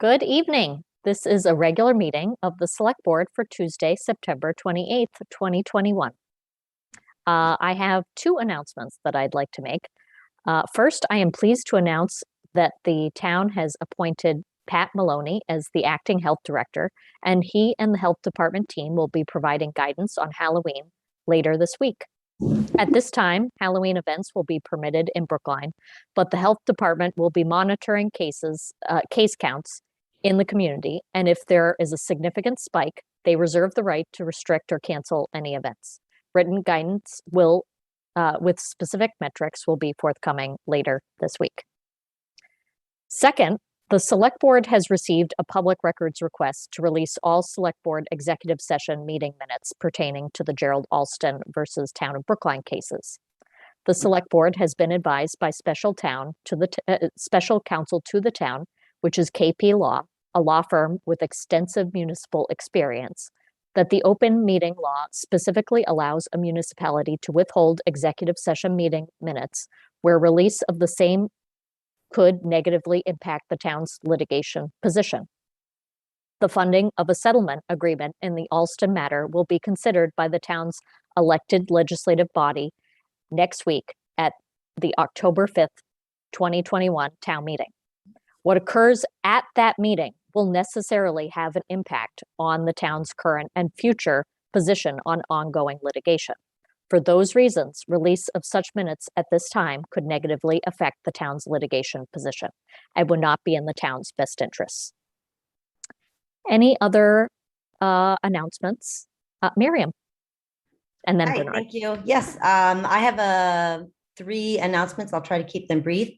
Good evening. This is a regular meeting of the Select Board for Tuesday, September 28th, 2021. I have two announcements that I'd like to make. First, I am pleased to announce that the town has appointed Pat Maloney as the acting health director, and he and the health department team will be providing guidance on Halloween later this week. At this time, Halloween events will be permitted in Brookline, but the health department will be monitoring case counts in the community, and if there is a significant spike, they reserve the right to restrict or cancel any events. Written guidance will, with specific metrics, will be forthcoming later this week. Second, the Select Board has received a public records request to release all Select Board executive session meeting minutes pertaining to the Gerald Alston versus Town of Brookline cases. The Select Board has been advised by special counsel to the town, which is KP Law, a law firm with extensive municipal experience, that the open meeting law specifically allows a municipality to withhold executive session meeting minutes where release of the same could negatively impact the town's litigation position. The funding of a settlement agreement in the Alston matter will be considered by the town's elected legislative body next week at the October 5th, 2021 town meeting. What occurs at that meeting will necessarily have an impact on the town's current and future position on ongoing litigation. For those reasons, release of such minutes at this time could negatively affect the town's litigation position and would not be in the town's best interests. Any other announcements? Miriam, and then Hi, Bernard. thank you. Yes, I have three announcements. I'll try to keep them brief.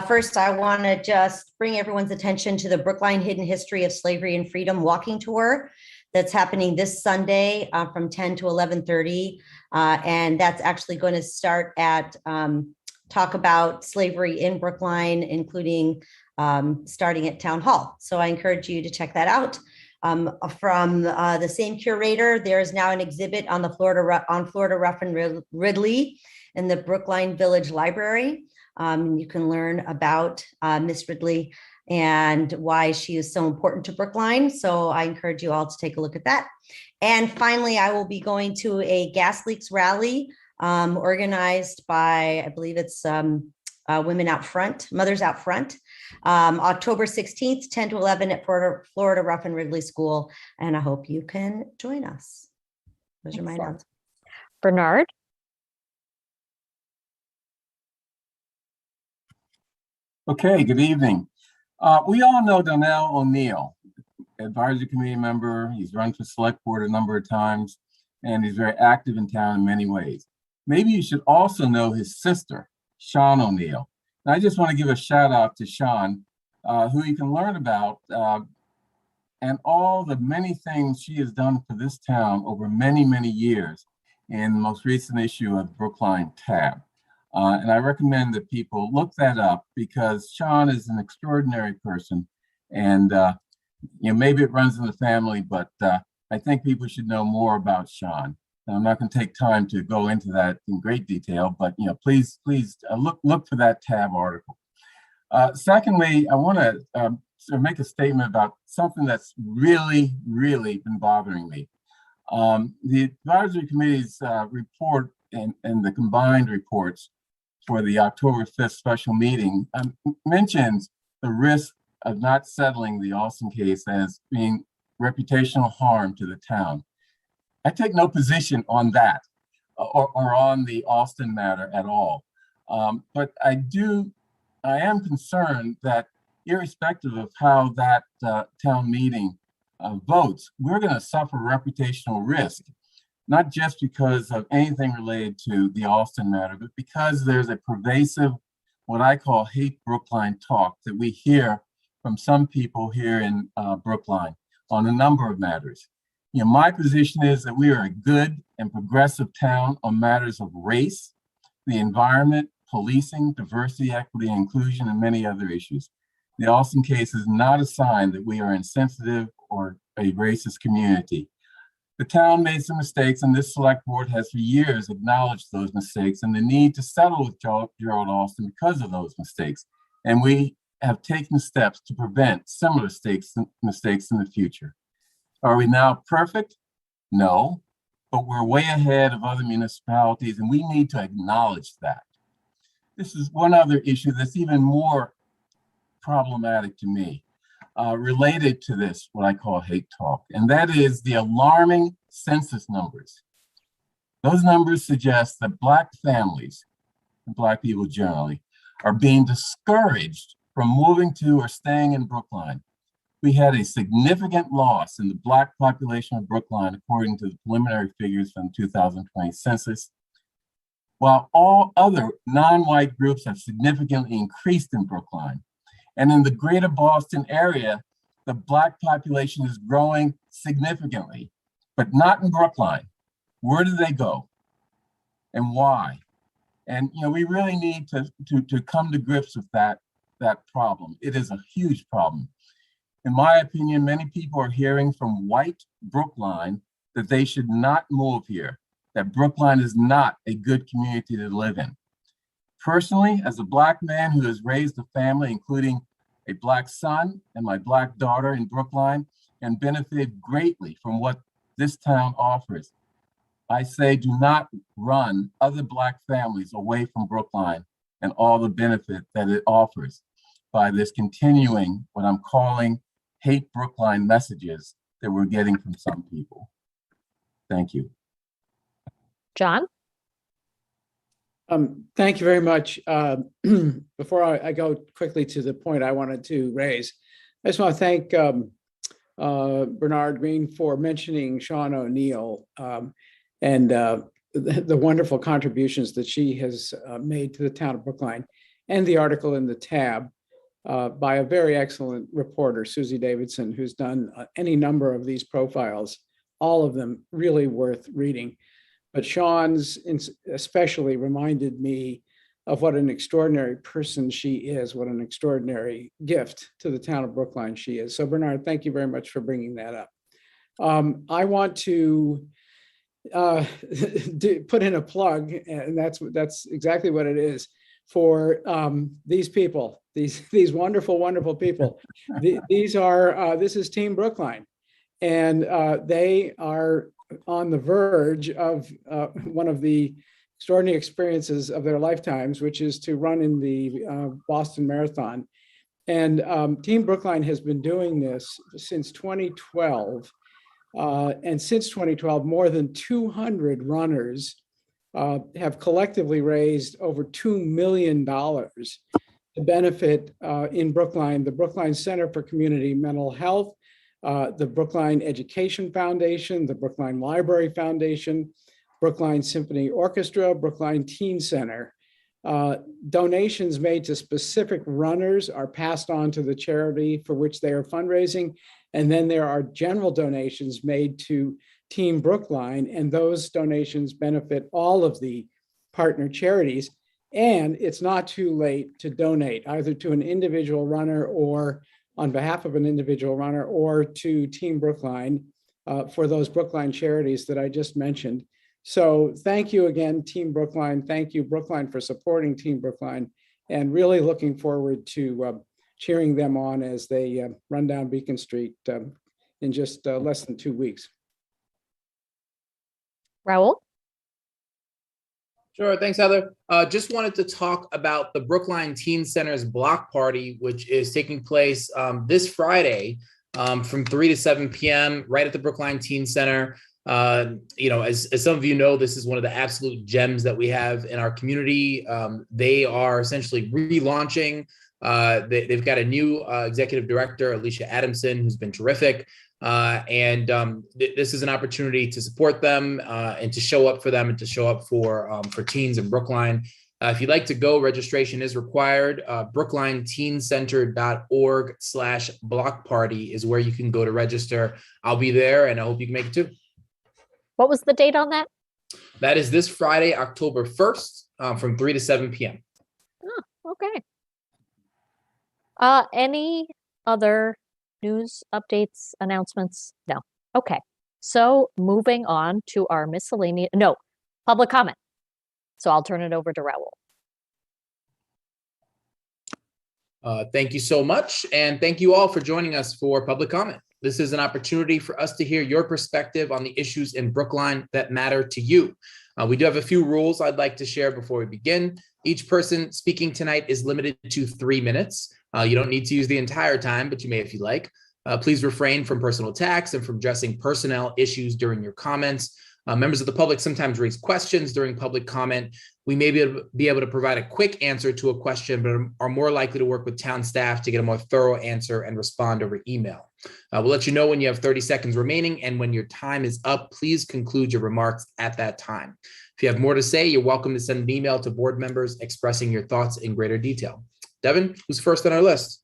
First, I want to just bring everyone's attention to the Brookline Hidden History of Slavery and Freedom walking tour that's happening this Sunday from 10 to 11:30. And that's actually going to start at talk about slavery in Brookline, including starting at Town Hall. So I encourage you to check that out. From the same curator, there is now an exhibit on Florida Rough and Ridley in the Brookline Village Library. You can learn about Miss Ridley and why she is so important to Brookline. So I encourage you all to take a look at that. And finally, I will be going to a gas leaks rally organized by, I believe it's Women Out Front, Mothers Out Front, October 16th, 10 to 11 at Florida Rough and Ridley School. And I hope you can join us. Those are my announcements. Bernard? Okay, good evening. We all know Donnell O'Neill, advisory committee member. He's run for select board a number of times, and he's very active in town in many ways. Maybe you should also know his sister, Sean O'Neill. And I just want to give a shout out to Sean, who you can learn about and all the many things she has done for this town over many, many years in the most recent issue of Brookline Tab. And I recommend that people look that up because Sean is an extraordinary person, and maybe it runs in the family, but I think people should know more about Sean. Now, I'm not going to take time to go into that in great detail, but please look for that Tab article. Secondly, I want to make a statement about something that's really, really been bothering me. The advisory committee's report and the combined reports for the October 5th special meeting mentions the risk of not settling the Alston case as being reputational harm to the town. I take no position on that or on the Alston matter at all. But I am concerned that irrespective of how that town meeting votes, we're going to suffer reputational risk, not just because of anything related to the Alston matter, but because there's a pervasive, what I call hate Brookline talk that we hear from some people here in Brookline on a number of matters. My position is that we are a good and progressive town on matters of race, the environment, policing, diversity, equity, and inclusion, and many other issues. The Alston case is not a sign that we are insensitive or a racist community. The town made some mistakes, and this select board has for years acknowledged those mistakes and the need to settle with Gerald Alston because of those mistakes. And we have taken steps to prevent similar mistakes in the future. Are we now perfect? No, but we're way ahead of other municipalities, and we need to acknowledge that. This is one other issue that's even more problematic to me, related to this, what I call hate talk, and that is the alarming census numbers. Those numbers suggest that Black families, and Black people generally, are being discouraged from moving to or staying in Brookline. We had a significant loss in the Black population of Brookline, according to the preliminary figures from the 2020 census, while all other non-white groups have significantly increased in Brookline. And in the greater Boston area, the Black population is growing significantly, but not in Brookline. Where do they go and why? And we really need to come to grips with that problem. It is a huge problem. In my opinion, many people are hearing from white Brookline that they should not move here, that Brookline is not a good community to live in. Personally, as a Black man who has raised a family, including a Black son and my Black daughter in Brookline, and benefited greatly from what this town offers, I say do not run other Black families away from Brookline and all the benefit that it offers by this continuing what I'm calling hate Brookline messages that we're getting from some people. Thank you. John? Thank you very much. Before I go quickly to the point I wanted to raise, I just want to thank Bernard Green for mentioning Sean O'Neill and the wonderful contributions that she has made to the town of Brookline, and the article in the tab by a very excellent reporter, Susie Davidson, who's done any number of these profiles, all of them really worth reading. But Sean's especially reminded me of what an extraordinary person she is, what an extraordinary gift to the town of Brookline she is. So Bernard, thank you very much for bringing that up. I want to put in a plug, and that's exactly what it is, for these people, these wonderful, wonderful people. This is Team Brookline, and they are on the verge of one of the extraordinary experiences of their lifetimes, which is to run in the Boston Marathon. And Team Brookline has been doing this since 2012. And since 2012, more than 200 runners have collectively raised over $2 million to benefit in Brookline, the Brookline Center for Community Mental Health, the Brookline Education Foundation, the Brookline Library Foundation, Brookline Symphony Orchestra, Brookline Teen Center. Donations made to specific runners are passed on to the charity for which they are fundraising. And then there are general donations made to Team Brookline, and those donations benefit all of the partner charities. And it's not too late to donate either to an individual runner or on behalf of an individual runner or to Team Brookline for those Brookline charities that I just mentioned. So thank you again, Team Brookline. Thank you, Brookline, for supporting Team Brookline, and really looking forward to cheering them on as they run down Beacon Street in just less than 2 weeks. Raul? Sure, thanks, Heather. Just wanted to talk about the Brookline Teen Center's block party, which is taking place this Friday from 3 to 7 p.m. right at the Brookline Teen Center. As some of you know, this is one of the absolute gems that we have in our community. They are essentially relaunching. They've got a new executive director, Alicia Adamson, who's been terrific. This is an opportunity to support them and to show up for them and to show up for teens in Brookline. If you'd like to go, registration is required. BrooklineTeenCenter.org/block party is where you can go to register. I'll be there, and I hope you can make it too. What was the date on that? That is this Friday, October 1st, from 3 to 7 p.m. Oh, okay. Any other news, updates, announcements? No. Okay. So moving on to our public comment. So I'll turn it over to Raul. Thank you so much. And thank you all for joining us for public comment. This is an opportunity for us to hear your perspective on the issues in Brookline that matter to you. We do have a few rules I'd like to share before we begin. Each person speaking tonight is limited to 3 minutes. You don't need to use the entire time, but you may if you like. Please refrain from personal attacks and from addressing personnel issues during your comments. Members of the public sometimes raise questions during public comment. We may be able to provide a quick answer to a question, but are more likely to work with town staff to get a more thorough answer and respond over email. We'll let you know when you have 30 seconds remaining, and when your time is up, please conclude your remarks at that time. If you have more to say, you're welcome to send an email to board members expressing your thoughts in greater detail. Devin, who's first on our list?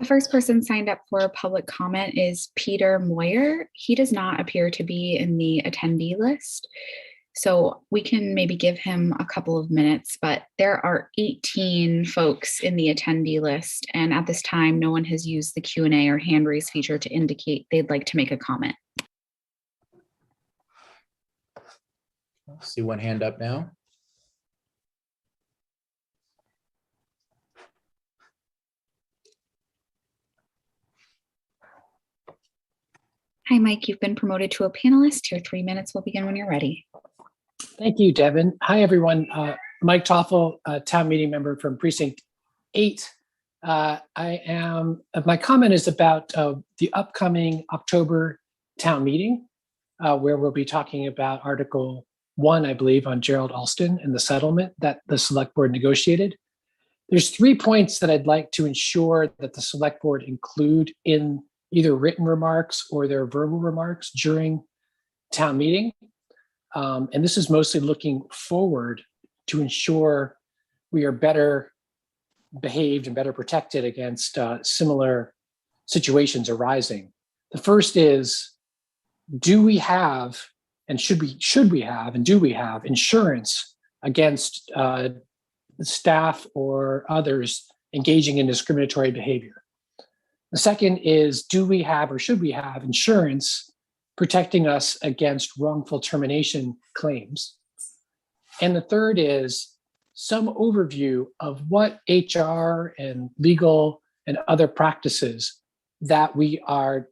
The first person signed up for public comment is Peter Moyer. He does not appear to be in the attendee list, so we can maybe give him a couple of minutes, but there are 18 folks in the attendee list, and at this time, no one has used the Q&A or hand raise feature to indicate they'd like to make a comment. See one hand up now. Hi, Mike. You've been promoted to a panelist. Your 3 minutes will begin when you're ready. Thank you, Devin. Hi, everyone. Mike Toffel, town meeting member from Precinct 8. My comment is about the upcoming October town meeting, where we'll be talking about Article 1, I believe, on Gerald, Alston and the settlement that the select board negotiated. There's 3 points that I'd like to ensure that the select board include in either written remarks or their verbal remarks during town meeting. And this is mostly looking forward to ensure we are better behaved and better protected against similar situations arising. The first is, do we have, and should we have, and do we have insurance against staff or others engaging in discriminatory behavior? The second is, do we have or should we have insurance protecting us against wrongful termination claims? And the third is some overview of what HR and legal and other practices that we are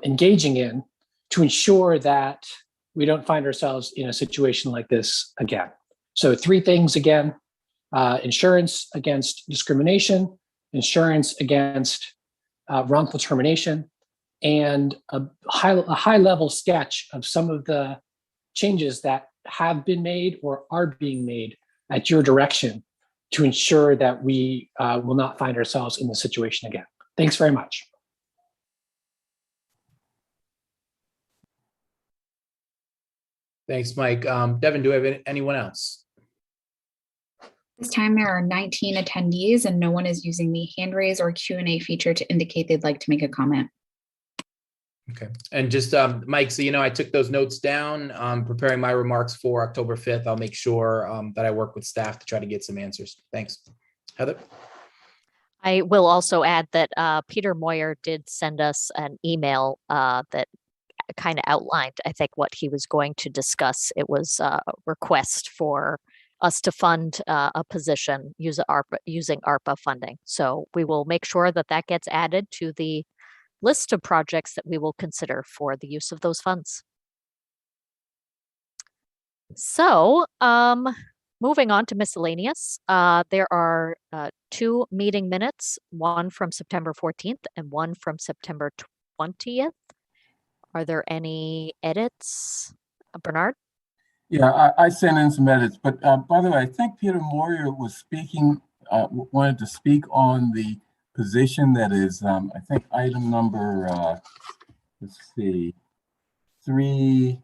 engaging in to ensure that we don't find ourselves in a situation like this again. So 3 things again: insurance against discrimination, insurance against wrongful termination, and a high-level sketch of some of the changes that have been made or are being made at your direction to ensure that we will not find ourselves in the situation again. Thanks very much. Thanks, Mike. Devin, do we have anyone else? This time there are 19 attendees and no one is using the hand raise or Q&A feature to indicate they'd like to make a comment. Okay. And just Mike, so I took those notes down, preparing my remarks for October 5th. I'll make sure that I work with staff to try to get some answers. Thanks. Heather? I will also add that Peter Moyer did send us an email that kind of outlined, I think, what he was going to discuss. It was a request for us to fund a position using ARPA funding. So we will make sure that that gets added to the list of projects that we will consider for the use of those funds. So moving on to miscellaneous, there are 2 meeting minutes, one from September 14th and one from September 20th. Are there any edits, Bernard? Yeah, I sent in some edits, but by the way, I think Peter Moyer was wanted to speak on the position that is, I think, item number, let's see, 3C,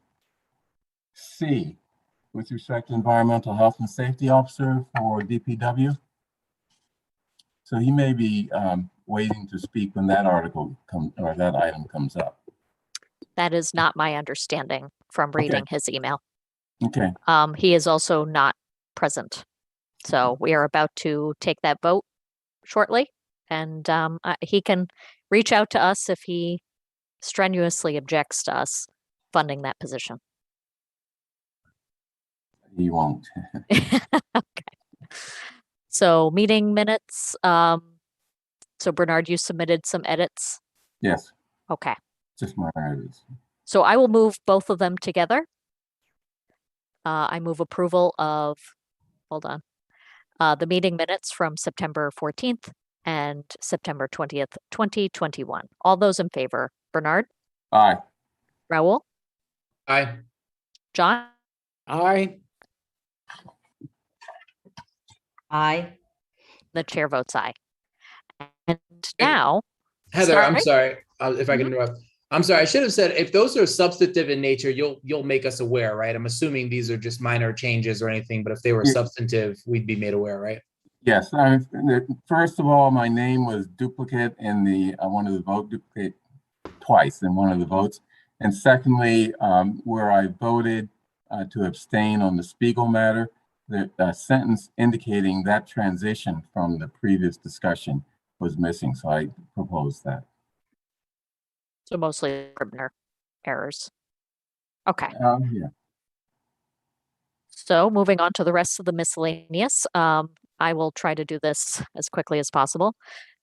with respect to Environmental Health and Safety Officer for DPW. So he may be waiting to speak when that that item comes up. That is not my understanding from reading his email. Okay. He is also not present. So we are about to take that vote shortly, and he can reach out to us if he strenuously objects to us funding that position. He won't. Okay. So meeting minutes, so Bernard, you submitted some edits? Yes, Okay, just my edits. so I will move both of them together. I move approval of, hold on, the meeting minutes from September 14th and September 20th, 2021. All those in favor, Bernard, Aye. Raul, Aye. John, Aye. Aye. the chair votes aye. And now, Heather, I'm sorry? sorry if I can Mhm. interrupt. I'm sorry. I should have said if those are substantive in nature, you'll make us aware, right? I'm assuming these are just minor changes or anything, but if they were Yeah. substantive, we'd be made aware, right? Yes, first of all, my name was duplicate in the, one of the duplicate twice in one of the votes. And secondly, where I voted to abstain on the Spiegel matter, the sentence indicating that transition from the previous discussion was missing, so I proposed that. So mostly Scribner errors. Okay. Yeah. So moving on to the rest of the miscellaneous, I will try to do this as quickly as possible.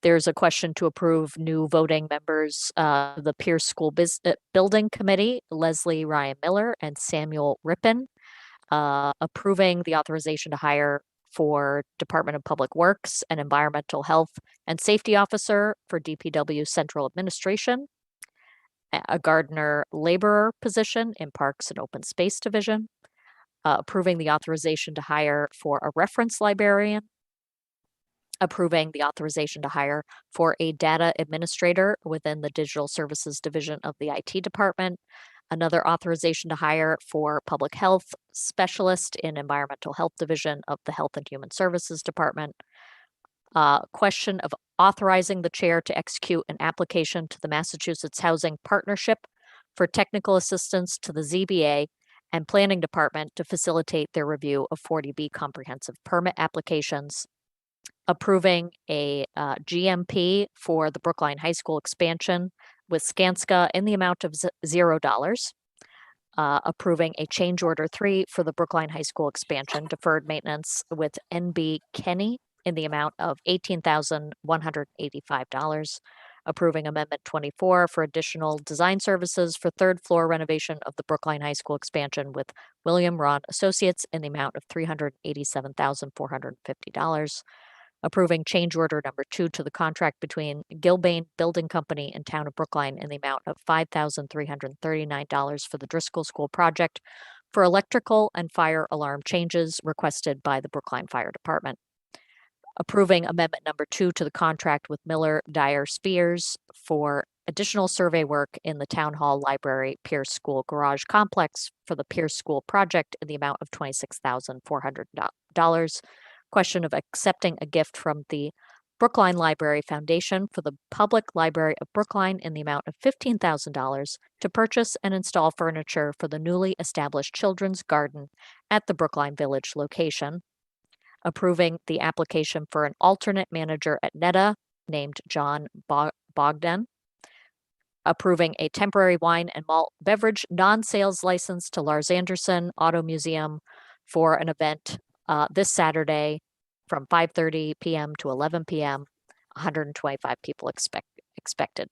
There's a question to approve new voting members, the Pierce School Building Committee, Leslie Ryan Miller and Samuel Rippin, approving the authorization to hire for Department of Public Works and Environmental Health and Safety Officer for DPW Central Administration, a gardener laborer position in Parks and Open Space Division, approving the authorization to hire for a reference librarian, approving the authorization to hire for a data administrator within the Digital Services Division of the IT Department, another authorization to hire for public health specialist in Environmental Health Division of the Health and Human Services Department, question of authorizing the chair to execute an application to the Massachusetts Housing Partnership for technical assistance to the ZBA and Planning Department to facilitate their review of 40B comprehensive permit applications, approving a GMP for the Brookline High School expansion with Skanska in the amount of $0, approving a change order 3 for the Brookline High School expansion deferred maintenance with NB Kenny in the amount of $18,185, approving Amendment 24 for additional design services for third floor renovation of the Brookline High School expansion with William Ron Associates in the amount of $387,450, approving change order number 2 to the contract between Gilbane Building Company and Town of Brookline in the amount of $5,339 for the Driscoll School project for electrical and fire alarm changes requested by the Brookline Fire Department, approving amendment number 2 to the contract with Miller Dyer Spears for additional survey work in the Town Hall Library Pierce School Garage Complex for the Pierce School project in the amount of $26,400. Question of accepting a gift from the Brookline Library Foundation for the Public Library of Brookline in the amount of $15,000 to purchase and install furniture for the newly established children's garden at the Brookline Village location, approving the application for an alternate manager at NETA named John Bogdan, approving a temporary wine and malt beverage non-sales license to Lars Anderson Auto Museum for an event this Saturday from 5:30 p.m. to 11 p.m. 125 people expected.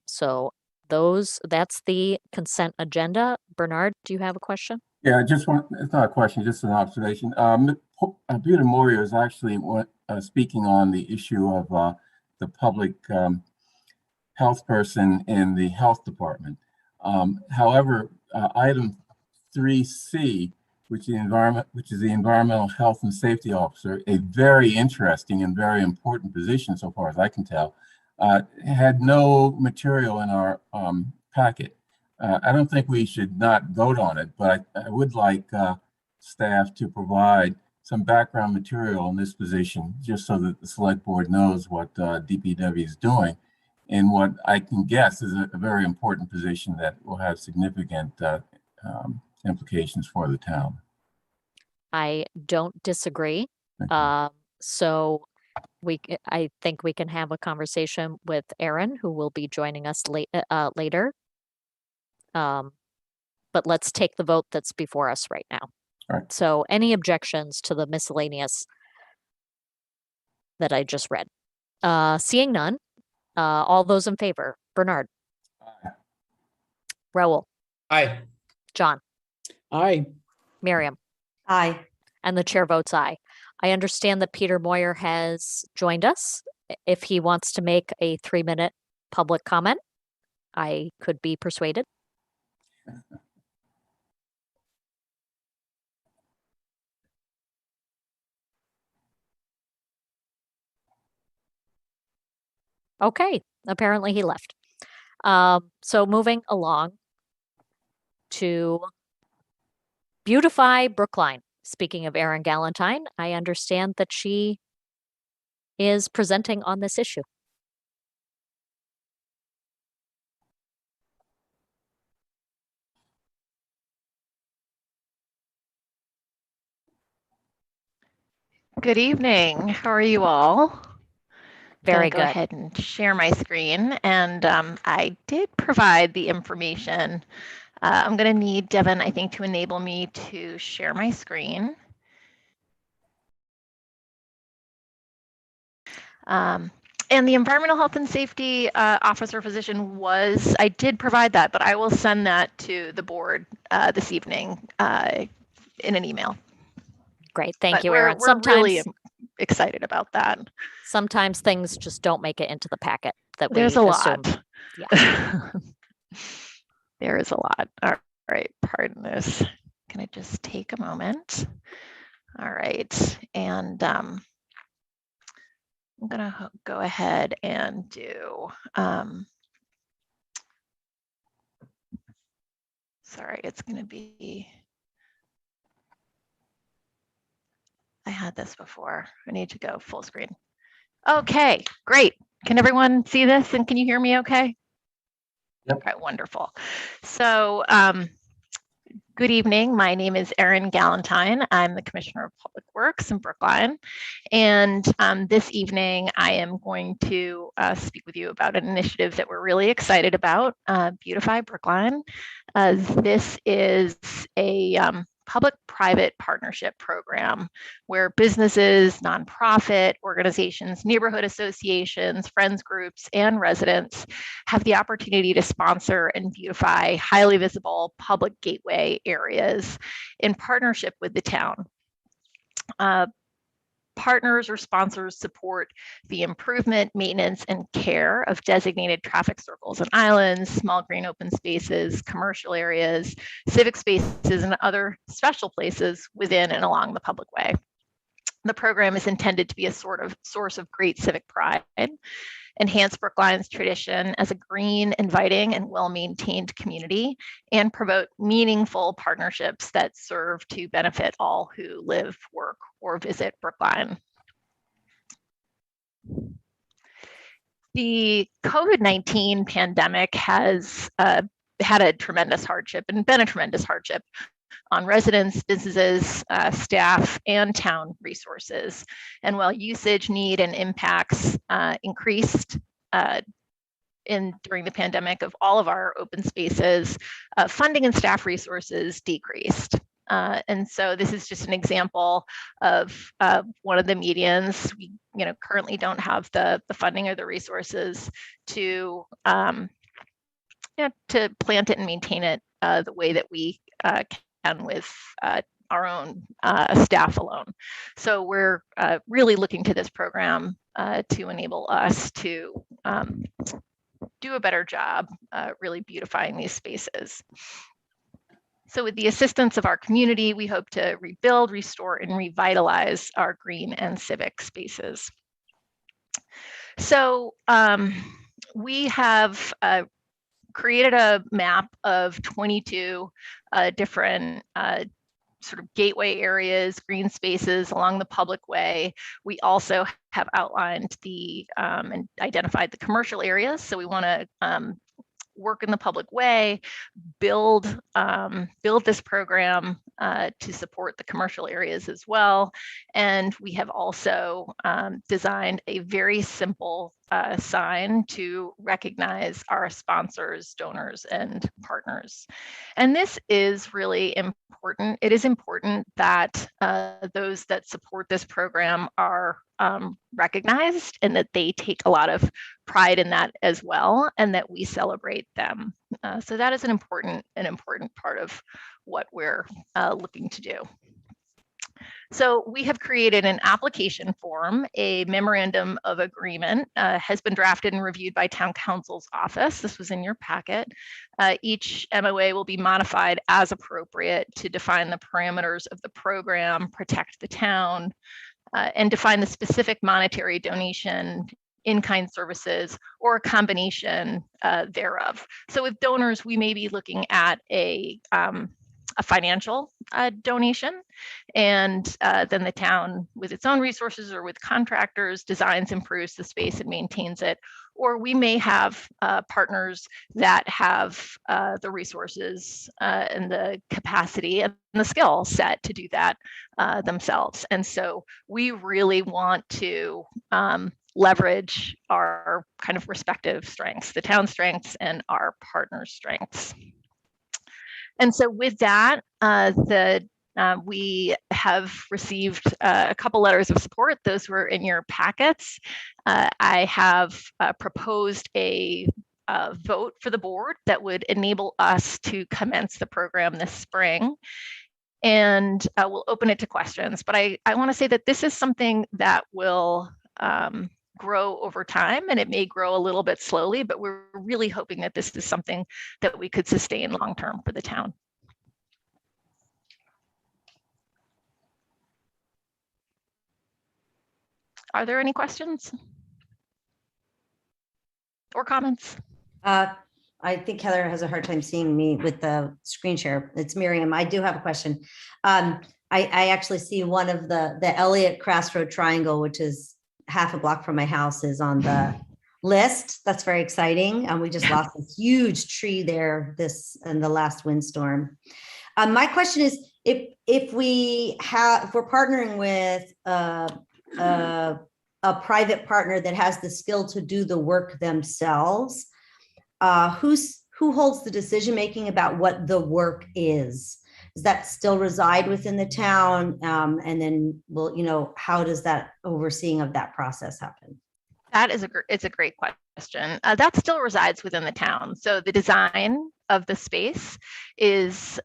So that's the consent agenda. Bernard, do you have a question? Yeah, it's not a question, just an observation. Peter Moria is actually speaking on the issue of the public health person in the health department. However, item 3C, which is the environmental health and safety officer, a very interesting and very important position so far as I can tell, had no material in our packet. I don't think we should not vote on it, but I would like staff to provide some background material in this position, just so that the select board knows what DPW is doing and what I can guess is a very important position that will have significant implications for the town. I don't disagree. So I think we can have a conversation with Aaron, who will be joining us later. But let's take the vote that's before us right now. All right. So any objections to the miscellaneous that I just read? Seeing none, all those in favor, Bernard, Aye. Raul, Aye. John, Aye. Miriam, Aye. and the chair votes aye. I understand that Peter Moyer has joined us. If he wants to make a 3-minute public comment, I could be persuaded. Okay, apparently he left. So moving along to Beautify Brookline. Speaking of Erin Galantine, I understand that she is presenting on this issue. Good evening. How are you all? Very Go good. ahead and share my screen. And I did provide the information. I'm going to need Devin, I think, to enable me to share my screen. And the environmental health and safety officer position I did provide that, but I will send that to the board this evening in an email. Great, thank But you, we're Erin. really excited about that. Sometimes things just don't make it into the packet that we There's a assume. lot. Yeah. There is a lot. All right, pardon this. Can I just take a moment? All right, and I'm gonna go ahead and do, sorry, it's gonna be, I had this before. I need to go full screen. Okay, great. Can everyone see this and can you hear me okay? Yep. Okay, wonderful. So good evening. My name is Erin Galantine. I'm the Commissioner of Public Works in Brookline. And this evening, I am going to speak with you about an initiative that we're really excited about, Beautify Brookline. This is a public-private partnership program where businesses, nonprofit organizations, neighborhood associations, friends groups, and residents have the opportunity to sponsor and beautify highly visible public gateway areas in partnership with the town. Partners or sponsors support the improvement, maintenance, and care of designated traffic circles and islands, small green open spaces, commercial areas, civic spaces, and other special places within and along the public way. The program is intended to be a sort of source of great civic pride, enhance Brookline's tradition as a green, inviting, and well-maintained community, and promote meaningful partnerships that serve to benefit all who live, work, or visit Brookline. The COVID-19 pandemic has had a tremendous hardship and been a tremendous hardship on residents, businesses, staff, and town resources. And while usage, need, and impacts increased during the pandemic of all of our open spaces, funding and staff resources decreased. And so this is just an example of one of the medians. We currently don't have the funding or the resources to to plant it and maintain it the way that we can with our own staff alone. So we're really looking to this program to enable us to do a better job really beautifying these spaces. So with the assistance of our community, we hope to rebuild, restore, and revitalize our green and civic spaces. So we have created a map of 22 different sort of gateway areas, green spaces along the public way. We also have outlined and identified the commercial areas. So we want to work in the public way, build this program to support the commercial areas as well. And we have also designed a very simple sign to recognize our sponsors, donors, and partners. And this is really important. It is important that those that support this program are recognized and that they take a lot of pride in that as well, and that we celebrate them. So that is an important part of what we're looking to do. So we have created an application form. A memorandum of agreement has been drafted and reviewed by Town Council's office. This was in your packet. Each MOA will be modified as appropriate to define the parameters of the program, protect the town, and define the specific monetary donation, in-kind services, or a combination thereof. So with donors, we may be looking at a financial donation, and then the town, with its own resources or with contractors, designs, improves the space and maintains it. Or we may have partners that have the resources and the capacity and the skill set to do that themselves. And so we really want to leverage our kind of respective strengths, the town strengths and our partners' strengths. And so with that, we have received a couple letters of support. Those were in your packets. I have proposed a vote for the board that would enable us to commence the program this spring. And we'll open it to questions. But I want to say that this is something that will grow over time, and it may grow a little bit slowly, but we're really hoping that this is something that we could sustain long-term for the town. Are there any questions or comments? I think Heather has a hard time seeing me with the screen share. It's Miriam. I do have a question. I actually see one of the Elliott Crossroad Triangle, which is half a block from my house, is on the list. That's very exciting. We just lost a huge tree there in the last windstorm. My question is, if we're partnering with a private partner that has the skill to do the work themselves, who holds the decision making about what the work is? Does that still reside within the town? And then, how does that overseeing of that process happen? That is it's a great question. That still resides within the town. So the design of the space is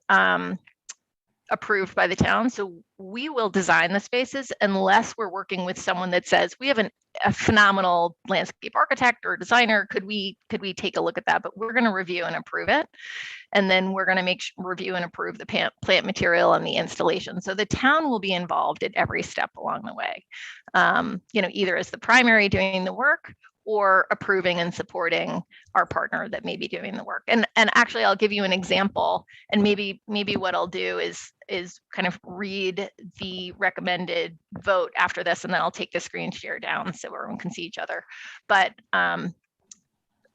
approved by the town. So we will design the spaces unless we're working with someone that says, we have a phenomenal landscape architect or designer. Could we take a look at that? But we're going to review and approve it. And then we're going to review and approve the plant material and the installation. So the town will be involved at every step along the way, either as the primary doing the work or approving and supporting our partner that may be doing the work. And actually, I'll give you an example. And maybe what I'll do is kind of read the recommended vote after this, and then I'll take the screen share down so everyone can see each other. But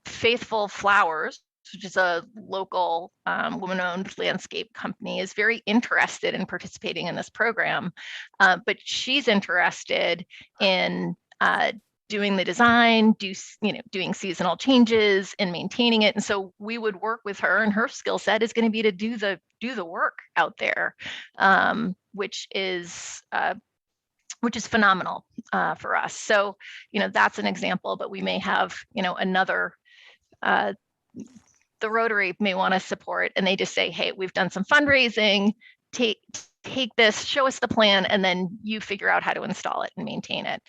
Faithful Flowers, which is a local woman-owned landscape company, is very interested in participating in this program, but she's interested in doing the design, doing seasonal changes and maintaining it. And so we would work with her, and her skill set is going to be to do the work out there, which is phenomenal for us. So, that's an example, but we may have, another, the Rotary may want to support, and they just say, hey, we've done some fundraising, take this, show us the plan, and then you figure out how to install it and maintain it.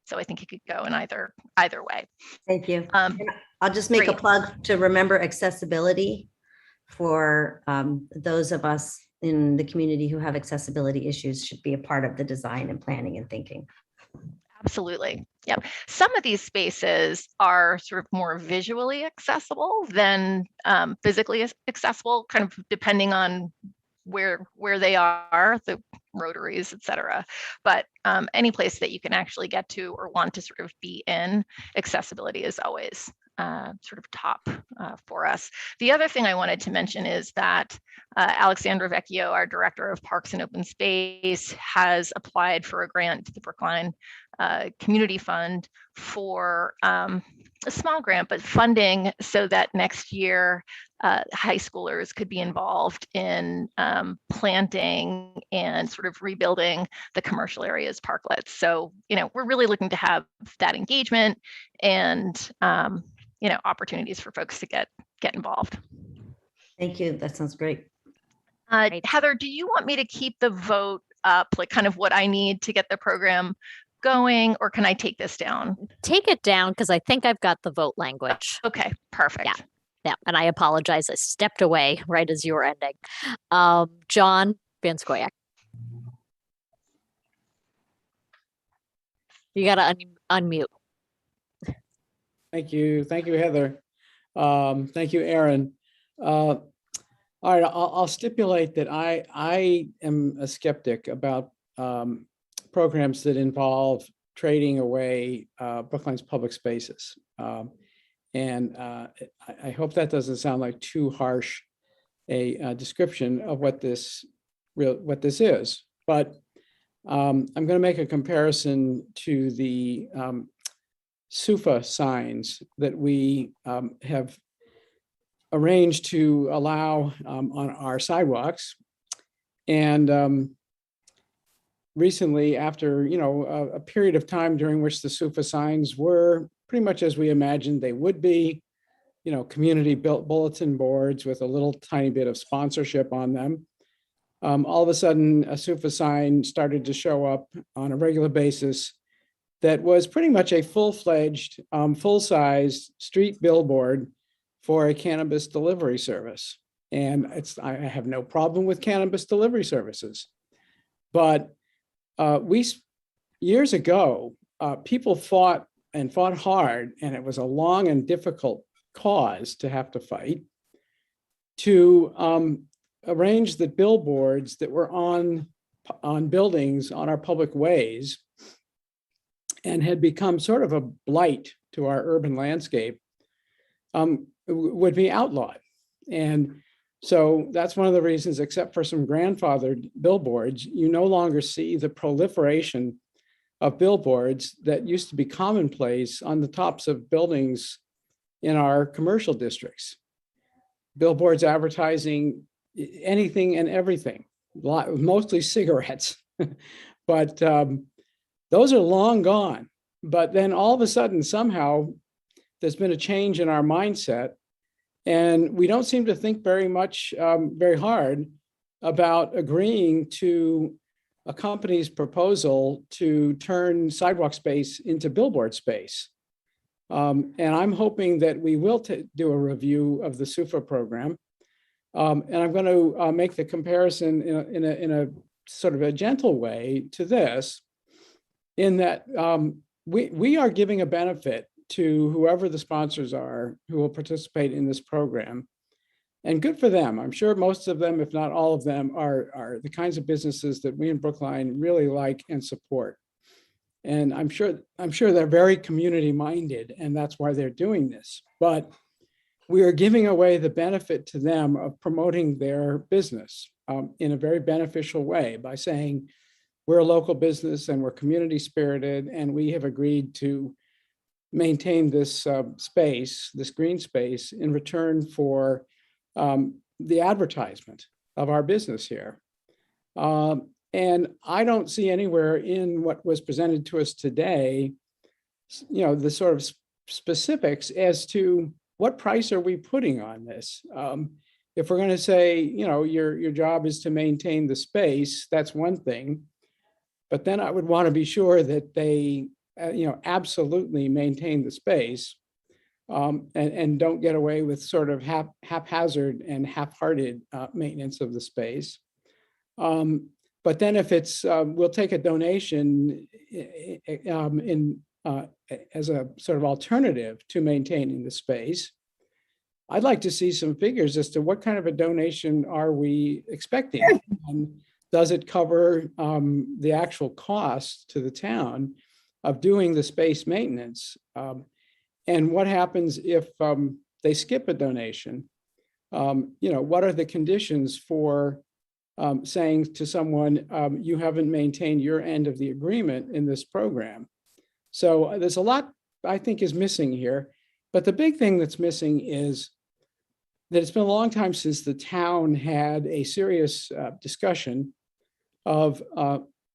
So I think it could go in either way. Thank you. I'll just make a plug to remember accessibility for those of us in the community who have accessibility issues should be a part of the design and planning and thinking. Absolutely. Yep. Some of these spaces are sort of more visually accessible than physically accessible, kind of depending on where they are, the rotaries, et cetera. But any place that you can actually get to or want to sort of be in, accessibility is always sort of top for us. The other thing I wanted to mention is that Alexandra Vecchio, our Director of Parks and Open Space, has applied for a grant to the Brookline Community Fund for a small grant, but funding so that next year high schoolers could be involved in planting and sort of rebuilding the commercial areas parklets. So, we're really looking to have that engagement and, opportunities for folks to get involved. Thank you. That sounds great. Heather, do you want me to keep the vote up, like kind of what I need to get the program going, or can I take this down? Take it down because I think I've got the vote language. Okay, perfect. Yeah, and I apologize. I stepped away right as you were ending. John Van Scoyac. You got to unmute. Thank you. Thank you, Heather. Thank you, Aaron. All right, I'll stipulate that I am a skeptic about programs that involve trading away Brookline's public spaces. And I hope that doesn't sound like too harsh a description of what this is. But I'm going to make a comparison to the SUFA signs that we have arranged to allow on our sidewalks. And recently, after a period of time during which the SUFA signs were pretty much as we imagined they would be, community built bulletin boards with a little tiny bit of sponsorship on them. All of a sudden, a SUFA sign started to show up on a regular basis that was pretty much a full-fledged, full-size street billboard for a cannabis delivery service. And I have no problem with cannabis delivery services. But years ago, people fought hard, and it was a long and difficult cause to have to fight, to arrange the billboards that were on buildings on our public ways and had become sort of a blight to our urban landscape, would be outlawed. And so that's one of the reasons, except for some grandfathered billboards, you no longer see the proliferation of billboards that used to be commonplace on the tops of buildings in our commercial districts. Billboards advertising anything and everything, mostly cigarettes. But those are long gone. But then all of a sudden, somehow, there's been a change in our mindset. And we don't seem to think very hard about agreeing to a company's proposal to turn sidewalk space into billboard space. And I'm hoping that we will do a review of the SUFA program. And I'm going to make the comparison in a sort of a gentle way to this, in that we are giving a benefit to whoever the sponsors are who will participate in this program. And good for them. I'm sure most of them, if not all of them, are the kinds of businesses that we in Brookline really like and support. And I'm sure they're very community minded, and that's why they're doing this. But we are giving away the benefit to them of promoting their business in a very beneficial way by saying, we're a local business and we're community spirited, and we have agreed to maintain this space, this green space, in return for the advertisement of our business here. And I don't see anywhere in what was presented to us today, the sort of specifics as to what price are we putting on this. If we're going to say, your job is to maintain the space, that's one thing. But then I would want to be sure that they, absolutely maintain the space and don't get away with sort of haphazard and half-hearted maintenance of the space. But then if it's, we'll take a donation as a sort of alternative to maintaining the space, I'd like to see some figures as to what kind of a donation are we expecting? And does it cover the actual cost to the town of doing the space maintenance? And what happens if they skip a donation? What are the conditions for saying to someone, you haven't maintained your end of the agreement in this program? So there's a lot I think is missing here. But the big thing that's missing is that it's been a long time since the town had a serious discussion of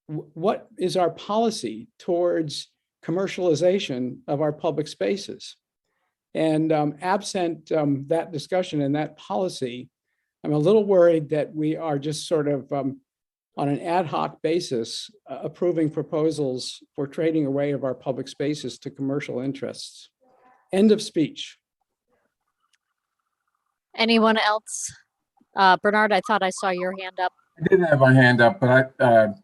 what is our policy towards commercialization of our public spaces. And absent that discussion and that policy, I'm a little worried that we are just sort of on an ad hoc basis approving proposals for trading away of our public spaces to commercial interests. End of speech. Anyone else? Bernard, I thought I saw your hand up. I did have my hand up, but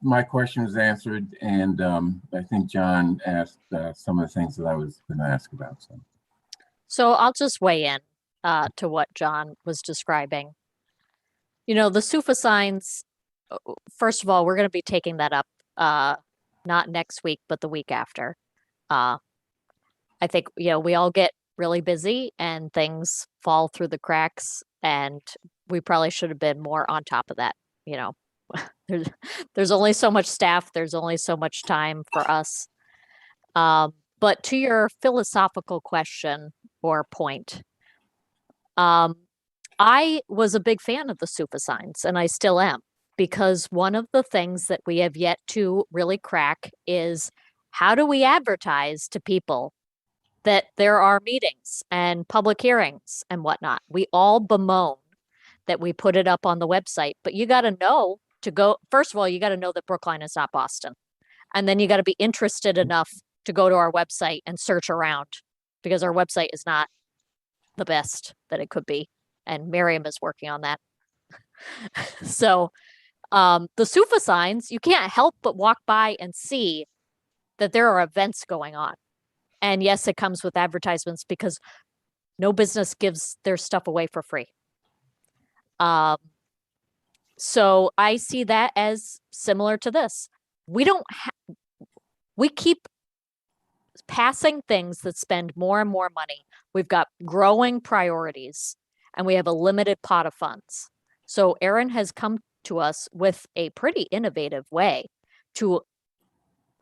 my question was answered, and I think John asked some of the things that I was going to ask about. So I'll just weigh in to what John was describing. The SUFA signs, first of all, we're going to be taking that up not next week, but the week after. I think, we all get really busy and things fall through the cracks, and we probably should have been more on top of that. There's only so much staff, there's only so much time for us. But to your philosophical question or point, I was a big fan of the SUFA signs, and I still am, because one of the things that we have yet to really crack is how do we advertise to people that there are meetings and public hearings and whatnot. We all bemoan that we put it up on the website, but you got to know to go. First of all, you got to know that Brookline is not Boston. And then you got to be interested enough to go to our website and search around, because our website is not the best that it could be. And Miriam is working on that. So the SUFA signs, you can't help but walk by and see that there are events going on. And yes, it comes with advertisements because no business gives their stuff away for free. So I see that as similar to this. We keep passing things that spend more and more money. We've got growing priorities and we have a limited pot of funds. So Aaron has come to us with a pretty innovative way to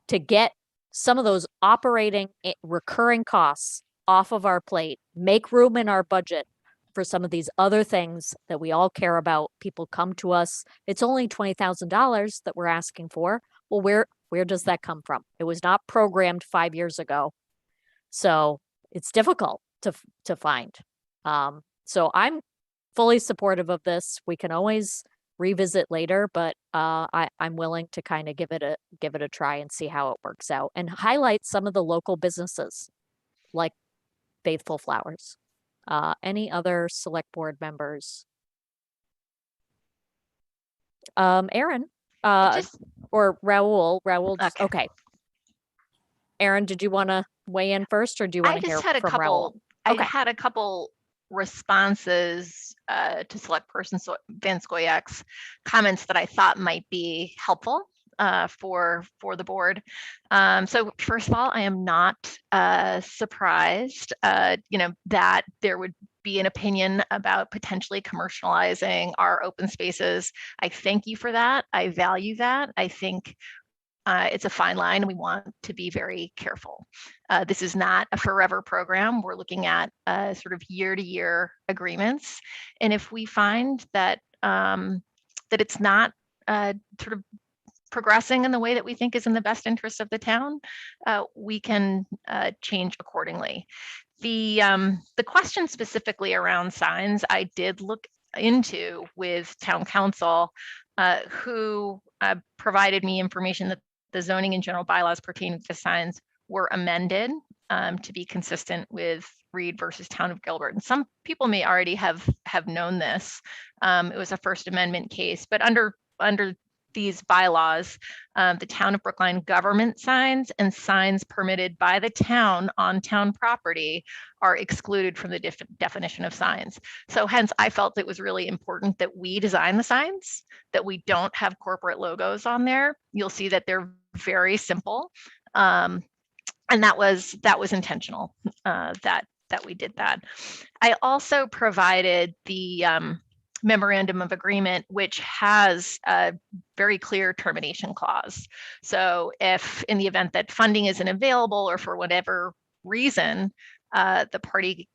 get some of those operating recurring costs off of our plate, make room in our budget for some of these other things that we all care about. People come to us. It's only $20,000 that we're asking for. Well, where does that come from? It was not programmed 5 years ago. So it's difficult to find. So I'm fully supportive of this. We can always revisit later, but I'm willing to kind of give it a try and see how it works out, and highlight some of the local businesses like Faithful Flowers. Any other select board members? Aaron, or Raul. Okay. Aaron, did you want to weigh in first, or do you want to hear from Raul? I had a couple responses to select person Van Scoyak's comments that I thought might be helpful for the board. So first of all, I am not surprised, that there would be an opinion about potentially commercializing our open spaces. I thank you for that. I value that. I think it's a fine line, and we want to be very careful. This is not a forever program. We're looking at sort of year-to-year agreements, and if we find that that it's not sort of progressing in the way that we think is in the best interest of the town, we can change accordingly. The question specifically around signs, I did look into with town council, who provided me information that the zoning and general bylaws pertaining to signs were amended to be consistent with Reed versus Town of Gilbert. And some people may already have known this. It was a First Amendment case, but under these bylaws, the Town of Brookline government signs and signs permitted by the town on town property are excluded from the definition of signs. So hence, I felt it was really important that we design the signs, that we don't have corporate logos on there. You'll see that they're very simple. And that was intentional, that we did that. I also provided the Memorandum of Agreement, which has a very clear termination clause. So if in the event that funding isn't available or for whatever reason, the party,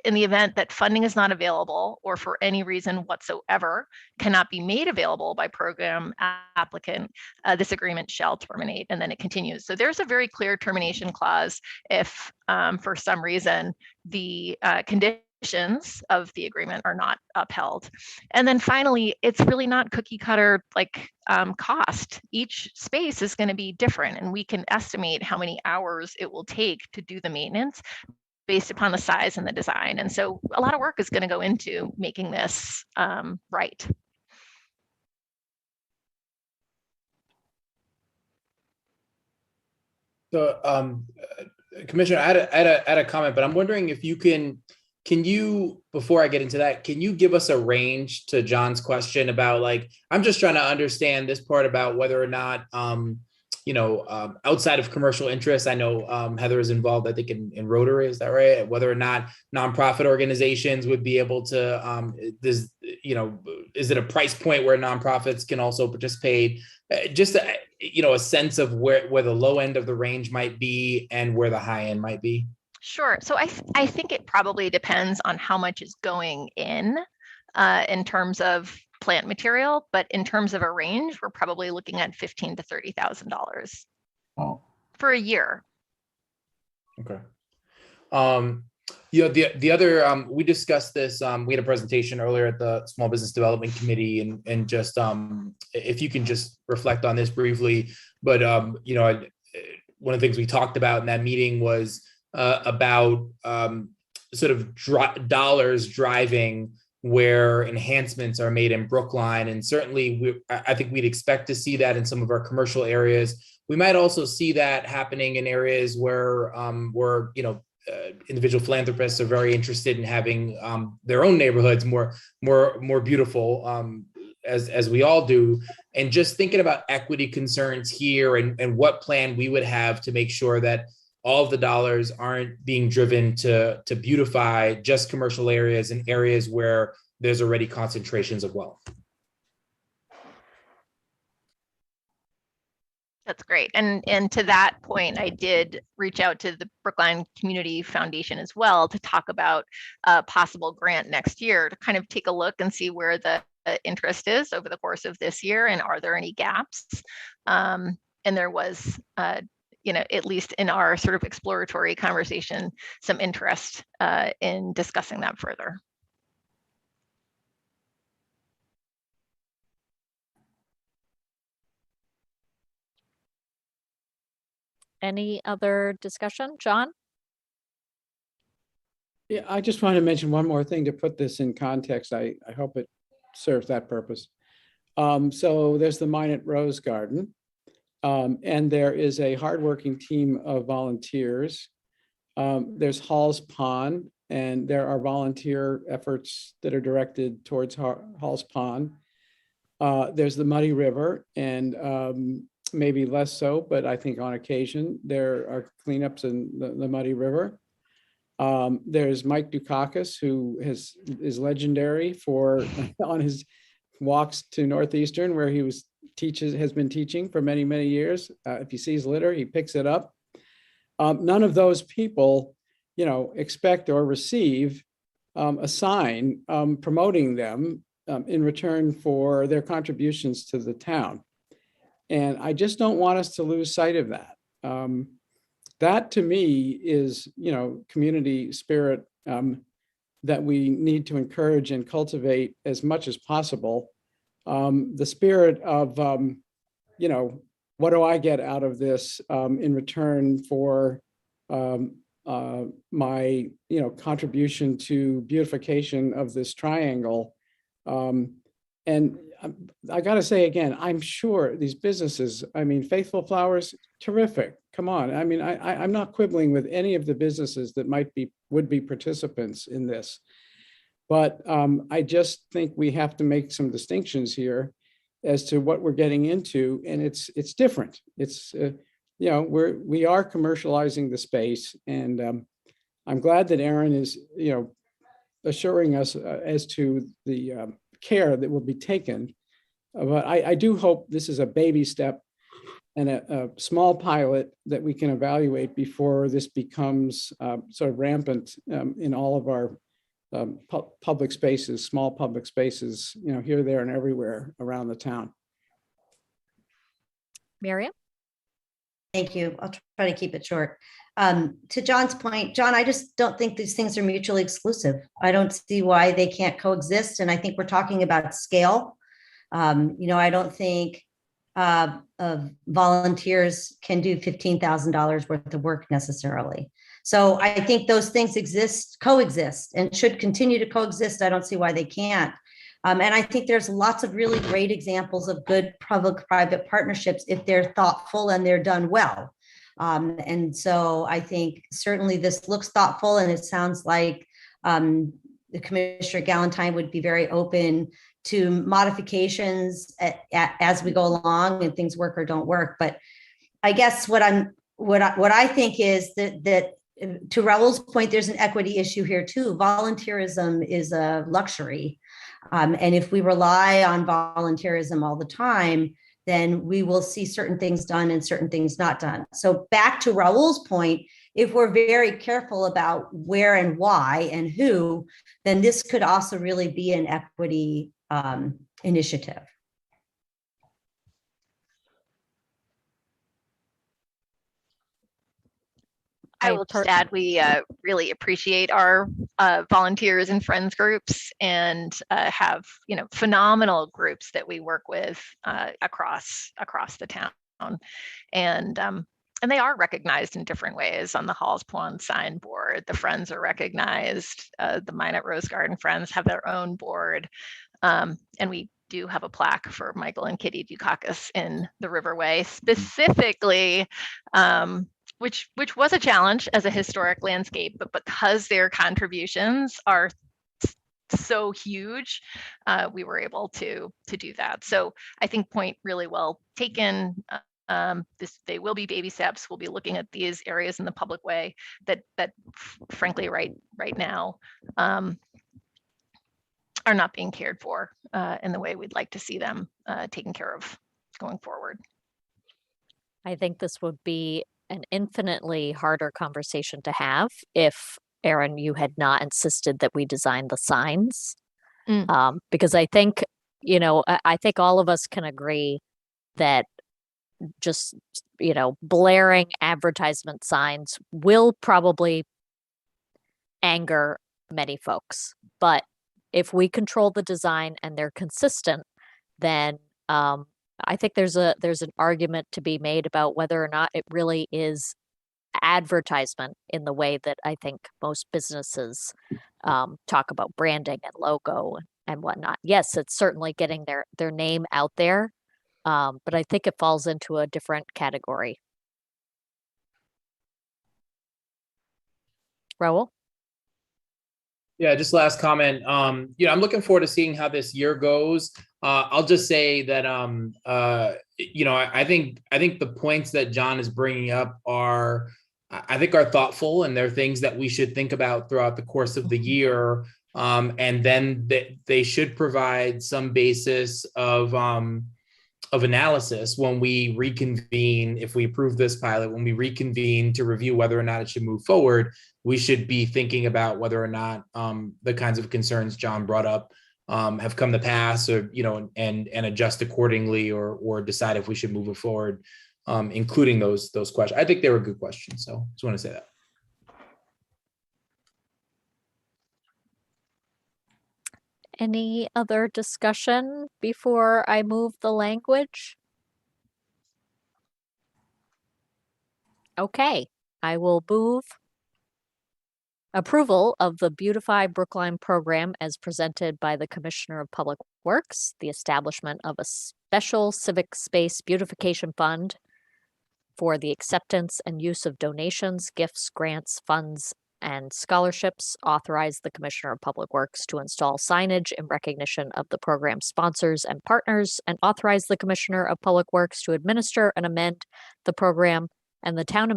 in the event that funding is not available or for any reason whatsoever cannot be made available by program applicant, this agreement shall terminate, and then it continues. So there's a very clear termination clause if for some reason the conditions of the agreement are not upheld. And then finally, it's really not cookie cutter like cost. Each space is going to be different, and we can estimate how many hours it will take to do the maintenance based upon the size and the design. And so a lot of work is going to go into making this right. So, Commissioner, I had a comment, but I'm wondering if you can you, before I get into that, can you give us a range to John's question about, like, I'm just trying to understand this part about whether or not, outside of commercial interests, I know Heather is involved, I think, in Rotary, is that right? Whether or not nonprofit organizations would be able to, is it a price point where nonprofits can also participate? Just, a sense of where the low end of the range might be and where the high end might be. Sure. So I think it probably depends on how much is going in terms of plant material, but in terms of a range, we're probably looking at $15,000 to $30,000 for a year. Okay. The other, we discussed this, we had a presentation earlier at the Small Business Development Committee, and just, if you can just reflect on this briefly, but, one of the things we talked about in that meeting was about sort of dollars driving where enhancements are made in Brookline. And certainly I think we'd expect to see that in some of our commercial areas. We might also see that happening in areas where individual philanthropists are very interested in having their own neighborhoods more beautiful, as we all do. And just thinking about equity concerns here and what plan we would have to make sure that all of the dollars aren't being driven to beautify just commercial areas and areas where there's already concentrations of wealth. That's great. And to that point, I did reach out to the Brookline Community Foundation as well to talk about a possible grant next year to kind of take a look and see where the interest is over the course of this year, and are there any gaps? And there was at least in our sort of exploratory conversation, some interest in discussing that further. Any other discussion, John? Yeah, I just want to mention one more thing to put this in context. I hope it serves that purpose. So there's the Minot Rose Garden. And there is a hardworking team of volunteers. There's Hall's Pond, and there are volunteer efforts that are directed towards Hall's Pond. There's the Muddy River, and maybe less so, but I think on occasion there are cleanups in the Muddy River. There's Mike Dukakis, who is legendary for on his walks to Northeastern, where he has been teaching for many, many years. If he sees litter, he picks it up. None of those people, expect or receive a sign promoting them in return for their contributions to the town. And I just don't want us to lose sight of that. That to me is, community spirit that we need to encourage and cultivate as much as possible. The spirit of, what do I get out of this in return for my, contribution to beautification of this triangle. And I got to say again, I'm sure these businesses, Faithful Flowers, terrific. Come on. I'm not quibbling with any of the businesses that would be participants in this. But I just think we have to make some distinctions here. as to what we're getting into, and it's different. It's we are commercializing the space, and I'm glad that Aaron is assuring us as to the care that will be taken. But I do hope this is a baby step and a small pilot that we can evaluate before this becomes sort of rampant in all of our public spaces, small public spaces, here, there, and everywhere around the town. Miriam? Thank you. I'll try to keep it short. To John's point, John, I just don't think these things are mutually exclusive. I don't see why they can't coexist. And I think we're talking about scale. I don't think volunteers can do $15,000 worth of work necessarily. So I think those things coexist, and should continue to coexist. I don't see why they can't. And I think there's lots of really great examples of good public-private partnerships if they're thoughtful and they're done well. And so I think certainly this looks thoughtful, and it sounds like the Commissioner Galantine would be very open to modifications as we go along and things work or don't work. But I guess what I think is that to Raul's point, there's an equity issue here too. Volunteerism is a luxury. And if we rely on volunteerism all the time, then we will see certain things done and certain things not done. So back to Raul's point, if we're very careful about where and why and who, then this could also really be an equity initiative. I will just add, we really appreciate our volunteers and friends groups, and have phenomenal groups that we work with across the town, and they are recognized in different ways. On the Halls Pond sign board, the Friends are recognized. The Minot Rose Garden Friends have their own board, and we do have a plaque for Michael and Kitty Dukakis in the Riverway specifically. Which was a challenge as a historic landscape, but because their contributions are so huge, we were able to do that. So I think point really well taken. They will be baby steps. We'll be looking at these areas in the public way that frankly right now are not being cared for in the way we'd like to see them taken care of going forward. I think this would be an infinitely harder conversation to have if, Aaron, you had not insisted that we design the signs. Because I think, I think all of us can agree that just, blaring advertisement signs will probably anger many folks. But if we control the design and they're consistent, then I think there's an argument to be made about whether or not it really is advertisement in the way that I think most businesses talk about branding and logo and whatnot. Yes, it's certainly getting their name out there, but I think it falls into a different category. Raul? Yeah, just last comment. I'm looking forward to seeing how this year goes. I'll just say that I think the points that John is bringing up are thoughtful, and they're things that we should think about throughout the course of the year. And then they should provide some basis of analysis when we reconvene. If we approve this pilot, when we reconvene to review whether or not it should move forward, we should be thinking about whether or not the kinds of concerns John brought up have come to pass, or and adjust accordingly, or decide if we should move it forward, including those questions. I think they were good questions, so just want to say that. Any other discussion before I move the language? Okay, I will move approval of the Beautify Brookline program as presented by the Commissioner of Public Works, the establishment of a special civic space beautification fund for the acceptance and use of donations, gifts, grants, funds, and scholarships, authorize the Commissioner of Public Works to install signage in recognition of the program sponsors and partners, and authorize the Commissioner of Public Works to administer and amend the program and the town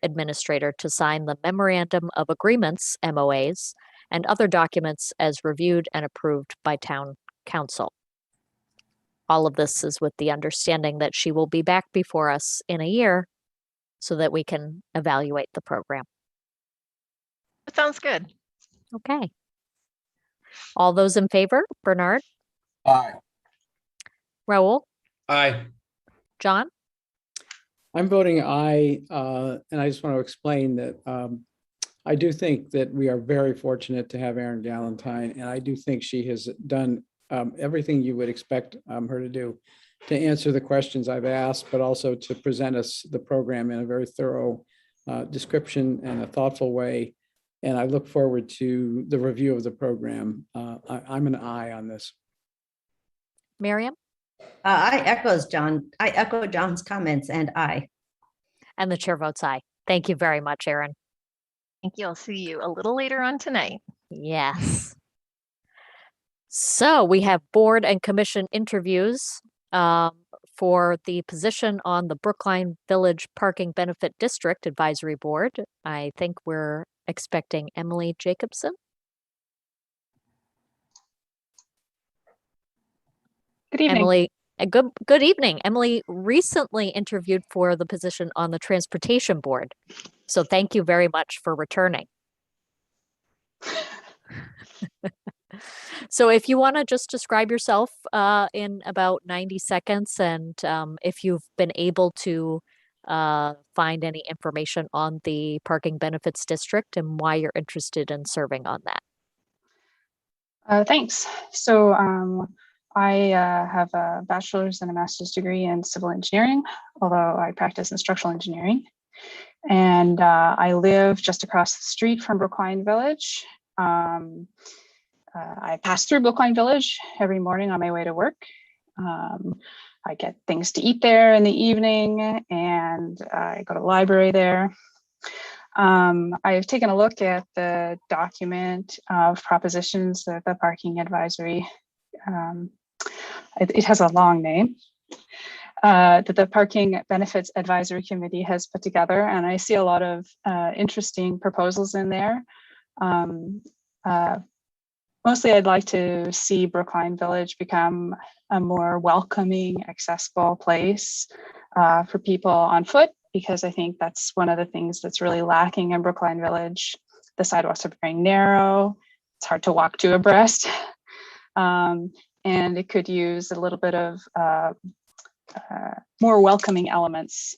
administrator to sign the Memorandum of Agreements, MOAs, and other documents as reviewed and approved by Town Council. All of this is with the understanding that she will be back before us in a year so that we can evaluate the program. That sounds good. Okay. All those in favor? Bernard, Aye. Raul, Aye. John? I'm voting aye, and I just want to explain that I do think that we are very fortunate to have Erin Galentine, and I do think she has done everything you would expect her to do to answer the questions I've asked, but also to present us the program in a very thorough description and a thoughtful way. And I look forward to the review of the program. I'm an aye on this. Miriam? I echo John's comments and aye. And the chair votes aye. Thank you very much, Erin. Thank you. I'll see you a little later on tonight. Yes. So we have board and commission interviews for the position on the Brookline Village Parking Benefit District Advisory Board. I think we're expecting Emily Jacobson. Good evening. Emily, good evening. Emily recently interviewed for the position on the Transportation Board. So thank you very much for returning. So if you want to just describe yourself in about 90 seconds, and if you've been able to find any information on the Parking Benefits District and why you're interested in serving on that. Thanks. So I have a bachelor's and a master's degree in civil engineering, although I practice in structural engineering. And I live just across the street from Brookline Village. I pass through Brookline Village every morning on my way to work. I get things to eat there in the evening, and I go to the library there. I've taken a look at the document of propositions that the Parking Advisory, it has a long name, that the Parking Benefits Advisory Committee has put together, and I see a lot of interesting proposals in there. Mostly I'd like to see Brookline Village become a more welcoming, accessible place for people on foot, because I think that's one of the things that's really lacking in Brookline Village. The sidewalks are very narrow. It's hard to walk two abreast. And it could use a little bit of more welcoming elements,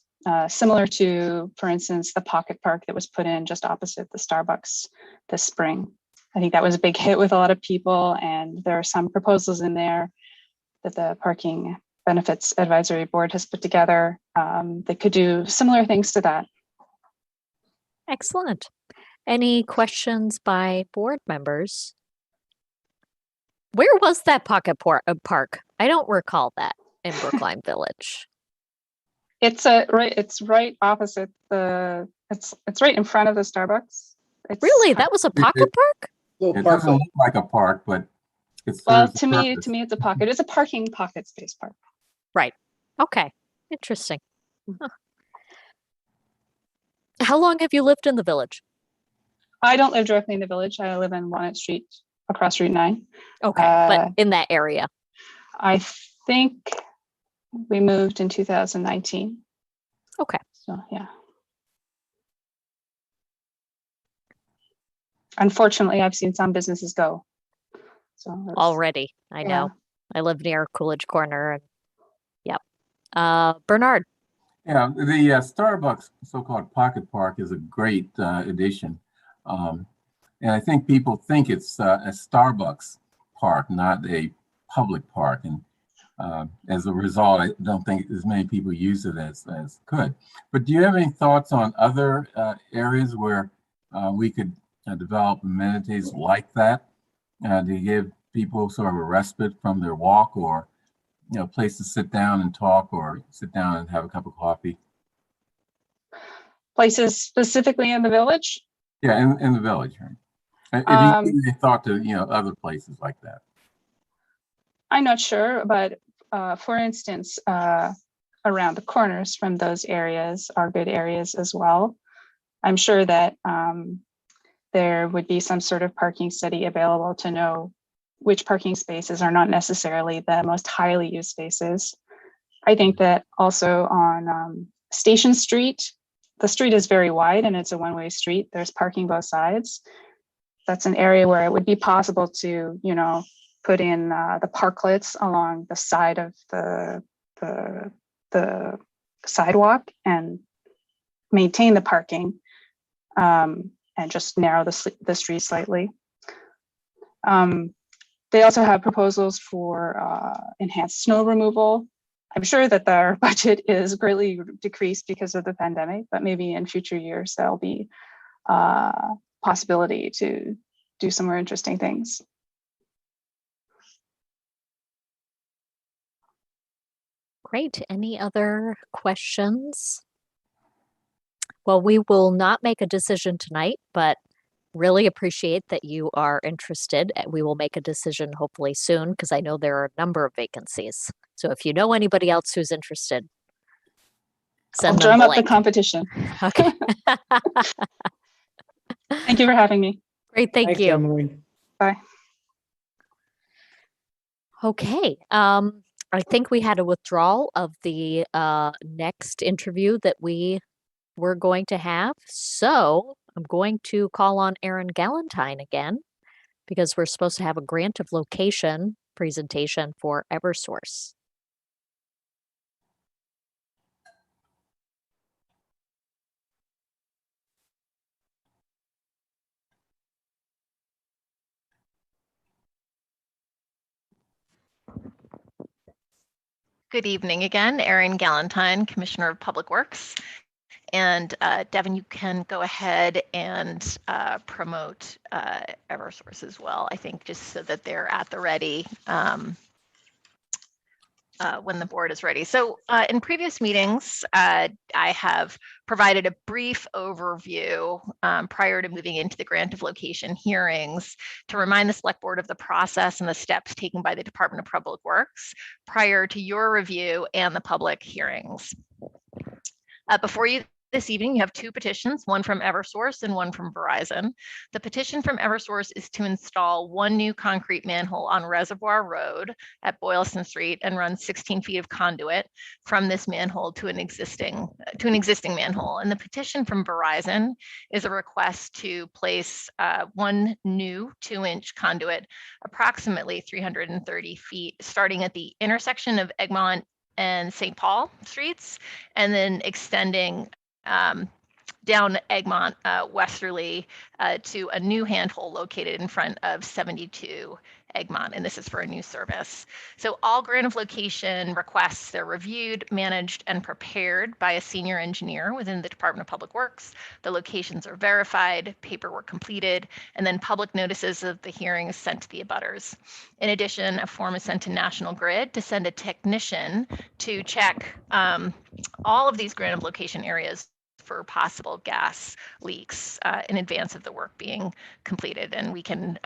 similar to, for instance, the pocket park that was put in just opposite the Starbucks this spring. I think that was a big hit with a lot of people, and there are some proposals in there that the Parking Benefits Advisory Board has put together that could do similar things to that. Excellent. Any questions by board members? Where was that pocket park? I don't recall that in Brookline Village. It's right opposite it's right in front of the Starbucks. Really? That was a pocket park? It doesn't look like a park, but it's to me it's a pocket. It's a parking pocket space park. Right. Okay. Interesting. Huh. How long have you lived in the village? I don't live directly in the village. I live in Walnut Street, across Route 9. Okay, but in that area. I think we moved in 2019. Okay. So yeah. Unfortunately, I've seen some businesses go. So already, I know. I live near Coolidge Corner, and yep. Bernard. Yeah, the Starbucks so-called pocket park is a great addition. And I think people think it's a Starbucks park, not a public park. And as a result, I don't think as many people use it as could. But do you have any thoughts on other areas where we could develop amenities like that to give people sort of a respite from their walk, or a place to sit down and talk, or sit down and have a cup of coffee? Places specifically in the village? Yeah, in the village, right? If you thought to, other places like that. I'm not sure, but for instance, around the corners from those areas are good areas as well. I'm sure that there would be some sort of parking study available to know which parking spaces are not necessarily the most highly used spaces. I think that also on Station Street, the street is very wide and it's a one-way street. There's parking both sides. That's an area where it would be possible to, put in the parklets along the side of the sidewalk and maintain the parking and just narrow the street slightly. They also have proposals for enhanced snow removal. I'm sure that their budget is greatly decreased because of the pandemic, but maybe in future years there'll be a possibility to do some more interesting things. Great. Any other questions? Well, we will not make a decision tonight, but really appreciate that you are interested. We will make a decision hopefully soon because I know there are a number of vacancies. So if you know anybody else who's interested, I'll send them drum the up the link. competition. Okay. Thank you for having me. Great. Thank Thanks, you. Emily. Bye. Okay. I think we had a withdrawal of the next interview that we were going to have. So I'm going to call on Erin Galentine again because we're supposed to have a grant of location presentation for Eversource. Good evening again, Erin Galentine, Commissioner of Public Works. And Devin, you can go ahead and promote Eversource as well, I think, just so that they're at the ready when the board is ready. So in previous meetings, I have provided a brief overview prior to moving into the grant of location hearings to remind the select board of the process and the steps taken by the Department of Public Works prior to your review and the public hearings. Before you this evening, you have two petitions, one from Eversource and one from Verizon. The petition from Eversource is to install one new concrete manhole on Reservoir Road at Boylston Street and run 16 feet of conduit from this manhole to an existing manhole. And the petition from Verizon is a request to place one new 2-inch conduit, approximately 330 feet, starting at the intersection of Egmont and St. Paul streets, and then extending down Egmont westerly to a new handhole located in front of 72 Egmont, and this is for a new service. So all grant of location requests, they're reviewed, managed, and prepared by a senior engineer within the Department of Public Works. The locations are verified, paperwork completed, and then public notices of the hearing is sent to the abutters. In addition, a form is sent to National Grid to send a technician to check all of these grant of location areas for possible gas leaks in advance of the work being completed. And we can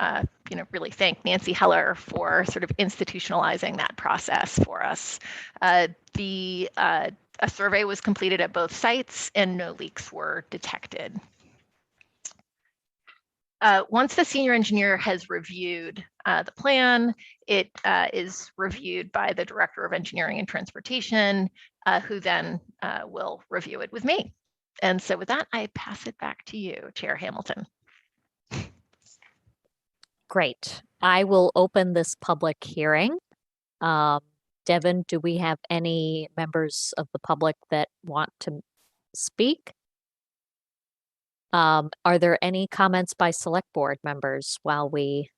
really thank Nancy Heller for sort of institutionalizing that process for us. A survey was completed at both sites and no leaks were detected. Once the senior engineer has reviewed the plan, it is reviewed by the Director of Engineering and Transportation, who then will review it with me. And so with that, I pass it back to you, Chair Hamilton. Great. I will open this public hearing. Devin, do we have any members of the public that want to speak? Are there any comments by select board members while we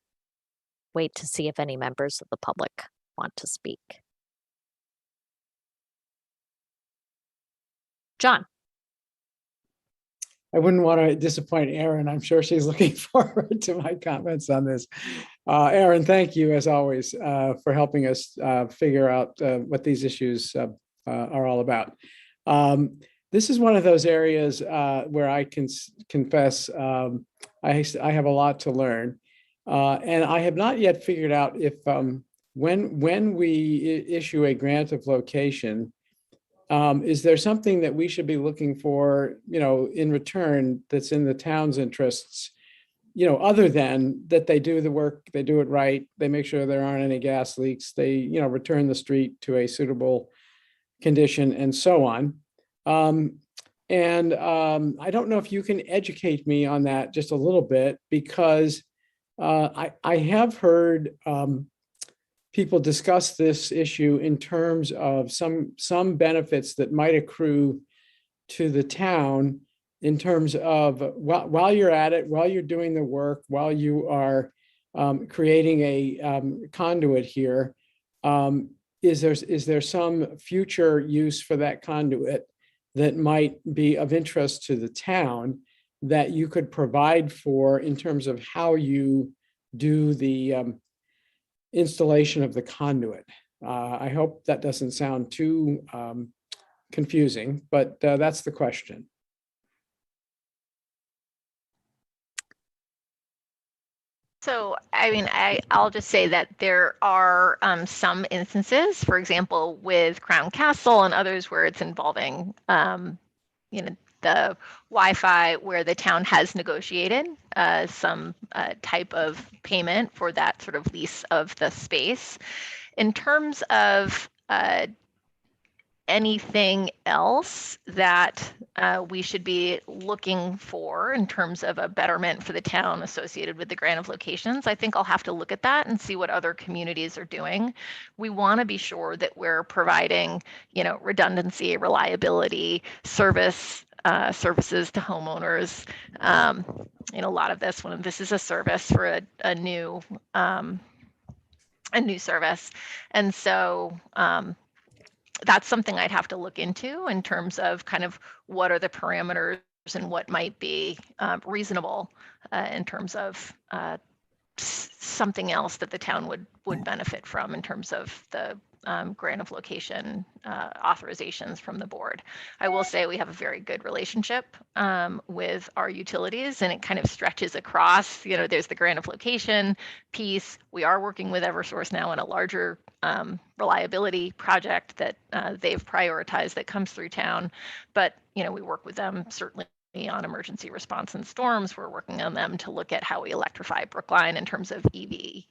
wait to see if any members of the public want to speak? John. I wouldn't want to disappoint Erin. I'm sure she's looking forward to my comments on this. Erin, thank you as always for helping us figure out what these issues are all about. this is one of those areas where I can confess I have a lot to learn. And I have not yet figured out if when we issue a grant of location, is there something that we should be looking for, in return that's in the town's interests, other than that they do the work, they do it right, they make sure there aren't any gas leaks, they, return the street to a suitable condition and so on. I don't know if you can educate me on that just a little bit, because I have heard people discuss this issue in terms of some benefits that might accrue to the town in terms of while you're at it, while you're doing the work, while you are creating a conduit here, is there some future use for that conduit that might be of interest to the town that you could provide for in terms of how you do the installation of the conduit? I hope that doesn't sound too confusing, but that's the question. So, I mean, I'll just say that there are some instances, for example, with Crown Castle and others where it's involving, the Wi-Fi, where the town has negotiated some type of payment for that sort of lease of the space. In terms of anything else that we should be looking for in terms of a betterment for the town associated with the grant of locations, I think I'll have to look at that and see what other communities are doing. We want to be sure that we're providing, redundancy, reliability, services to homeowners. A lot of this is a service for a new service, and so that's something I'd have to look into in terms of kind of what are the parameters and what might be reasonable in terms of something else that the town would benefit from in terms of the grant of location authorizations from the board. I will say we have a very good relationship with our utilities, and it kind of stretches across, there's the grant of location piece. We are working with Eversource now on a larger reliability project that they've prioritized that comes through town. But, we work with them certainly on emergency response and storms. We're working on them to look at how we electrify Brookline in terms of EV,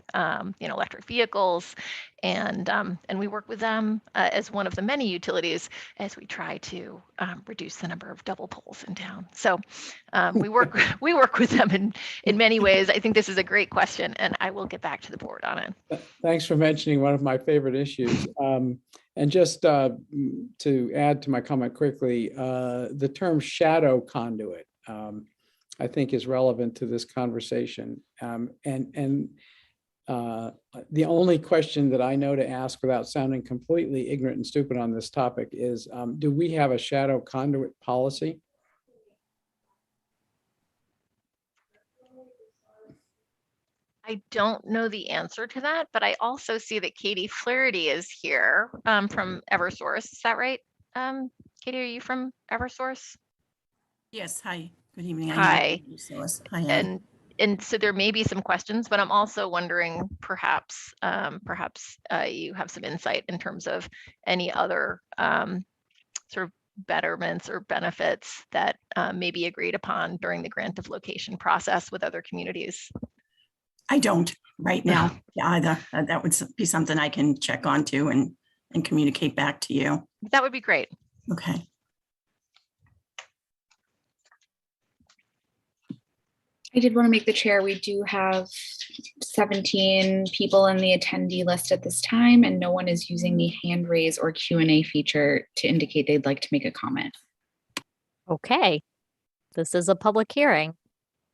electric vehicles. And we work with them as one of the many utilities as we try to reduce the number of double poles in town. So we work with them in many ways. I think this is a great question, and I will get back to the board on it. Thanks for mentioning one of my favorite issues. And just to add to my comment quickly, the term shadow conduit, I think is relevant to this conversation. And the only question that I know to ask without sounding completely ignorant and stupid on this topic is, do we have a shadow conduit policy? I don't know the answer to that, but I also see that Katie Flaherty is here from Eversource. Is that right? Katie, are you from Eversource? Yes. Hi. Good evening. Hi. Hi. And so there may be some questions, but I'm also wondering perhaps you have some insight in terms of any other sort of betterments or benefits that may be agreed upon during the grant of location process with other communities. I don't right now either. That would be something I can check onto and communicate back to you. That would be great. Okay. I did want to make the chair. We do have 17 people in the attendee list at this time, and no one is using the hand raise or Q&A feature to indicate they'd like to make a comment. Okay, this is a public hearing,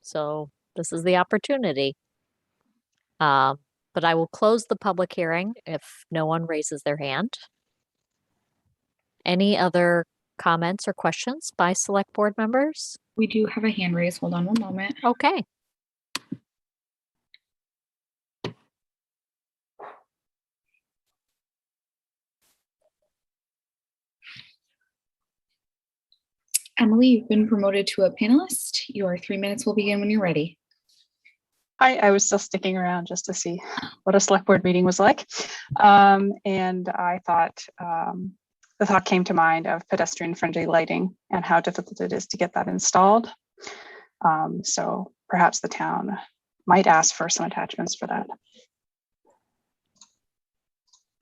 so this is the opportunity. But I will close the public hearing if no one raises their hand. Any other comments or questions by select board members? We do have a hand raise. Hold on one moment. Okay. Emily, you've been promoted to a panelist. Your 3 minutes will begin when you're ready. I was still sticking around just to see what a select board meeting was like. And I thought the thought came to mind of pedestrian friendly lighting and how difficult it is to get that installed. So perhaps the town might ask for some attachments for that.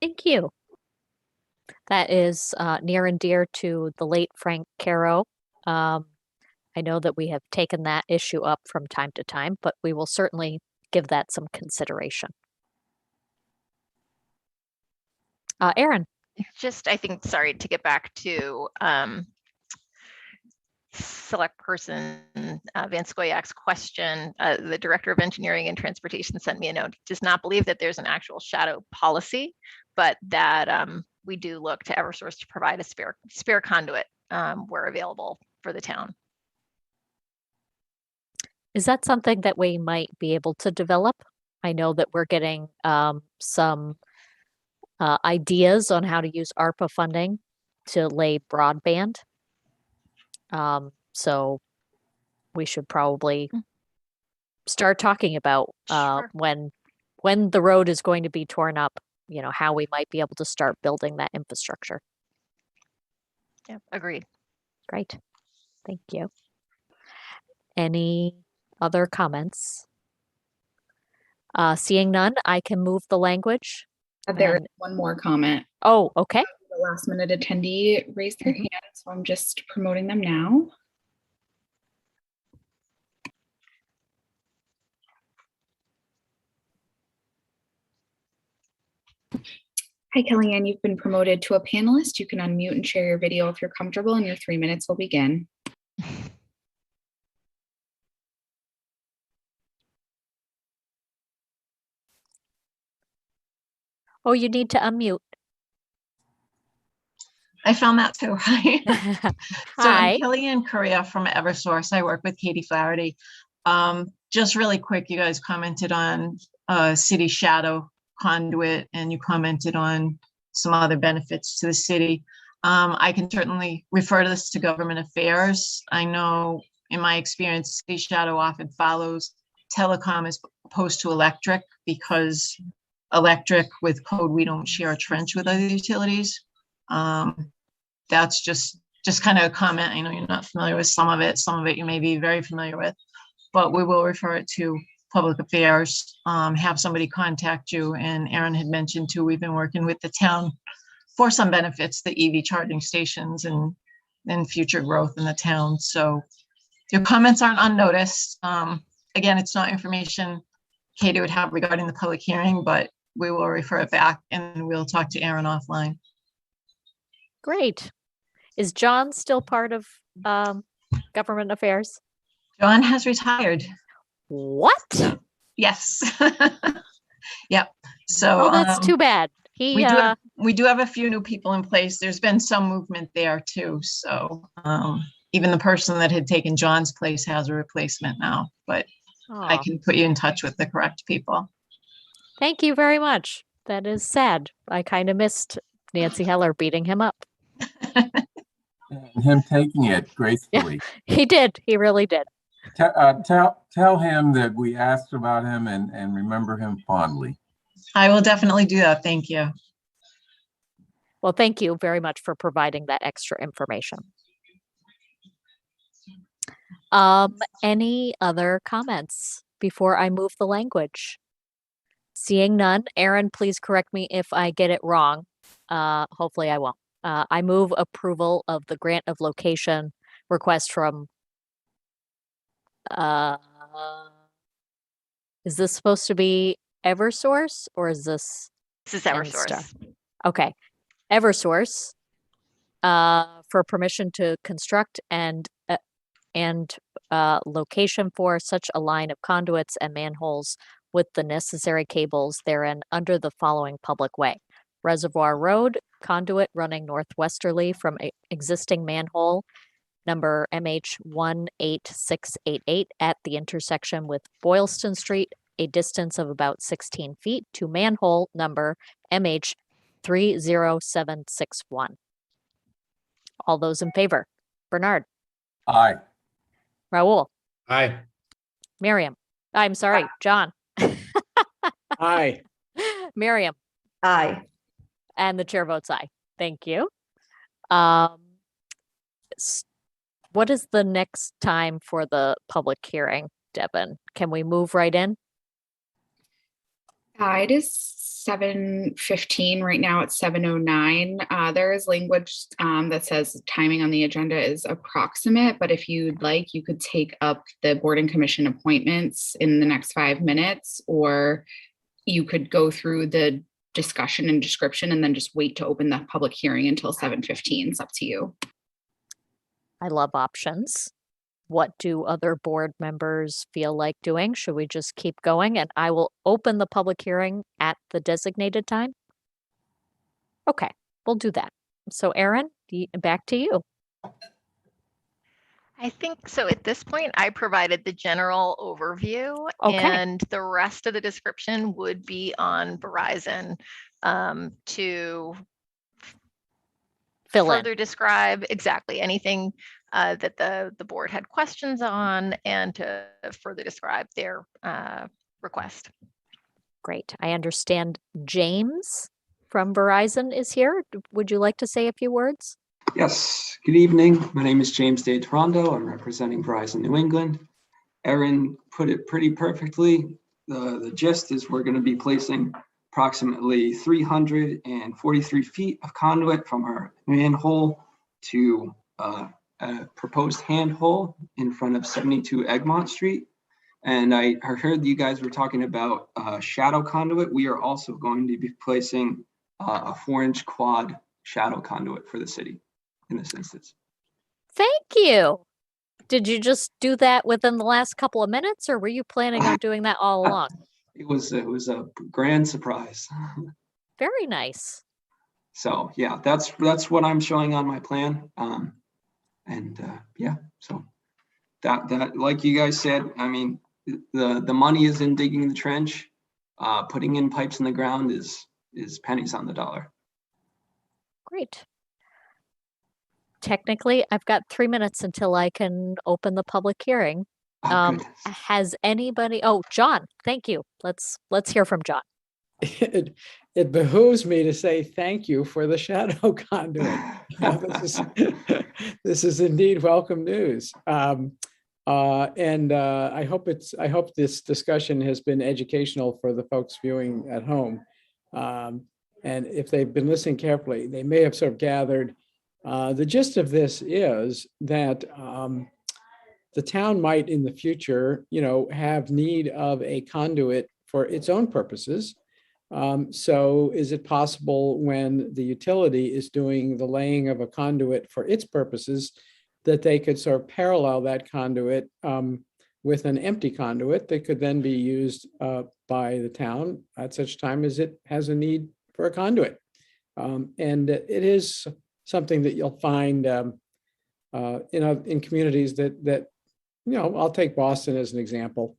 Thank you. That is near and dear to the late Frank Caro. I know that we have taken that issue up from time to time, but we will certainly give that some consideration. Erin. Just, I think, sorry to get back to select person Van Scoyak's question. The director of engineering and transportation sent me a note. Does not believe that there's an actual shadow policy, but that we do look to Eversource to provide a spare conduit where available for the town. Is that something that we might be able to develop? I know that we're getting some ideas on how to use ARPA funding to lay broadband. So we should probably start talking about Sure. when the road is going to be torn up, you know, how we might be able to start building that infrastructure. Yeah, agreed. Great. Thank you. Any other comments? Seeing none, I can move the language. There is one more comment. Oh, okay. The last minute attendee raised their hand, so I'm just promoting them now. Hi, Kellyanne, you've been promoted to a panelist. You can unmute and share your video if you're comfortable, and your 3 minutes will begin. Oh, you need to unmute. I found that too, right? So Hi. I'm Kellyanne Correa from Eversource. I work with Katie Flaherty. Just really quick, you guys commented on city shadow conduit, and you commented on some other benefits to the city. I can certainly refer to this to government affairs. I know in my experience, city shadow often follows telecom as opposed to electric, because electric with code, we don't share a trench with other utilities. That's just kind of a comment. I know you're not familiar with some of it you may be very familiar with, but we will refer it to public affairs, have somebody contact you. And Erin had mentioned too, we've been working with the town for some benefits, the EV charging stations and future growth in the town. So your comments aren't unnoticed. Again, it's not information Katie would have regarding the public hearing, but we will refer it back and we'll talk to Erin offline. Great. Is John still part of government affairs? John has retired. What? Yes. Yep. So that's too bad. We do have a few new people in place. There's been some movement there too. So even the person that had taken John's place has a replacement now, but I can put you in touch with the correct people. Thank you very much. That is sad. I kind of missed Nancy Heller beating him up. And him taking it gracefully. Yeah, he did. He really did. Tell him that we asked about him and remember him fondly. I will definitely do that. Thank you. Well, thank you very much for providing that extra information. Any other comments before I move the language? Seeing none, Erin, please correct me if I get it wrong. Hopefully I won't. I move approval of the grant of location request from, is this supposed to be Eversource or is this? This is Eversource. Insta? Okay. Eversource, for permission to construct and location for such a line of conduits and manholes with the necessary cables therein under the following public way. Reservoir Road, conduit running northwesterly from existing manhole number MH18688 at the intersection with Boylston Street, a distance of about 16 feet, to manhole number MH30761. All those in favor? Bernard? Aye. Raul, Aye. Miriam. I'm sorry, John. Aye. Miriam, Aye. and the chair votes aye. Thank you. Um, what is the next time for the public hearing, Devin? Can we move right in? It is 7:15 right now. It's 7:09. There is language that says timing on the agenda is approximate, but if you'd like, you could take up the board and commission appointments in the next 5 minutes, or you could go through the discussion and description and then just wait to open the public hearing until 7:15. It's up to you. I love options. What do other board members feel like doing? Should we just keep going? And I will open the public hearing at the designated time. Okay, we'll do that. So Erin, back to you. I think so. At this point, I provided the general overview, Okay. and the rest of the description would be on Verizon to Fill in. further describe exactly anything that the board had questions on, and to further describe their request. Great. I understand James from Verizon is here. Would you like to say a few words? Yes, good evening. My name is James De Toronto. I'm representing Verizon New England. Erin put it pretty perfectly. The gist is we're going to be placing approximately 343 feet of conduit from our manhole to a proposed handhole in front of 72 Egmont Street. And I heard you guys were talking about shadow conduit. We are also going to be placing a 4-inch quad shadow conduit for the city in this instance. Thank you. Did you just do that within the last couple of minutes, or were you planning on doing that all along? It was a grand surprise. Very nice. So yeah, that's what I'm showing on my plan. Yeah, so that like you guys said, I mean, the money is in digging the trench. Putting in pipes in the ground is pennies on the dollar. Great. Technically, I've got 3 minutes until I can open the public hearing. Good. Has anybody? Oh, John, thank you. Let's hear from John. It behooves me to say thank you for the shadow conduit. This is indeed welcome news. I hope this discussion has been educational for the folks viewing at home. And if they've been listening carefully, they may have sort of gathered the gist of this is that the town might in the future, have need of a conduit for its own purposes. So is it possible when the utility is doing the laying of a conduit for its purposes that they could sort of parallel that conduit with an empty conduit that could then be used by the town at such time as it has a need for a conduit? And it is something that you'll find in communities that I'll take Boston as an example.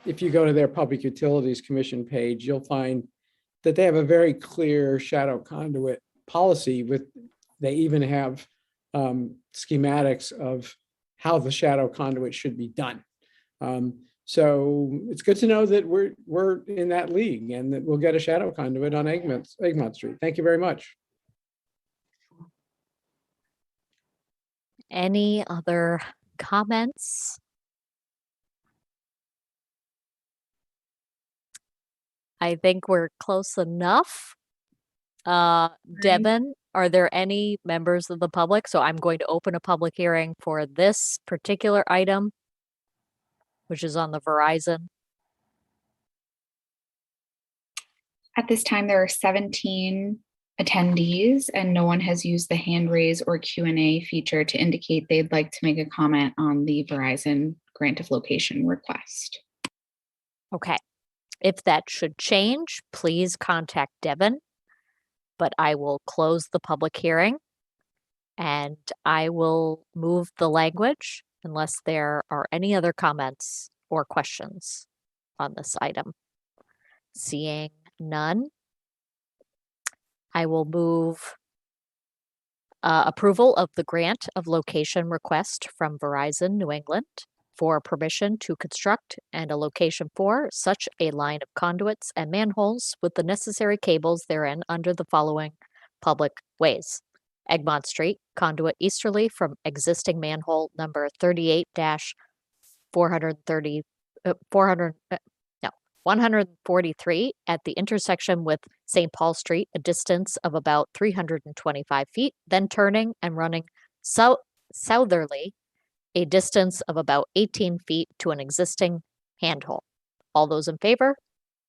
If you go to their Public Utilities Commission page, you'll find that they have a very clear shadow conduit policy. They even have schematics of how the shadow conduit should be done. So it's good to know that we're in that league and that we'll get a shadow conduit on Egmont Street. Thank you very much. Any other comments? I think we're close enough. Devin, are there any members of the public? So I'm going to open a public hearing for this particular item, which is on the Verizon. At this time, there are 17 attendees and no one has used the hand raise or Q&A feature to indicate they'd like to make a comment on the Verizon grant of location request. Okay. If that should change, please contact Devin, but I will close the public hearing and I will move the language unless there are any other comments or questions on this item. Seeing none, I will move Approval of the grant of location request from Verizon New England for permission to construct and a location for such a line of conduits and manholes with the necessary cables therein under the following public ways. Egmont Street, conduit easterly from existing manhole number 143 at the intersection with St. Paul Street, a distance of about 325 feet, then turning and running southerly, a distance of about 18 feet to an existing handhole. All those in favor?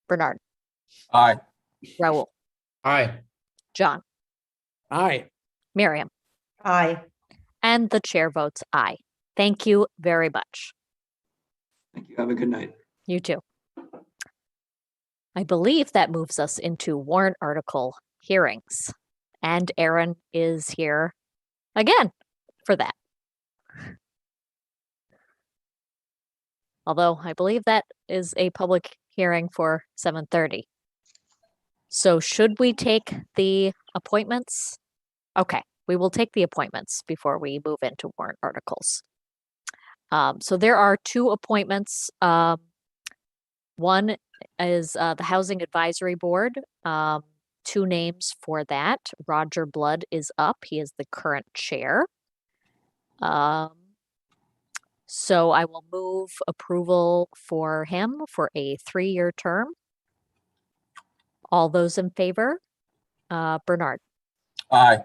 Bernard, Aye. Raul, Aye. John, Aye. Miriam, Aye. and the chair votes aye. Thank you very much. Thank you. Have a good night. You too. I believe that moves us into warrant article hearings. And Aaron is here again for that. Although I believe that is a public hearing for 7:30. So should we take the appointments? Okay, we will take the appointments before we move into warrant articles. So there are two appointments. One is the Housing Advisory Board. Two names for that. Roger Blood is up. He is the current chair. So I will move approval for him for a 3-year term. All those in favor? Bernard, Aye.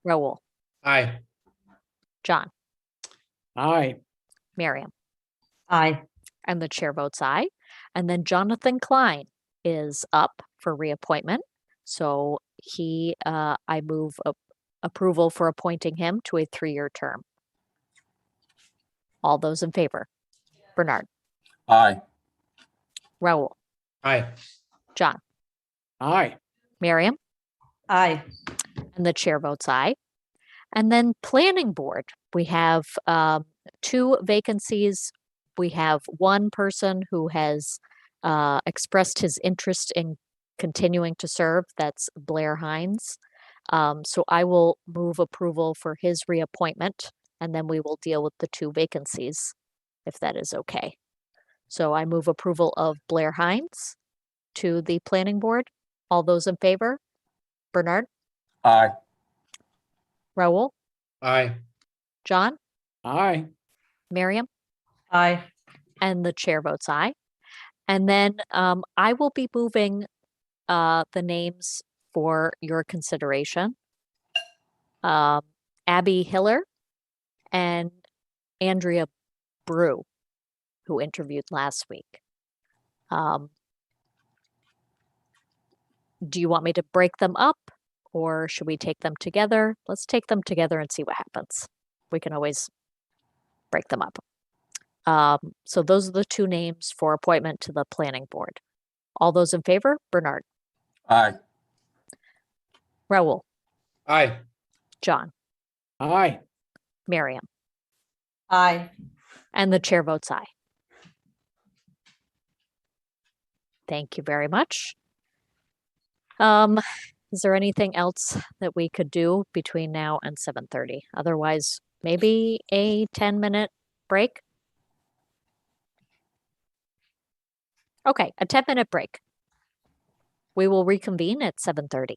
Raul, Aye. John, Aye. Miriam, Aye. and the chair votes aye. And then Jonathan Klein is up for reappointment. So I move approval for appointing him to a 3-year term. All those in favor? Bernard, Aye. Raul, Aye. John, Aye. Miriam, Aye. and the chair votes aye. And then planning board, we have 2 vacancies. We have one person who has expressed his interest in continuing to serve. That's Blair Hines. So I will move approval for his reappointment, and then we will deal with the 2 vacancies, if that is okay. So I move approval of Blair Hines to the planning board. All those in favor? Bernard, Aye. Raul, Aye. John, Aye. Miriam, Aye. and the chair votes aye. And then I will be moving the names for your consideration. Abby Hiller and Andrea Brew, who interviewed last week. Do you want me to break them up, or should we take them together? Let's take them together and see what happens. We can always break them up. So those are the 2 names for appointment to the planning board. All those in favor? Bernard, Aye. Raul, Aye. John, Aye. Miriam, Aye. and the chair votes aye. Thank you very much. Is there anything else that we could do between now and 7:30? Otherwise, maybe a 10-minute break? Okay, a 10-minute break. We will reconvene at 7:30.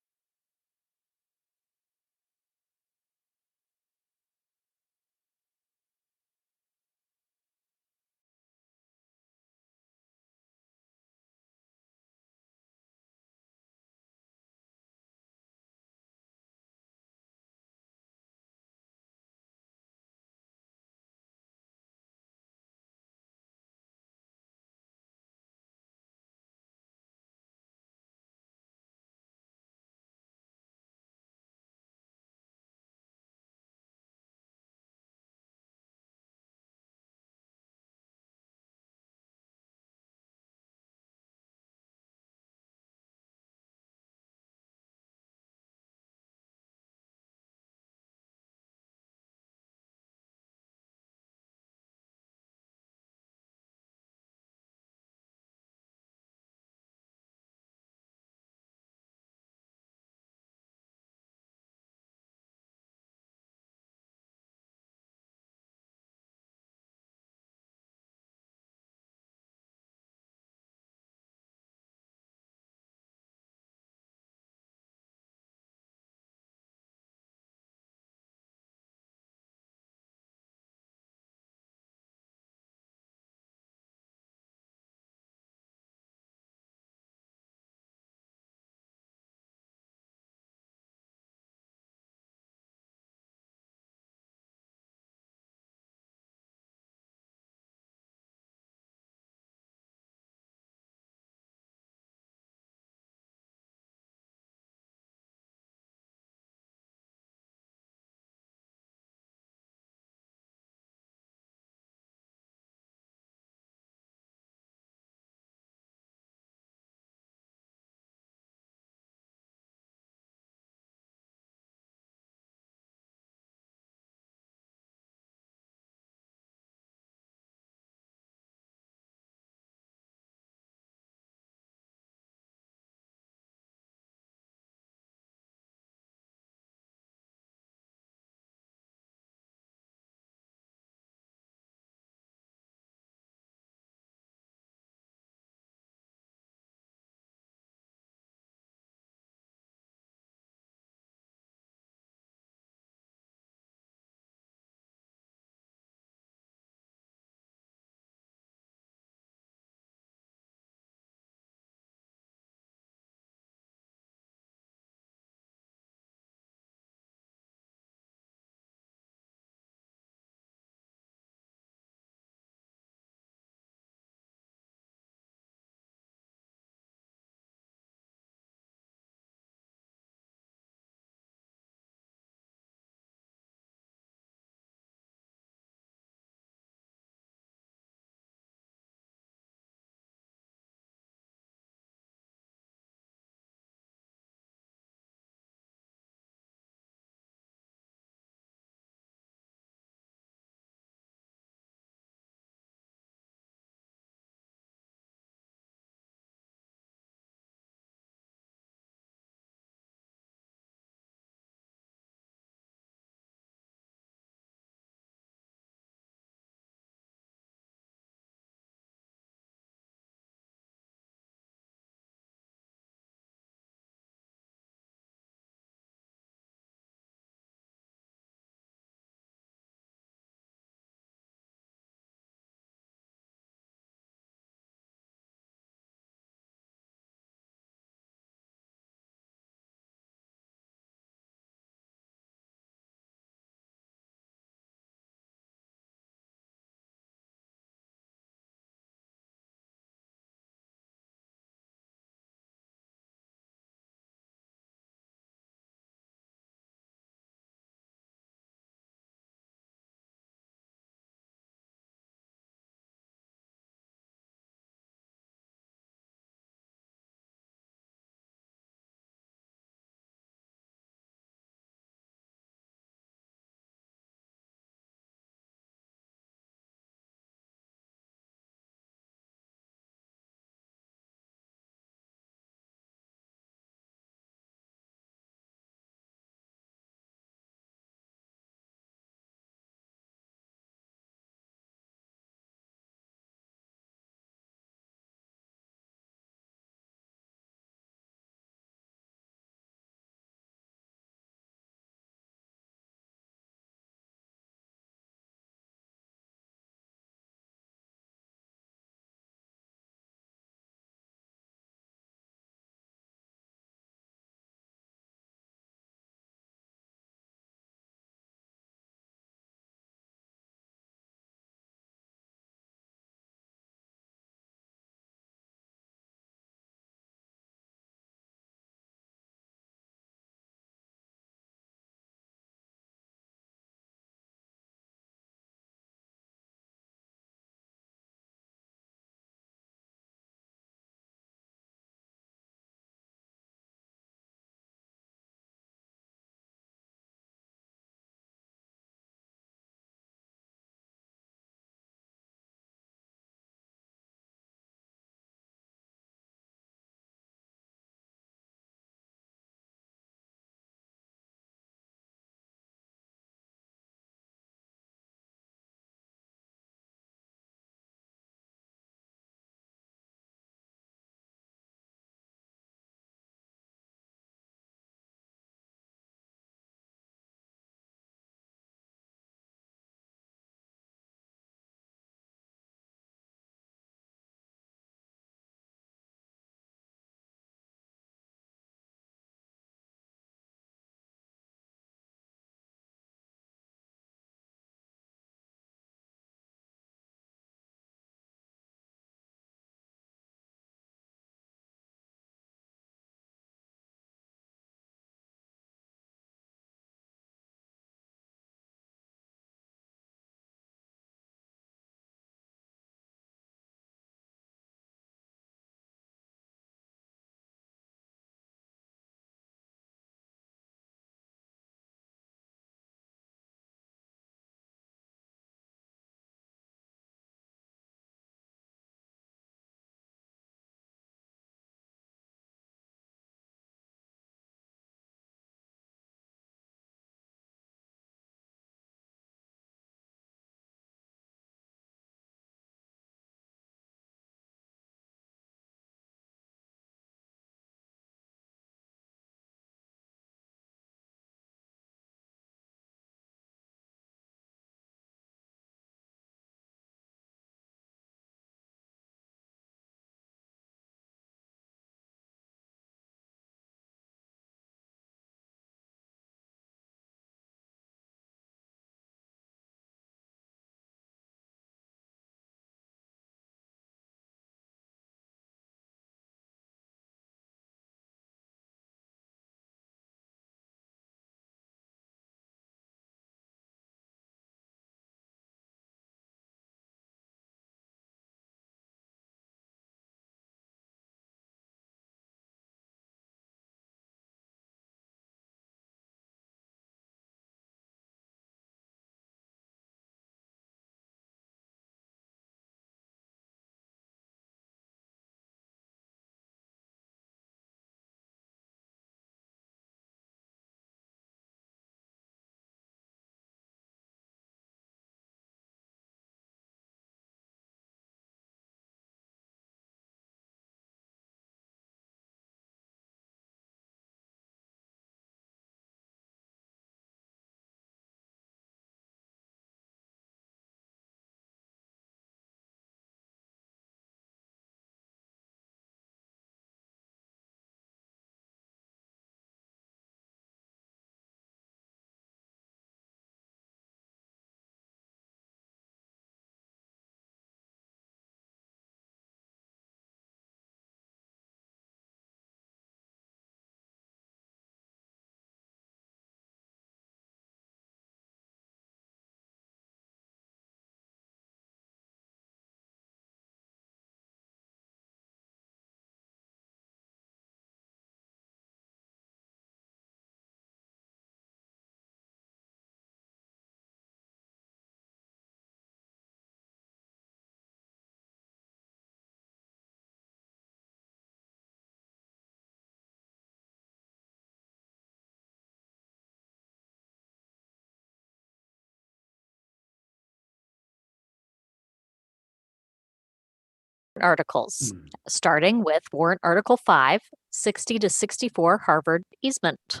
articles, starting with warrant article 5, 60 to 64 Harvard easement.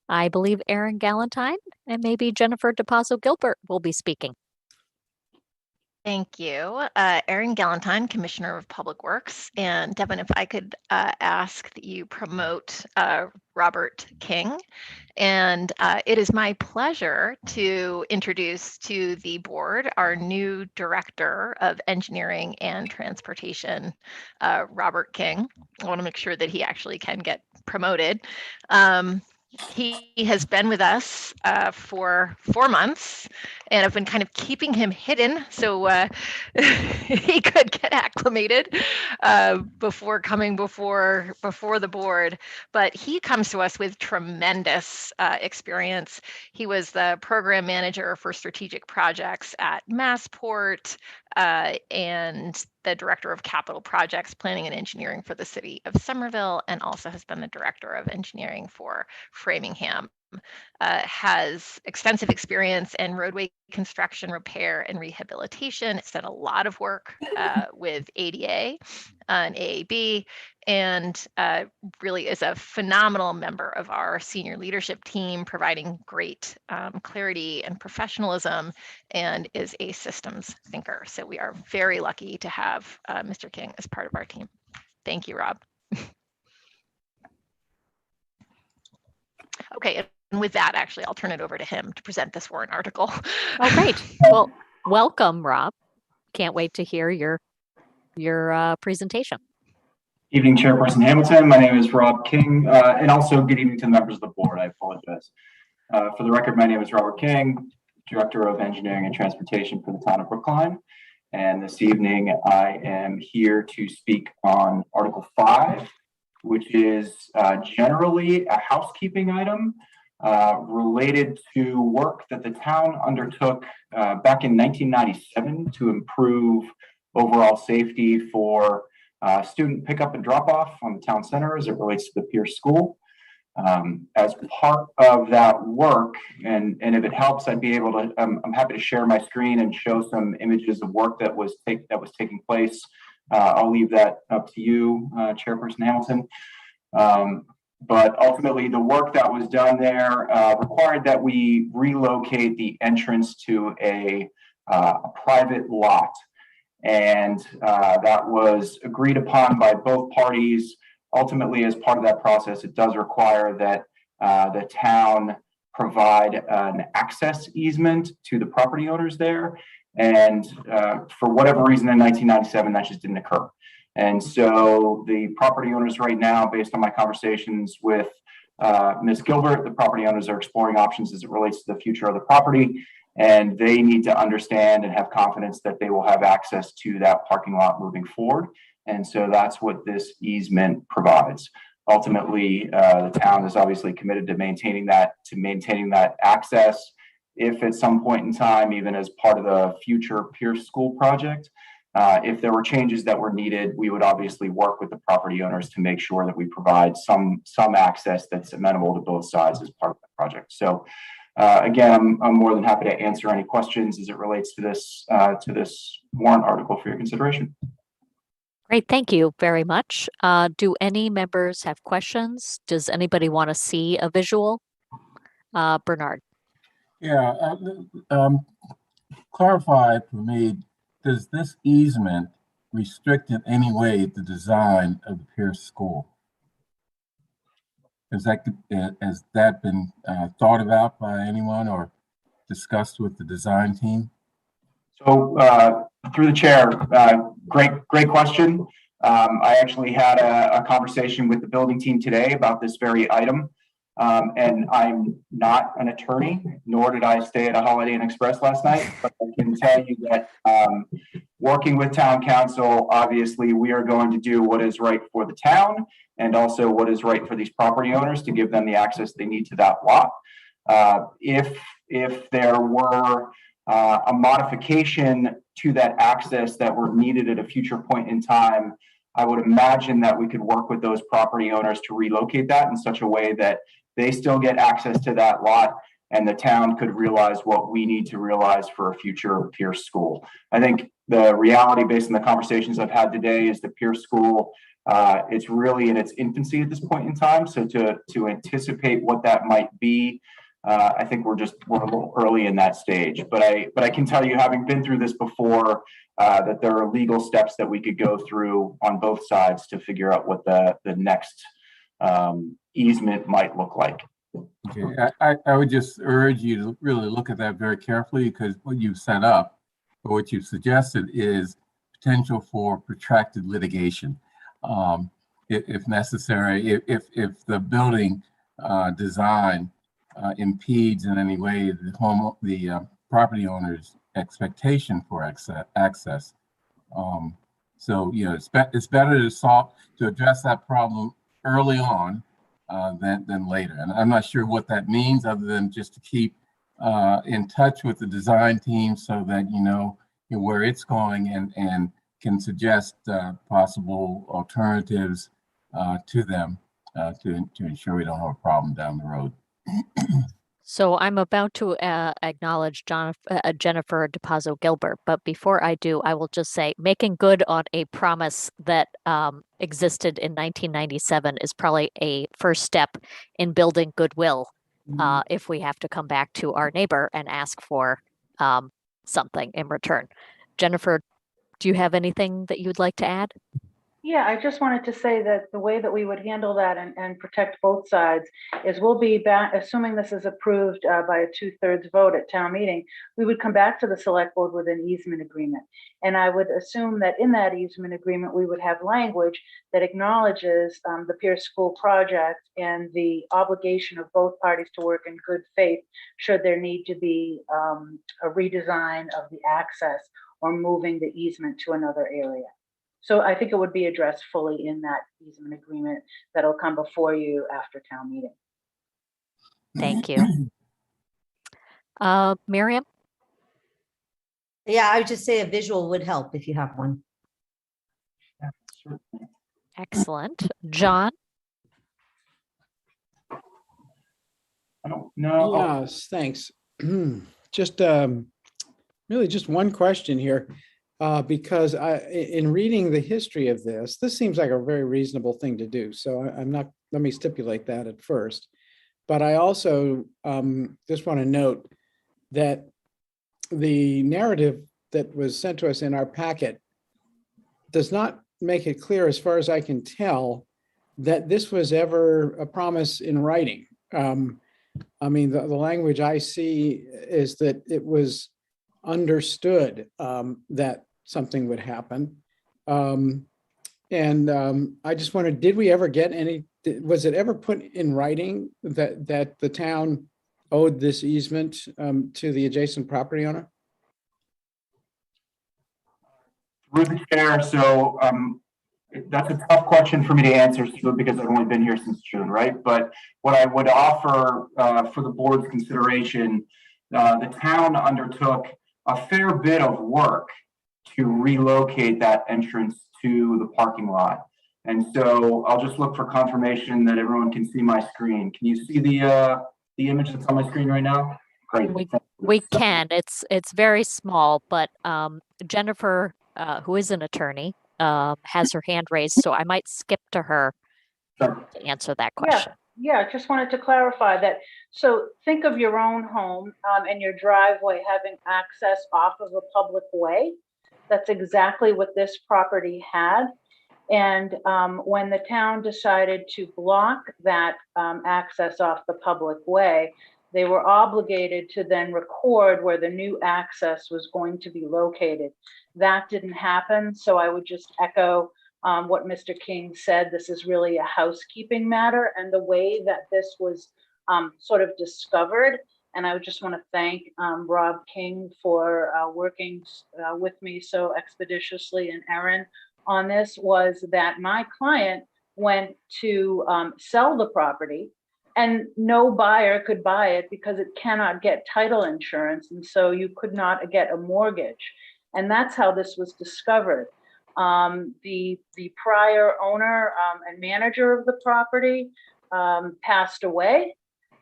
I believe Aaron Galantine and maybe Jennifer DePazzo Gilbert will be speaking. Thank you. Erin Galantine, Commissioner of Public Works. And Devin, if I could ask that you promote Robert King. And it is my pleasure to introduce to the board our new Director of Engineering and Transportation, Robert King. I want to make sure that he actually can get promoted. He has been with us for 4 months, and I've been kind of keeping him hidden so he could get acclimated before coming before the board. But he comes to us with tremendous experience. He was the program manager for strategic projects at Massport and the director of capital projects, planning and engineering for the city of Somerville, and also has been the director of engineering for Framingham. Has extensive experience in roadway construction, repair, and rehabilitation. It's done a lot of work with ADA and AAB, and really is a phenomenal member of our senior leadership team, providing great clarity and professionalism, and is a systems thinker. So we are very lucky to have Mr. King as part of our team. Thank you, Rob. Okay, and with that, actually, I'll turn it over to him to present this warrant article. Oh, great. Well, welcome, Rob. Can't wait to hear your presentation. Evening, Chairperson Hamilton. My name is Rob King, and also good evening to the members of the board. I apologize. For the record, my name is Robert King, Director of Engineering and Transportation for the town of Brookline. And this evening, I am here to speak on Article 5, which is generally a housekeeping item related to work that the town undertook back in 1997 to improve overall safety for student pickup and drop off on the town center as it relates to the Pierce School. As part of that work, and if it helps, I'd be able to, I'm happy to share my screen and show some images of work that was taking place. I'll leave that up to you, Chairperson Hamilton. But ultimately, the work that was done there required that we relocate the entrance to a private lot. And that was agreed upon by both parties. Ultimately, as part of that process, it does require that the town provide an access easement to the property owners there. And for whatever reason in 1997, that just didn't occur. And so the property owners right now, based on my conversations with Ms. Gilbert, the property owners are exploring options as it relates to the future of the property. And they need to understand and have confidence that they will have access to that parking lot moving forward. And so that's what this easement provides. Ultimately, the town is obviously committed to maintaining that access. If at some point in time, even as part of the future Pierce School project, if there were changes that were needed, we would obviously work with the property owners to make sure that we provide some access that's amenable to both sides as part of the project. So again, I'm more than happy to answer any questions as it relates to this warrant article for your consideration. Great, thank you very much. Do any members have questions? Does anybody want to see a visual? Bernard. Yeah, clarify for me, does this easement restrict in any way the design of the Pierce School? Has that been thought about by anyone or discussed with the design team? So through the chair, great question. I actually had a conversation with the building team today about this very item. And I'm not an attorney, nor did I stay at a Holiday Inn Express last night, but I can tell you that working with town council, obviously we are going to do what is right for the town and also what is right for these property owners to give them the access they need to that lot. If there were a modification to that access that were needed at a future point in time, I would imagine that we could work with those property owners to relocate that in such a way that they still get access to that lot and the town could realize what we need to realize for a future Pierce School. I think the reality based on the conversations I've had today is the peer school, it's really in its infancy at this point in time. So to anticipate what that might be, I think we're a little early in that stage. But I can tell you, having been through this before, that there are legal steps that we could go through on both sides to figure out what the next easement might look like. Okay, I would just urge you to really look at that very carefully, because what you've set up, or what you've suggested, is potential for protracted litigation, if necessary. If the building design impedes in any way the property owner's expectation for access. So it's better to address that problem early on than later. And I'm not sure what that means, other than just to keep in touch with the design team so that you know where it's going and can suggest possible alternatives to them to ensure we don't have a problem down the road. So I'm about to acknowledge Jennifer DePazzo Gilbert, but before I do, I will just say making good on a promise that existed in 1997 is probably a first step in building goodwill if we have to come back to our neighbor and ask for something in return. Jennifer, do you have anything that you'd like to add? Yeah, I just wanted to say that the way that we would handle that and protect both sides is we'll be back, assuming this is approved by a 2/3 vote at town meeting, we would come back to the select board with an easement agreement. And I would assume that in that easement agreement, we would have language that acknowledges the Pierce School project and the obligation of both parties to work in good faith should there need to be a redesign of the access or moving the easement to another area. So I think it would be addressed fully in that easement agreement that'll come before you after town meeting. Thank you. Miriam? Yeah, I would just say a visual would help if you have one. Excellent. John? I don't know. Yes, thanks. Just really just one question here. Because in reading the history of this seems like a very reasonable thing to do. So let me stipulate that at first. But I also just want to note that the narrative that was sent to us in our packet does not make it clear, as far as I can tell, that this was ever a promise in writing. I mean, the language I see is that it was understood that something would happen. I just wondered, did we ever get was it ever put in writing that the town owed this easement to the adjacent property owner? Through the chair, so that's a tough question for me to answer because I've only been here since June, right? But what I would offer for the board's consideration, the town undertook a fair bit of work to relocate that entrance to the parking lot. And so I'll just look for confirmation that everyone can see my screen. Can you see the image that's on my screen right now? Great. We can. It's very small, but Jennifer, who is an attorney, has her hand raised, so I might skip to her to answer that question. Yeah, just wanted to clarify that. So think of your own home and your driveway having access off of a public way. That's exactly what this property had. And when the town decided to block that access off the public way, they were obligated to then record where the new access was going to be located. That didn't happen. So I would just echo what Mr. King said. This is really a housekeeping matter, and the way that this was sort of discovered. And I would just want to thank Rob King for working with me so expeditiously, and Erin on this, was that my client went to sell the property and no buyer could buy it because it cannot get title insurance. And so you could not get a mortgage. And that's how this was discovered. The prior owner and manager of the property passed away.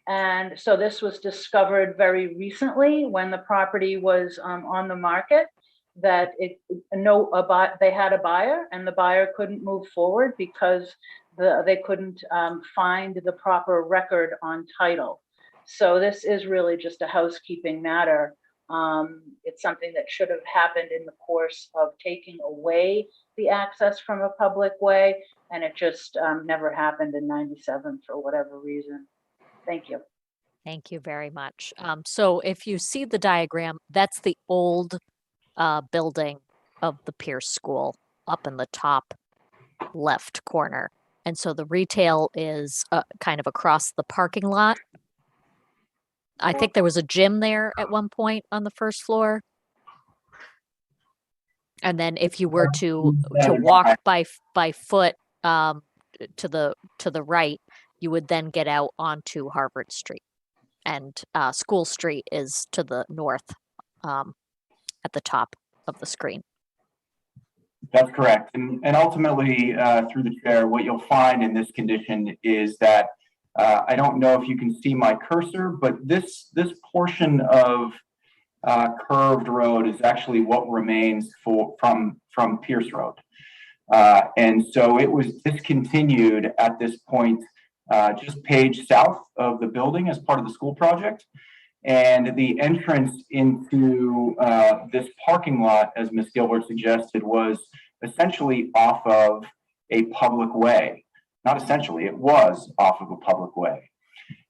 And so this was discovered very recently when the property was on the market. that they had a buyer and the buyer couldn't move forward because they couldn't find the proper record on title. So this is really just a housekeeping matter. It's something that should have happened in the course of taking away the access from a public way, and it just never happened in '97 for whatever reason. Thank you. Thank you very much. So if you see the diagram, that's the old building of the Pierce School up in the top left corner. And so the retail is kind of across the parking lot. I think there was a gym there at one point on the first floor. And then if you were to walk by foot to the right, you would then get out onto Harvard Street. And School Street is to the north at the top of the screen. That's correct. And ultimately, through the chair, what you'll find in this condition is that I don't know if you can see my cursor, but this portion of curved road is actually what remains from Pierce Road. And so it was discontinued at this point, just page south of the building as part of the school project. And the entrance into this parking lot, as Ms. Gilbert suggested, was essentially off of a public way. Not essentially, it was off of a public way.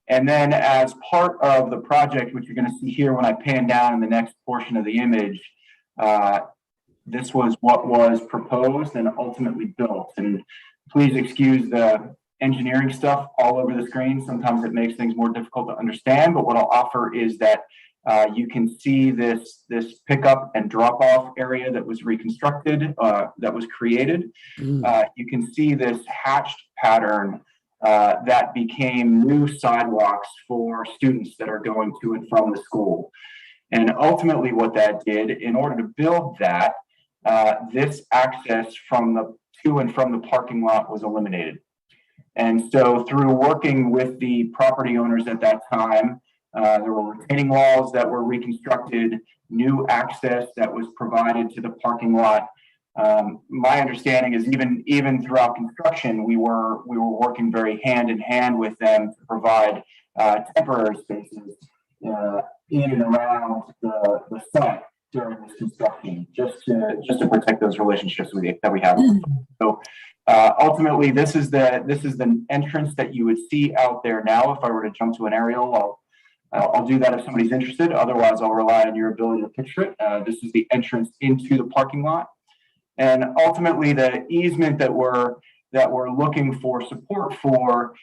And then as part of the project, which you're going to see here when I pan down in the next portion of the image, this was what was proposed and ultimately built. And please excuse the engineering stuff all over the screen. Sometimes it makes things more difficult to understand, but what I'll offer is that you can see this pickup and drop off area that was reconstructed, that was created. You can see this hatched pattern that became new sidewalks for students that are going to and from the school. And ultimately what that did, in order to build that, this access to and from the parking lot was eliminated. And so through working with the property owners at that time, there were retaining walls that were reconstructed, new access that was provided to the parking lot. My understanding is even throughout construction, we were working very hand in hand with them to provide temporary spaces in and around the site during this construction, just to protect those relationships that we have. So ultimately, this is the entrance that you would see out there now. If I were to jump to an aerial, I'll do that if somebody's interested. Otherwise, I'll rely on your ability to picture it. This is the entrance into the parking lot. And ultimately, the easement that we're looking for support for,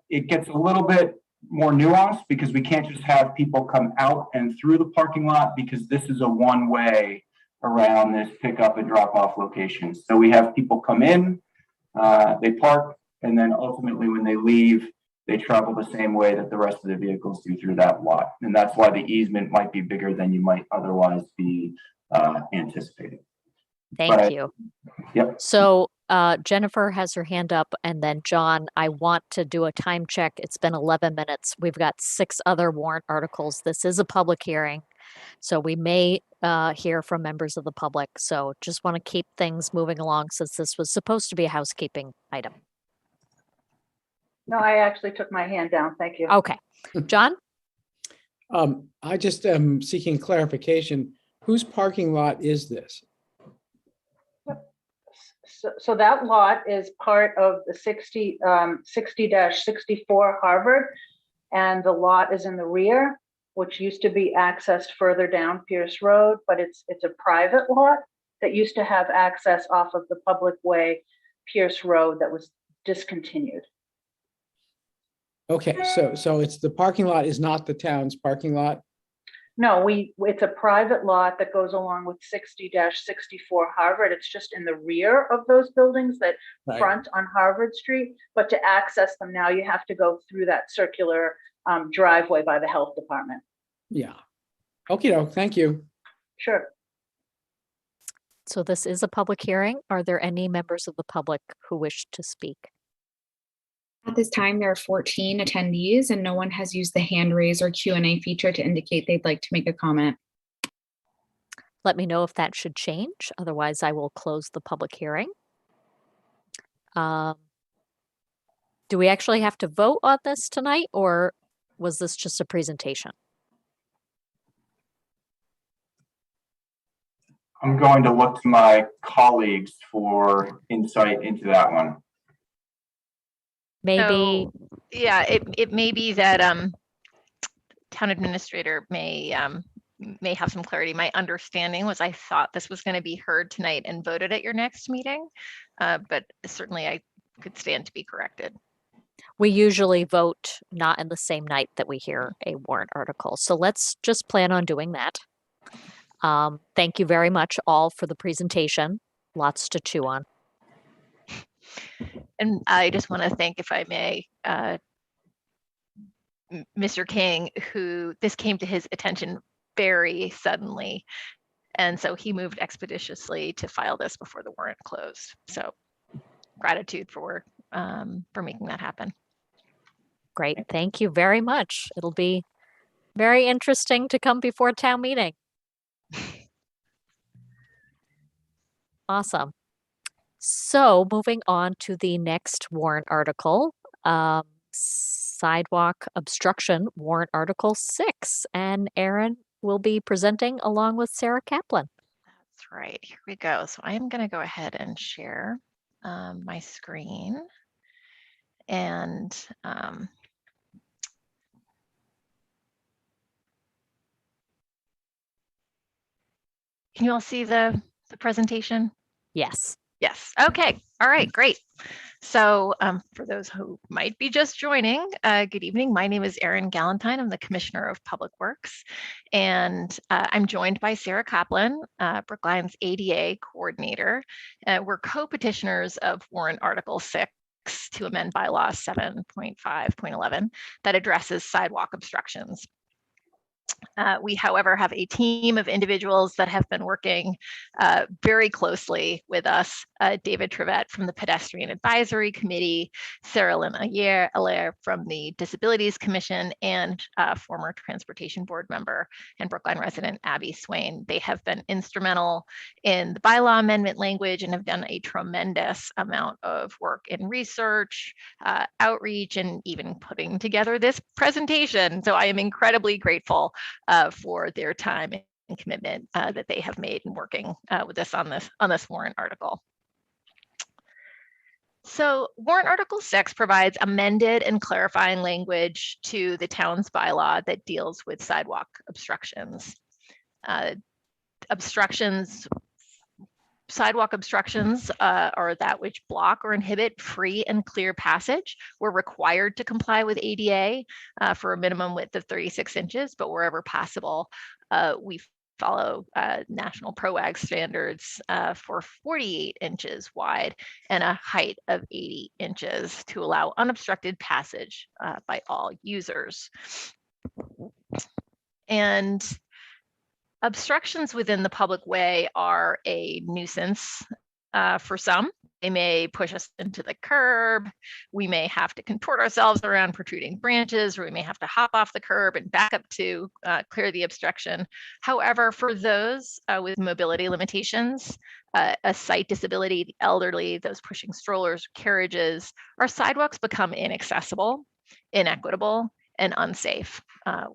it gets a little bit more nuanced because we can't just have people come out and through the parking lot because this is a one-way around this pickup and drop-off location. So we have people come in, they park, and then ultimately when they leave, they travel the same way that the rest of the vehicles do through that lot. And that's why the easement might be bigger than you might otherwise be anticipating. Thank you. Yep. So Jennifer has her hand up, and then John, I want to do a time check. It's been 11 minutes. We've got 6 other warrant articles. This is a public hearing, so we may hear from members of the public. So just want to keep things moving along since this was supposed to be a housekeeping item. No, I actually took my hand down. Thank you. Okay. John? I just am seeking clarification. Whose parking lot is this? So that lot is part of the 60-64 Harvard, and the lot is in the rear, which used to be accessed further down Pierce Road, but it's a private lot that used to have access off of the public way, Pierce Road, that was discontinued. Okay, so it's the parking lot is not the town's parking lot? No, it's a private lot that goes along with 60-64 Harvard. It's just in the rear of those buildings that front on Harvard Street. But to access them now, you have to go through that circular driveway by the health department. Yeah. Okay, thank you. Sure. So this is a public hearing. Are there any members of the public who wish to speak? At this time, there are 14 attendees and no one has used the hand raise or Q&A feature to indicate they'd like to make a comment. Let me know if that should change. Otherwise, I will close the public hearing. Do we actually have to vote on this tonight, or was this just a presentation? I'm going to look to my colleagues for insight into that one. Maybe. So, yeah, it may be that town administrator may have some clarity. My understanding was I thought this was going to be heard tonight and voted at your next meeting, but certainly I could stand to be corrected. We usually vote not in the same night that we hear a warrant article. So let's just plan on doing that. Thank you very much all for the presentation. Lots to chew on. And I just want to thank, if I may, Mr. King, who this came to his attention very suddenly. And so he moved expeditiously to file this before the warrant closed. So gratitude for making that happen. Great. Thank you very much. It'll be very interesting to come before town meeting. Awesome. So moving on to the next warrant article, Sidewalk Obstruction, warrant article 6. And Erin will be presenting along with Sarah Kaplan. That's right. Here we go. So I am going to go ahead and share my screen. And can you all see the presentation? Yes. Yes. Okay. All right. Great. So for those who might be just joining, good evening. My name is Erin Galantine. I'm the Commissioner of Public Works, and I'm joined by Sarah Kaplan, Brookline's ADA coordinator. We're co-petitioners of warrant article 6 to amend bylaw 7.5.11 that addresses sidewalk obstructions. We, however, have a team of individuals that have been working very closely with us. David Trevette from the Pedestrian Advisory Committee, Sarah Lynn Allaire from the Disabilities Commission, and former Transportation Board member and Brookline resident Abby Swain. They have been instrumental in the bylaw amendment language and have done a tremendous amount of work in research, outreach, and even putting together this presentation. So I am incredibly grateful for their time and commitment that they have made in working with us on this warrant article. So warrant article 6 provides amended and clarifying language to the town's bylaw that deals with sidewalk obstructions. Sidewalk obstructions are that which block or inhibit free and clear passage. We're required to comply with ADA for a minimum width of 36 inches, but wherever possible, we follow national PROAG standards for 48 inches wide and a height of 80 inches to allow unobstructed passage by all users. And obstructions within the public way are a nuisance for some. They may push us into the curb. We may have to contort ourselves around protruding branches, or we may have to hop off the curb and back up to clear the obstruction. However, for those with mobility limitations, a sight disability, the elderly, those pushing strollers, carriages, our sidewalks become inaccessible, inequitable, and unsafe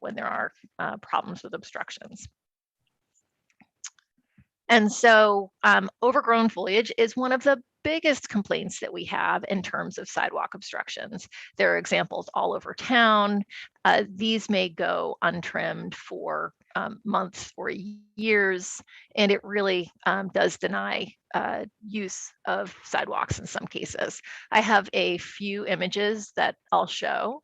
when there are problems with obstructions. And so overgrown foliage is one of the biggest complaints that we have in terms of sidewalk obstructions. There are examples all over town. These may go untrimmed for months or years, and it really does deny use of sidewalks in some cases. I have a few images that I'll show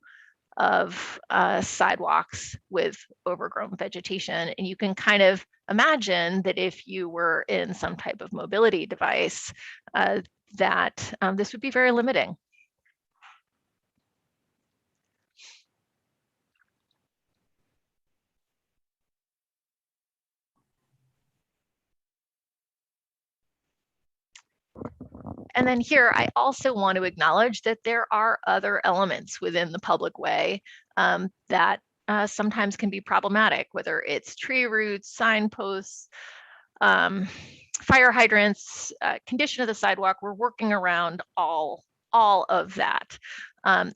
of sidewalks with overgrown vegetation. And you can kind of imagine that if you were in some type of mobility device, that this would be very limiting. And then here, I also want to acknowledge that there are other elements within the public way that sometimes can be problematic, whether it's tree roots, signposts, fire hydrants, condition of the sidewalk. We're working around all of that.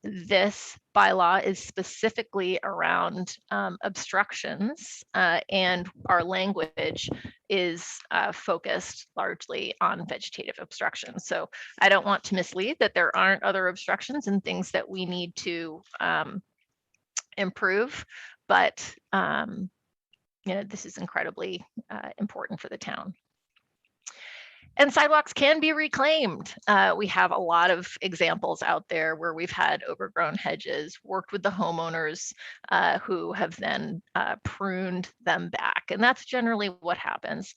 This bylaw is specifically around obstructions, and our language is focused largely on vegetative obstructions. So I don't want to mislead that there aren't other obstructions and things that we need to improve, but this is incredibly important for the town. And sidewalks can be reclaimed. We have a lot of examples out there where we've had overgrown hedges, worked with the homeowners who have then pruned them back. And that's generally what happens.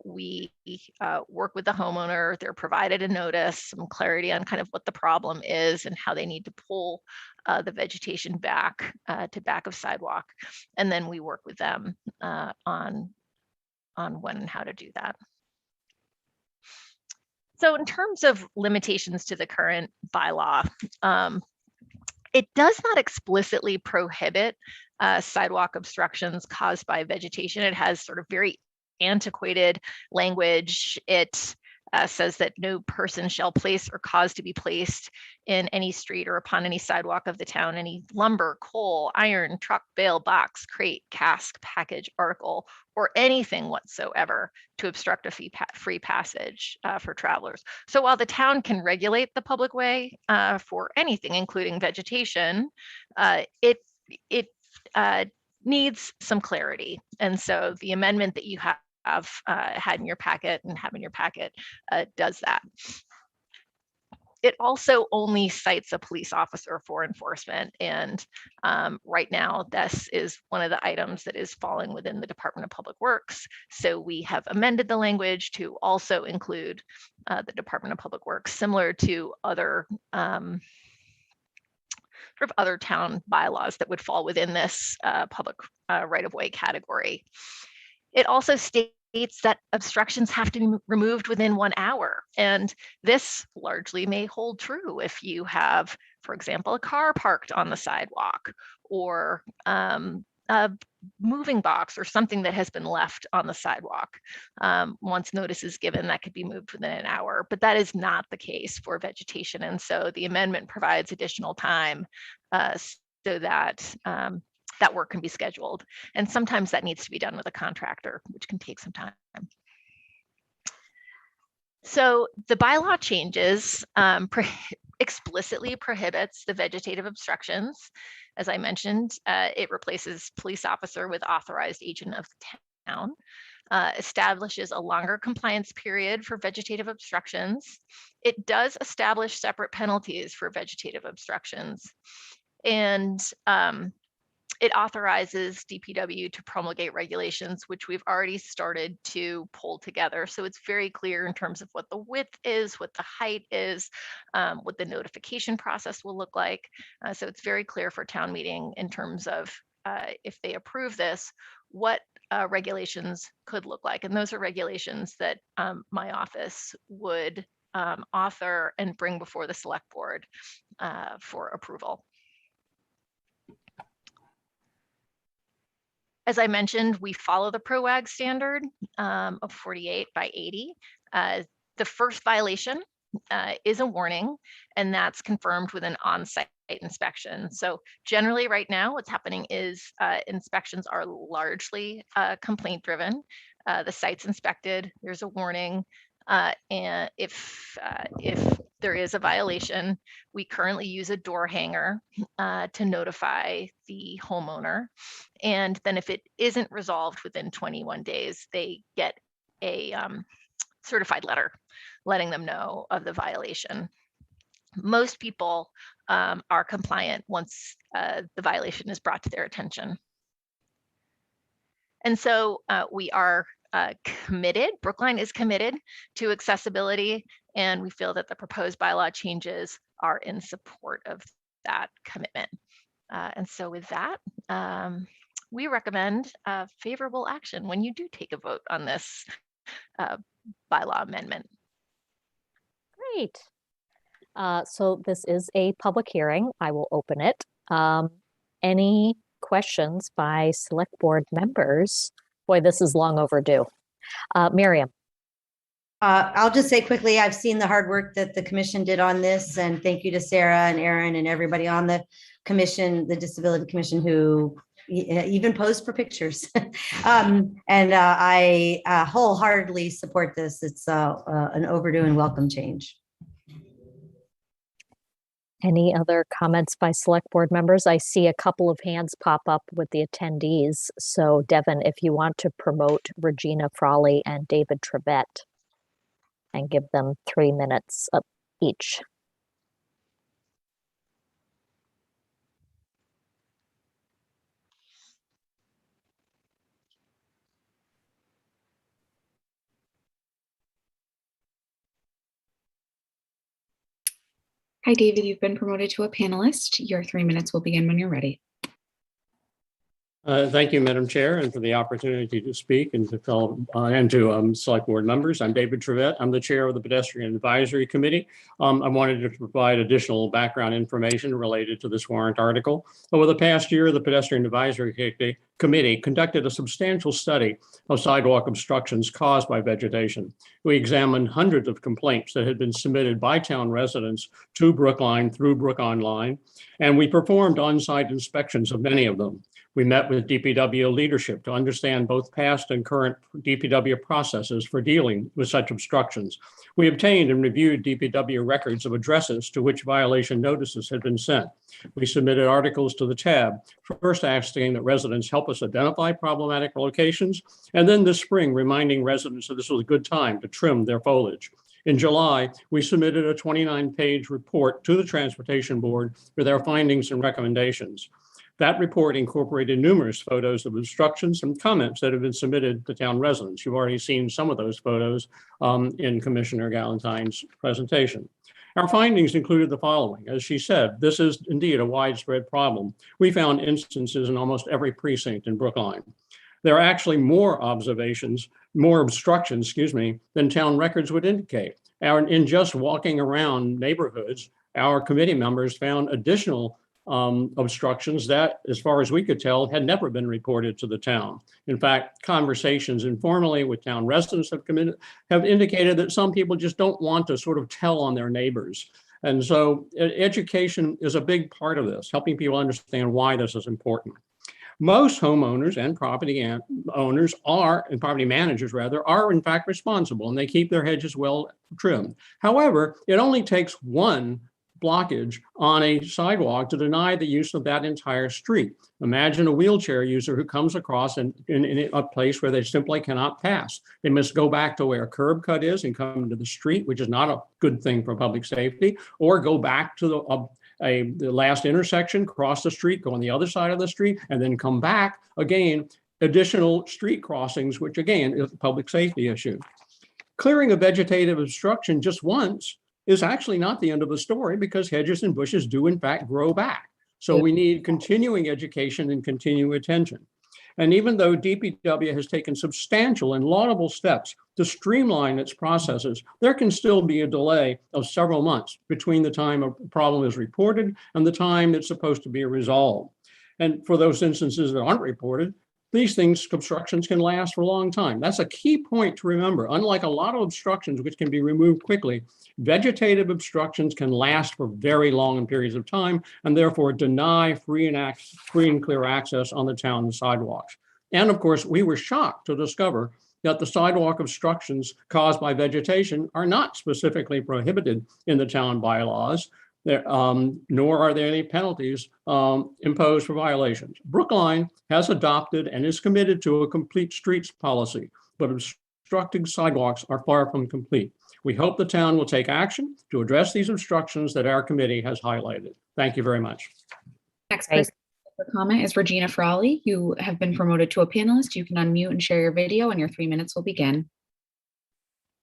We work with the homeowner, they're provided a notice, some clarity on kind of what the problem is and how they need to pull the vegetation back to back of sidewalk. And then we work with them on when and how to do that. So in terms of limitations to the current bylaw, it does not explicitly prohibit sidewalk obstructions caused by vegetation. It has sort of very antiquated language. It says that no person shall place or cause to be placed in any street or upon any sidewalk of the town any lumber, coal, iron, truck, bale, box, crate, cask, package, article, or anything whatsoever to obstruct a free passage for travelers. So while the town can regulate the public way for anything, including vegetation, it needs some clarity. And so the amendment that you have had in your packet and have in your packet does that. It also only cites a police officer for enforcement. And right now, this is one of the items that is falling within the Department of Public Works. So we have amended the language to also include the Department of Public Works, similar to other sort of other town bylaws that would fall within this public right-of-way category. It also states that obstructions have to be removed within 1 hour. And this largely may hold true if you have, for example, a car parked on the sidewalk or a moving box or something that has been left on the sidewalk. Once notice is given, that could be moved within an hour, but that is not the case for vegetation. And so the amendment provides additional time so that that work can be scheduled. And sometimes that needs to be done with a contractor, which can take some time. So the bylaw changes explicitly prohibits the vegetative obstructions. As I mentioned, it replaces police officer with authorized agent of the town, establishes a longer compliance period for vegetative obstructions. It does establish separate penalties for vegetative obstructions. And it authorizes DPW to promulgate regulations, which we've already started to pull together. So it's very clear in terms of what the width is, what the height is, what the notification process will look like. So it's very clear for town meeting in terms of if they approve this, what regulations could look like. And those are regulations that my office would author and bring before the select board for approval. As I mentioned, we follow the PROAG standard of 48 by 80. The first violation is a warning, and that's confirmed with an on-site inspection. So generally right now, what's happening is inspections are largely complaint driven. The site's inspected, there's a warning, and if there is a violation, we currently use a door hanger to notify the homeowner. And then if it isn't resolved within 21 days, they get a certified letter letting them know of the violation. Most people are compliant once the violation is brought to their attention. And so we are committed, Brookline is committed to accessibility, and we feel that the proposed bylaw changes are in support of that commitment. And so with that, we recommend favorable action when you do take a vote on this bylaw amendment. Great. So this is a public hearing. I will open it. Any questions by select board members? Boy, this is long overdue. Miriam. I'll just say quickly, I've seen the hard work that the commission did on this, and thank you to Sarah and Aaron and everybody on the commission, the Disability Commission, who even posed for pictures. I wholeheartedly support this. It's an overdue and welcome change. Any other comments by select board members? I see a couple of hands pop up with the attendees. So Devin, if you want to promote Regina Frawley and David Trevette and give them 3 minutes each. Hi, David. You've been promoted to a panelist. Your 3 minutes will begin when you're ready. Thank you, Madam Chair, and for the opportunity to speak and to select board members. I'm David Trevette. I'm the chair of the Pedestrian Advisory Committee. I wanted to provide additional background information related to this warrant article. Over the past year, the Pedestrian Advisory Committee conducted a substantial study of sidewalk obstructions caused by vegetation. We examined hundreds of complaints that had been submitted by town residents to Brookline through Brook Online, and we performed on-site inspections of many of them. We met with DPW leadership to understand both past and current DPW processes for dealing with such obstructions. We obtained and reviewed DPW records of addresses to which violation notices had been sent. We submitted articles to the tab, first asking that residents help us identify problematic locations, and then this spring reminding residents that this was a good time to trim their foliage. In July, we submitted a 29-page report to the Transportation Board with our findings and recommendations. That report incorporated numerous photos of obstructions and comments that have been submitted to town residents. You've already seen some of those photos in Commissioner Gallantine's presentation. Our findings included the following. As she said, this is indeed a widespread problem. We found instances in almost every precinct in Brookline. There are actually more observations, more obstructions, than town records would indicate. In just walking around neighborhoods, our committee members found additional obstructions that, as far as we could tell, had never been reported to the town. In fact, conversations informally with town residents have indicated that some people just don't want to sort of tell on their neighbors. And so education is a big part of this, helping people understand why this is important. Most homeowners and property owners and property managers rather, are in fact responsible, and they keep their hedges well trimmed. However, it only takes one blockage on a sidewalk to deny the use of that entire street. Imagine a wheelchair user who comes across in a place where they simply cannot pass. They must go back to where a curb cut is and come to the street, which is not a good thing for public safety, or go back to the last intersection, cross the street, go on the other side of the street, and then come back again, additional street crossings, which again is a public safety issue. Clearing a vegetative obstruction just once is actually not the end of the story, because hedges and bushes do in fact grow back. So we need continuing education and continuing attention. And even though DPW has taken substantial and laudable steps to streamline its processes, there can still be a delay of several months between the time a problem is reported and the time it's supposed to be resolved. And for those instances that aren't reported, these obstructions can last for a long time. That's a key point to remember. Unlike a lot of obstructions which can be removed quickly, vegetative obstructions can last for very long periods of time and therefore deny free and clear access on the town sidewalks. And of course, we were shocked to discover that the sidewalk obstructions caused by vegetation are not specifically prohibited in the town bylaws. Nor are there any penalties imposed for violations. Brookline has adopted and is committed to a complete streets policy, but obstructing sidewalks are far from complete. We hope the town will take action to address these obstructions that our committee has highlighted. Thank you very much. Next person for comment is Regina Frawley. You have been promoted to a panelist. You can unmute and share your video, and your 3 minutes will begin.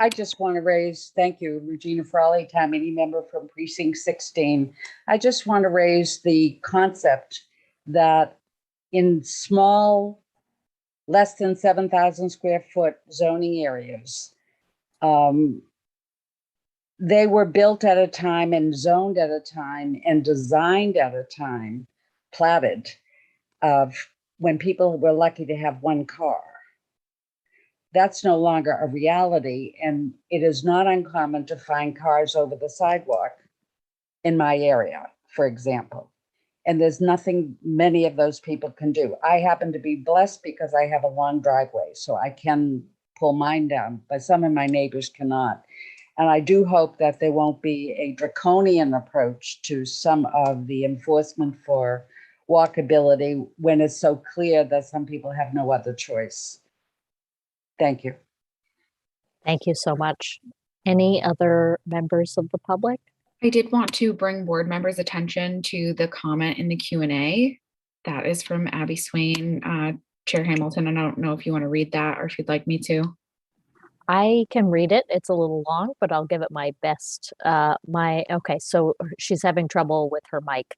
I just want to thank you, Regina Frawley, town meeting member from precinct 16. I just want to raise the concept that in small, less than 7,000 square foot zoning areas, they were built at a time and zoned at a time and designed at a time, platted, of when people were lucky to have one car. that's no longer a reality. And it is not uncommon to find cars over the sidewalk in my area, for example. And there's nothing many of those people can do. I happen to be blessed because I have a long driveway, so I can pull mine down, but some of my neighbors cannot. And I do hope that there won't be a draconian approach to some of the enforcement for walkability when it's so clear that some people have no other choice. Thank you. Thank you so much. Any other members of the public? I did want to bring board members' attention to the comment in the Q&A. That is from Abby Swain. Chair Hamilton, and I don't know if you want to read that or if you'd like me to. I can read it. It's a little long, but I'll give it my best. Okay, so she's having trouble with her mic.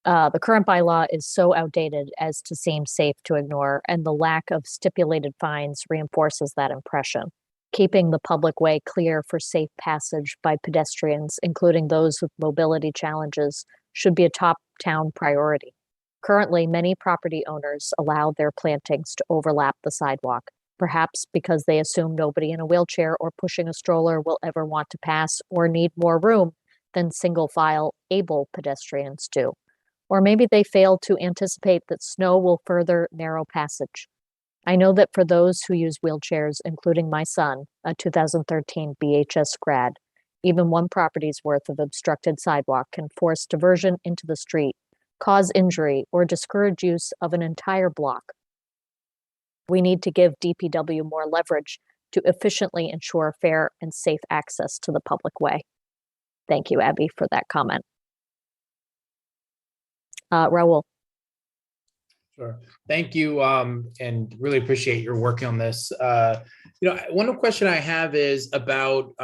The current bylaw is so outdated as to seem safe to ignore, and the lack of stipulated fines reinforces that impression. Keeping the public way clear for safe passage by pedestrians, including those with mobility challenges, should be a top town priority. Currently, many property owners allow their plantings to overlap the sidewalk, perhaps because they assume nobody in a wheelchair or pushing a stroller will ever want to pass or need more room than single-file able pedestrians do. Or maybe they fail to anticipate that snow will further narrow passage. I know that for those who use wheelchairs, including my son, a 2013 BHS grad, even one property's worth of obstructed sidewalk can force diversion into the street, cause injury, or discourage use of an entire block. We need to give DPW more leverage to efficiently ensure fair and safe access to the public way. Thank you, Abby, for that comment. Raul. Sure. Thank you, and really appreciate your work on this. One question I have is about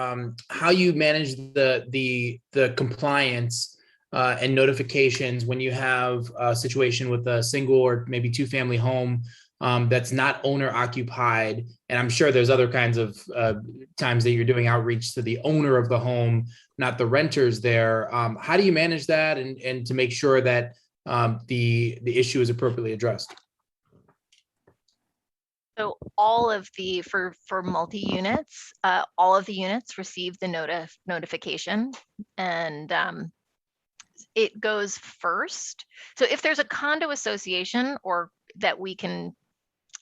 how you manage the compliance and notifications when you have a situation with a single or maybe two-family home that's not owner occupied. And I'm sure there's other kinds of times that you're doing outreach to the owner of the home, not the renters there. How do you manage that and to make sure that the issue is appropriately addressed? So all of the, for multi-units, all of the units receive the notification, and it goes first. So if there's a condo association or that we can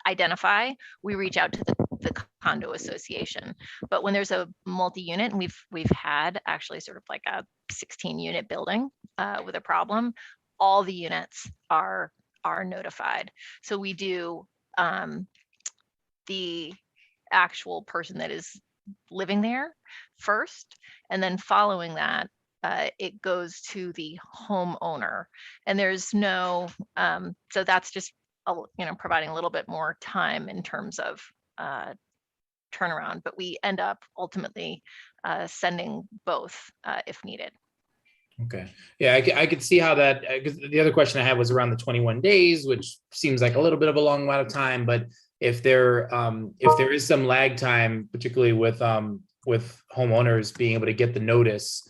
identify, we reach out to the condo association. But when there's a multi-unit, and we've had actually sort of like a 16-unit building with a problem, all the units are notified. So we do the actual person that is living there first, and then following that, it goes to the homeowner. And there's no, so that's just providing a little bit more time in terms of turnaround, but we end up ultimately sending both if needed. Okay. Yeah, I could see how that, because the other question I had was around the 21 days, which seems like a little bit of a long amount of time, but if there is some lag time, particularly with homeowners being able to get the notice,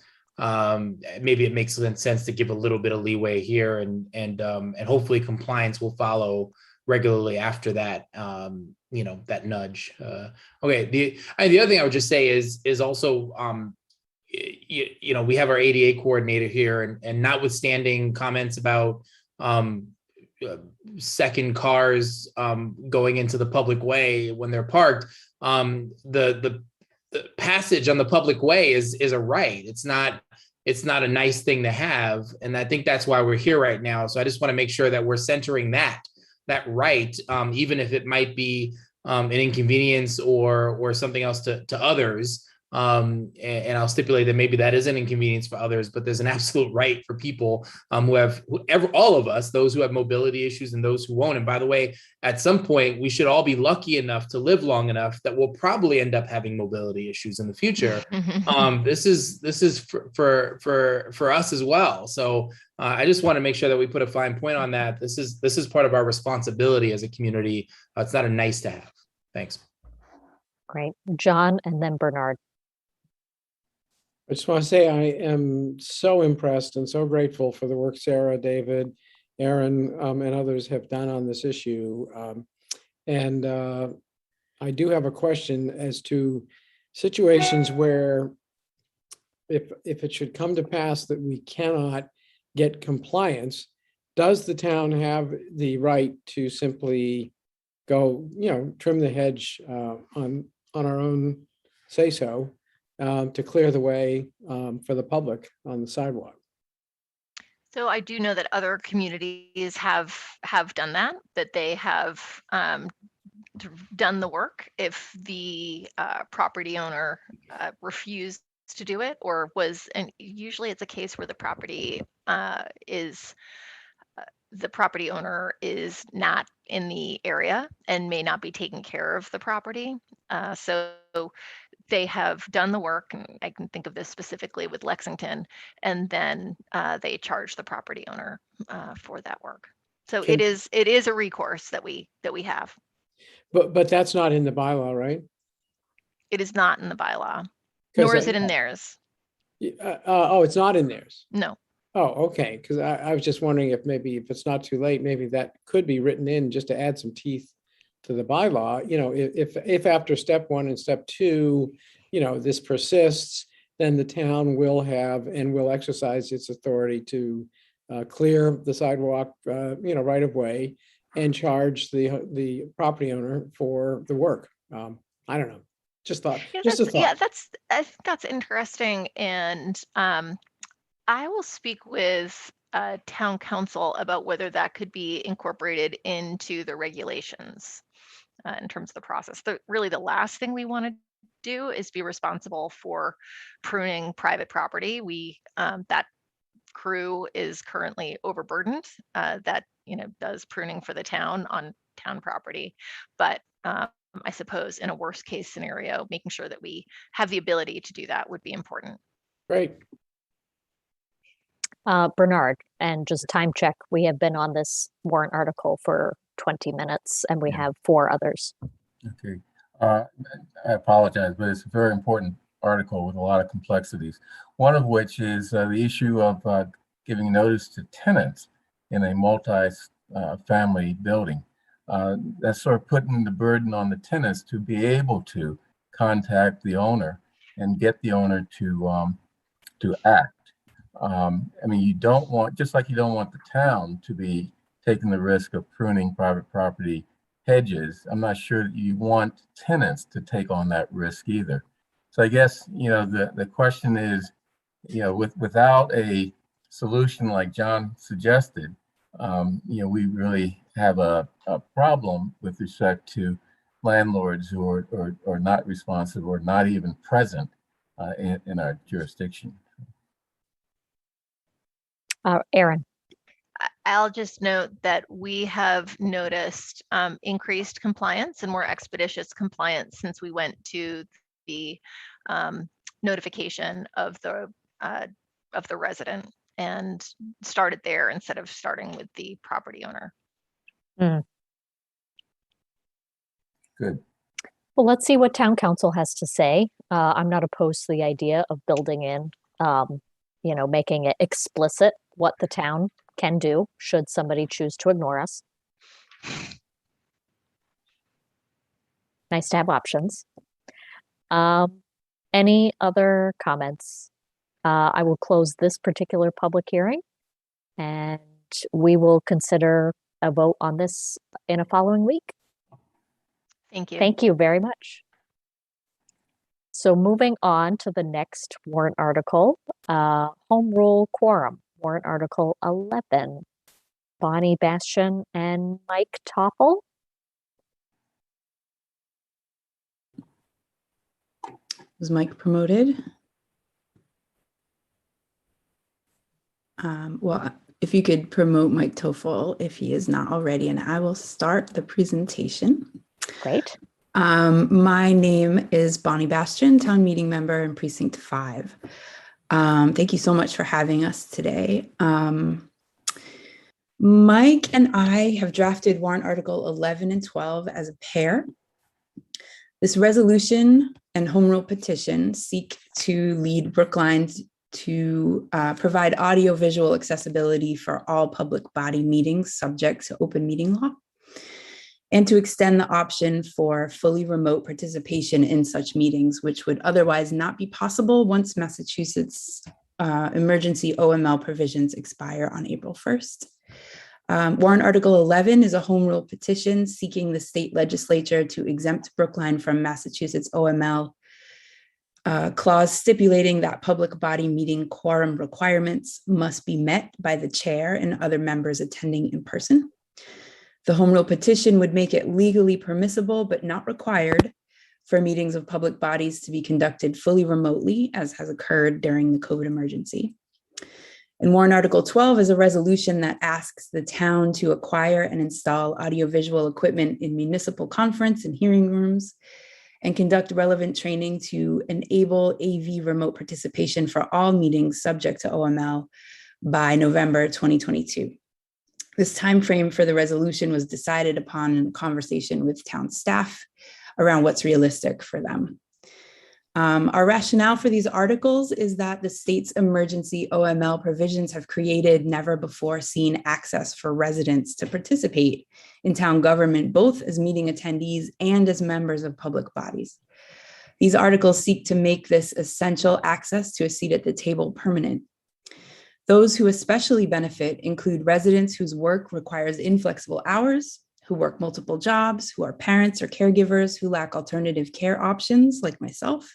maybe it makes sense to give a little bit of leeway here, and hopefully compliance will follow regularly after that, that nudge. Okay. The other thing I would just say is also, we have our ADA coordinator here, and notwithstanding comments about second cars going into the public way when they're parked, the passage on the public way is a right. It's not a nice thing to have, and I think that's why we're here right now. So I just want to make sure that we're centering that right, even if it might be an inconvenience or something else to others. And I'll stipulate that maybe that is an inconvenience for others, but there's an absolute right for people all of us, those who have mobility issues and those who won't. And by the way, at some point, we should all be lucky enough to live long enough that we'll probably end up having mobility issues in the future. This is for us as well. So I just want to make sure that we put a fine point on that. This is part of our responsibility as a community. It's not a nice to have. Thanks. Great. John, and then Bernard. I just want to say I am so impressed and so grateful for the work Sarah, David, Aaron, and others have done on this issue. And I do have a question as to situations where if it should come to pass that we cannot get compliance, does the town have the right to simply go, trim the hedge on our own say-so to clear the way for the public on the sidewalk? So I do know that other communities have done that they have done the work if the property owner refused to do it, or was, and usually it's a case where the property the property owner is not in the area and may not be taking care of the property. So they have done the work, and I can think of this specifically with Lexington, and then they charge the property owner for that work. So it is a recourse that we have. But that's not in the bylaw, right? It is not in the bylaw, nor is it in theirs. Oh, it's not in theirs. No. Oh, okay. Because I was just wondering if maybe if it's not too late, maybe that could be written in just to add some teeth to the bylaw. If after step 1 and step 2, this persists, then the town will have and will exercise its authority to clear the sidewalk, right of way, and charge the property owner for the work. I don't know. Just thought. Yeah, just a thought. I think that's interesting, and I will speak with town council about whether that could be incorporated into the regulations in terms of the process. Really, the last thing we want to do is be responsible for pruning private property. That crew is currently overburdened. That does pruning for the town on town property, but I suppose in a worst case scenario, making sure that we have the ability to do that would be important. Great. Bernard, and just time check, we have been on this warrant article for 20 minutes and we have 4 others. Okay. I apologize, but it's a very important article with a lot of complexities. One of which is the issue of giving notice to tenants in a multi-family building. That's sort of putting the burden on the tenants to be able to contact the owner and get the owner to act. You don't want, just like you don't want the town to be taking the risk of pruning private property hedges, I'm not sure that you want tenants to take on that risk either. So I guess, the question is, without a solution like John suggested, we really have a problem with respect to landlords who are not responsive or not even present in our jurisdiction. Aaron. I'll just note that we have noticed increased compliance and more expeditious compliance since we went to the notification of the resident and started there instead of starting with the property owner. Good. Well, let's see what town council has to say. I'm not opposed to the idea of building in, making it explicit what the town can do should somebody choose to ignore us. Nice to have options. Any other comments? I will close this particular public hearing and we will consider a vote on this in a following week. Thank you. Thank you very much. So moving on to the next warrant article, home rule quorum, warrant article 11. Bonnie Bastian and Mike Toppel. Was Mike promoted? Well, if you could promote Mike Toffel if he is not already, and I will start the presentation. Great. My name is Bonnie Bastian, town meeting member in precinct 5. Thank you so much for having us today. Mike and I have drafted warrant article 11 and 12 as a pair. This resolution and home rule petition seek to lead Brookline to provide audio-visual accessibility for all public body meetings subject to open meeting law. and to extend the option for fully remote participation in such meetings, which would otherwise not be possible once Massachusetts emergency OML provisions expire on April 1st. Warrant Article 11 is a home rule petition seeking the state legislature to exempt Brookline from Massachusetts OML clause stipulating that public body meeting quorum requirements must be met by the chair and other members attending in person. The home rule petition would make it legally permissible, but not required, for meetings of public bodies to be conducted fully remotely, as has occurred during the COVID emergency. And Warrant Article 12 is a resolution that asks the town to acquire and install audiovisual equipment in municipal conference and hearing rooms and conduct relevant training to enable AV remote participation for all meetings subject to OML by November 2022. This timeframe for the resolution was decided upon in a conversation with town staff around what's realistic for them. Our rationale for these articles is that the state's emergency OML provisions have created never before seen access for residents to participate in town government, both as meeting attendees and as members of public bodies. These articles seek to make this essential access to a seat at the table permanent. Those who especially benefit include residents whose work requires inflexible hours, who work multiple jobs, who are parents or caregivers who lack alternative care options like myself,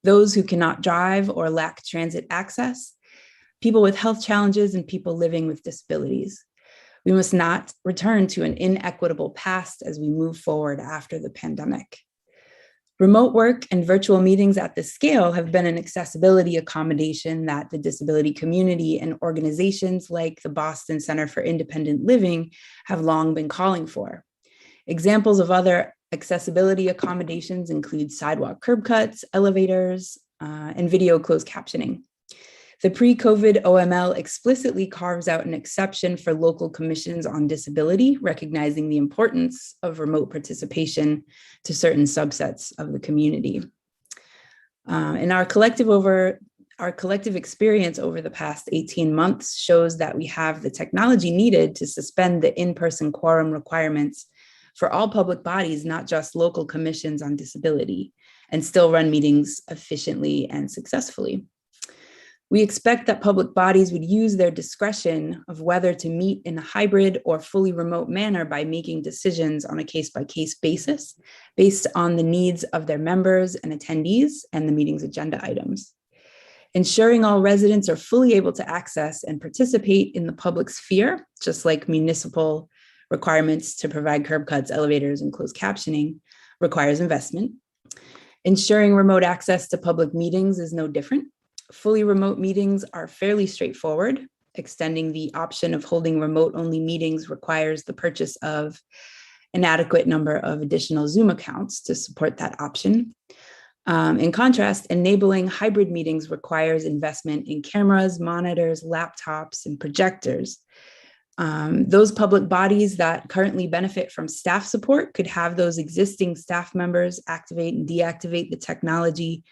those who cannot drive or lack transit access, people with health challenges, and people living with disabilities. We must not return to an inequitable past as we move forward after the pandemic. Remote work and virtual meetings at this scale have been an accessibility accommodation that the disability community and organizations like the Boston Center for Independent Living have long been calling for. Examples of other accessibility accommodations include sidewalk curb cuts, elevators, and video closed captioning. The pre-COVID OML explicitly carves out an exception for local commissions on disability, recognizing the importance of remote participation to certain subsets of the community. And our collective experience over the past 18 months shows that we have the technology needed to suspend the in-person quorum requirements for all public bodies, not just local commissions on disability, and still run meetings efficiently and successfully. We expect that public bodies would use their discretion of whether to meet in a hybrid or fully remote manner by making decisions on a case-by-case basis, based on the needs of their members and attendees and the meeting's agenda items. Ensuring all residents are fully able to access and participate in the public sphere, just like municipal requirements to provide curb cuts, elevators, and closed captioning, requires investment. Ensuring remote access to public meetings is no different. Fully remote meetings are fairly straightforward. Extending the option of holding remote-only meetings requires the purchase of an adequate number of additional Zoom accounts to support that option. In contrast, enabling hybrid meetings requires investment in cameras, monitors, laptops, and projectors. Those public bodies that currently benefit from staff support could have those existing staff members activate and deactivate the technology,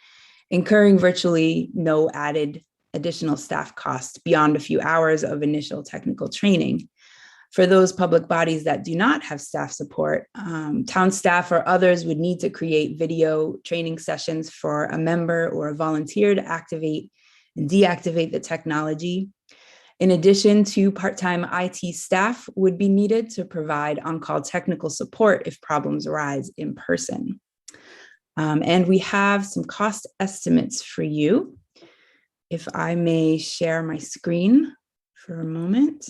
incurring virtually no added additional staff costs beyond a few hours of initial technical training. For those public bodies that do not have staff support, town staff or others would need to create video training sessions for a member or a volunteer to activate and deactivate the technology. In addition to part-time IT staff would be needed to provide on-call technical support if problems arise in person. And we have some cost estimates for you. If I may share my screen for a moment.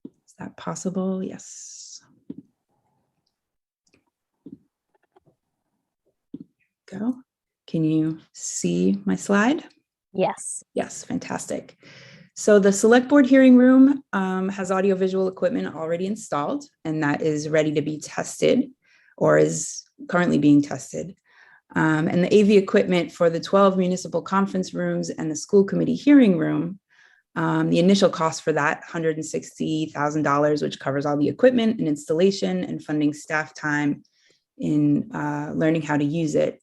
Is that possible? Yes. Go. Can you see my slide? Yes. Yes, fantastic. So the select board hearing room has audiovisual equipment already installed, and that is ready to be tested or is currently being tested. And the AV equipment for the 12 municipal conference rooms and the school committee hearing room, the initial cost for that, $160,000, which covers all the equipment and installation and funding staff time in learning how to use it.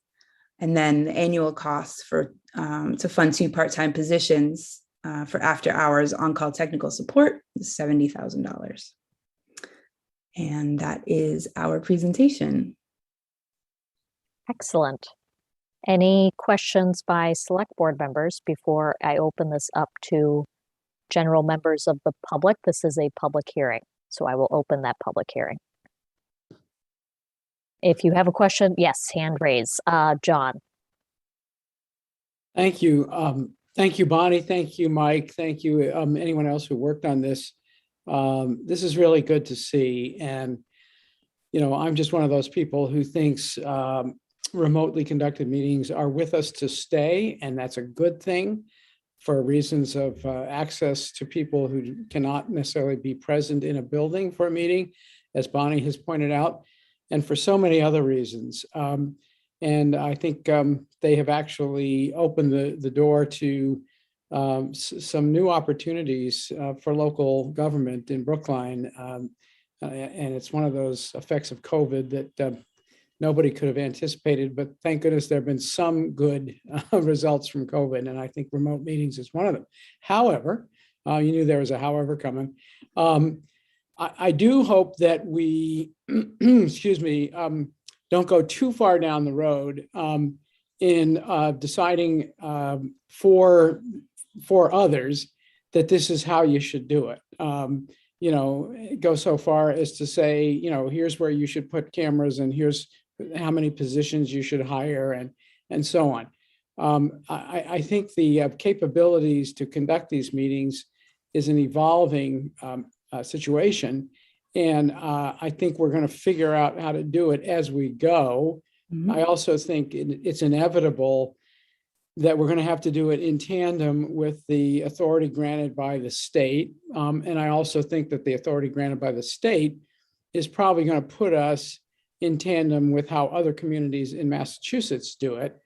And then the annual costs for to fund 2 part-time positions for after hours on-call technical support is $70,000. And that is our presentation. Excellent. Any questions by select board members before I open this up to general members of the public? This is a public hearing, so I will open that public hearing. If you have a question, yes, hand raise. John. Thank you. Thank you, Bonnie. Thank you, Mike. Thank you, anyone else who worked on this. This is really good to see. And, you know, I'm just one of those people who thinks remotely conducted meetings are with us to stay, and that's a good thing for reasons of access to people who cannot necessarily be present in a building for a meeting, as Bonnie has pointed out, and for so many other reasons. And I think they have actually opened the door to some new opportunities for local government in Brookline. And it's one of those effects of COVID that nobody could have anticipated, but thank goodness there have been some good results from COVID, and I think remote meetings is one of them. However, you knew there was a however coming. I do hope that we, excuse me, don't go too far down the road in deciding for others that this is how you should do it. You know, go so far as to say, you know, here's where you should put cameras and here's how many positions you should hire and so on. I think the capabilities to conduct these meetings is an evolving situation. And I think we're going to figure out how to do it as we go. Mm-hmm. I also think it's inevitable that we're going to have to do it in tandem with the authority granted by the state. And I also think that the authority granted by the state is probably going to put us in tandem with how other communities in Massachusetts do it.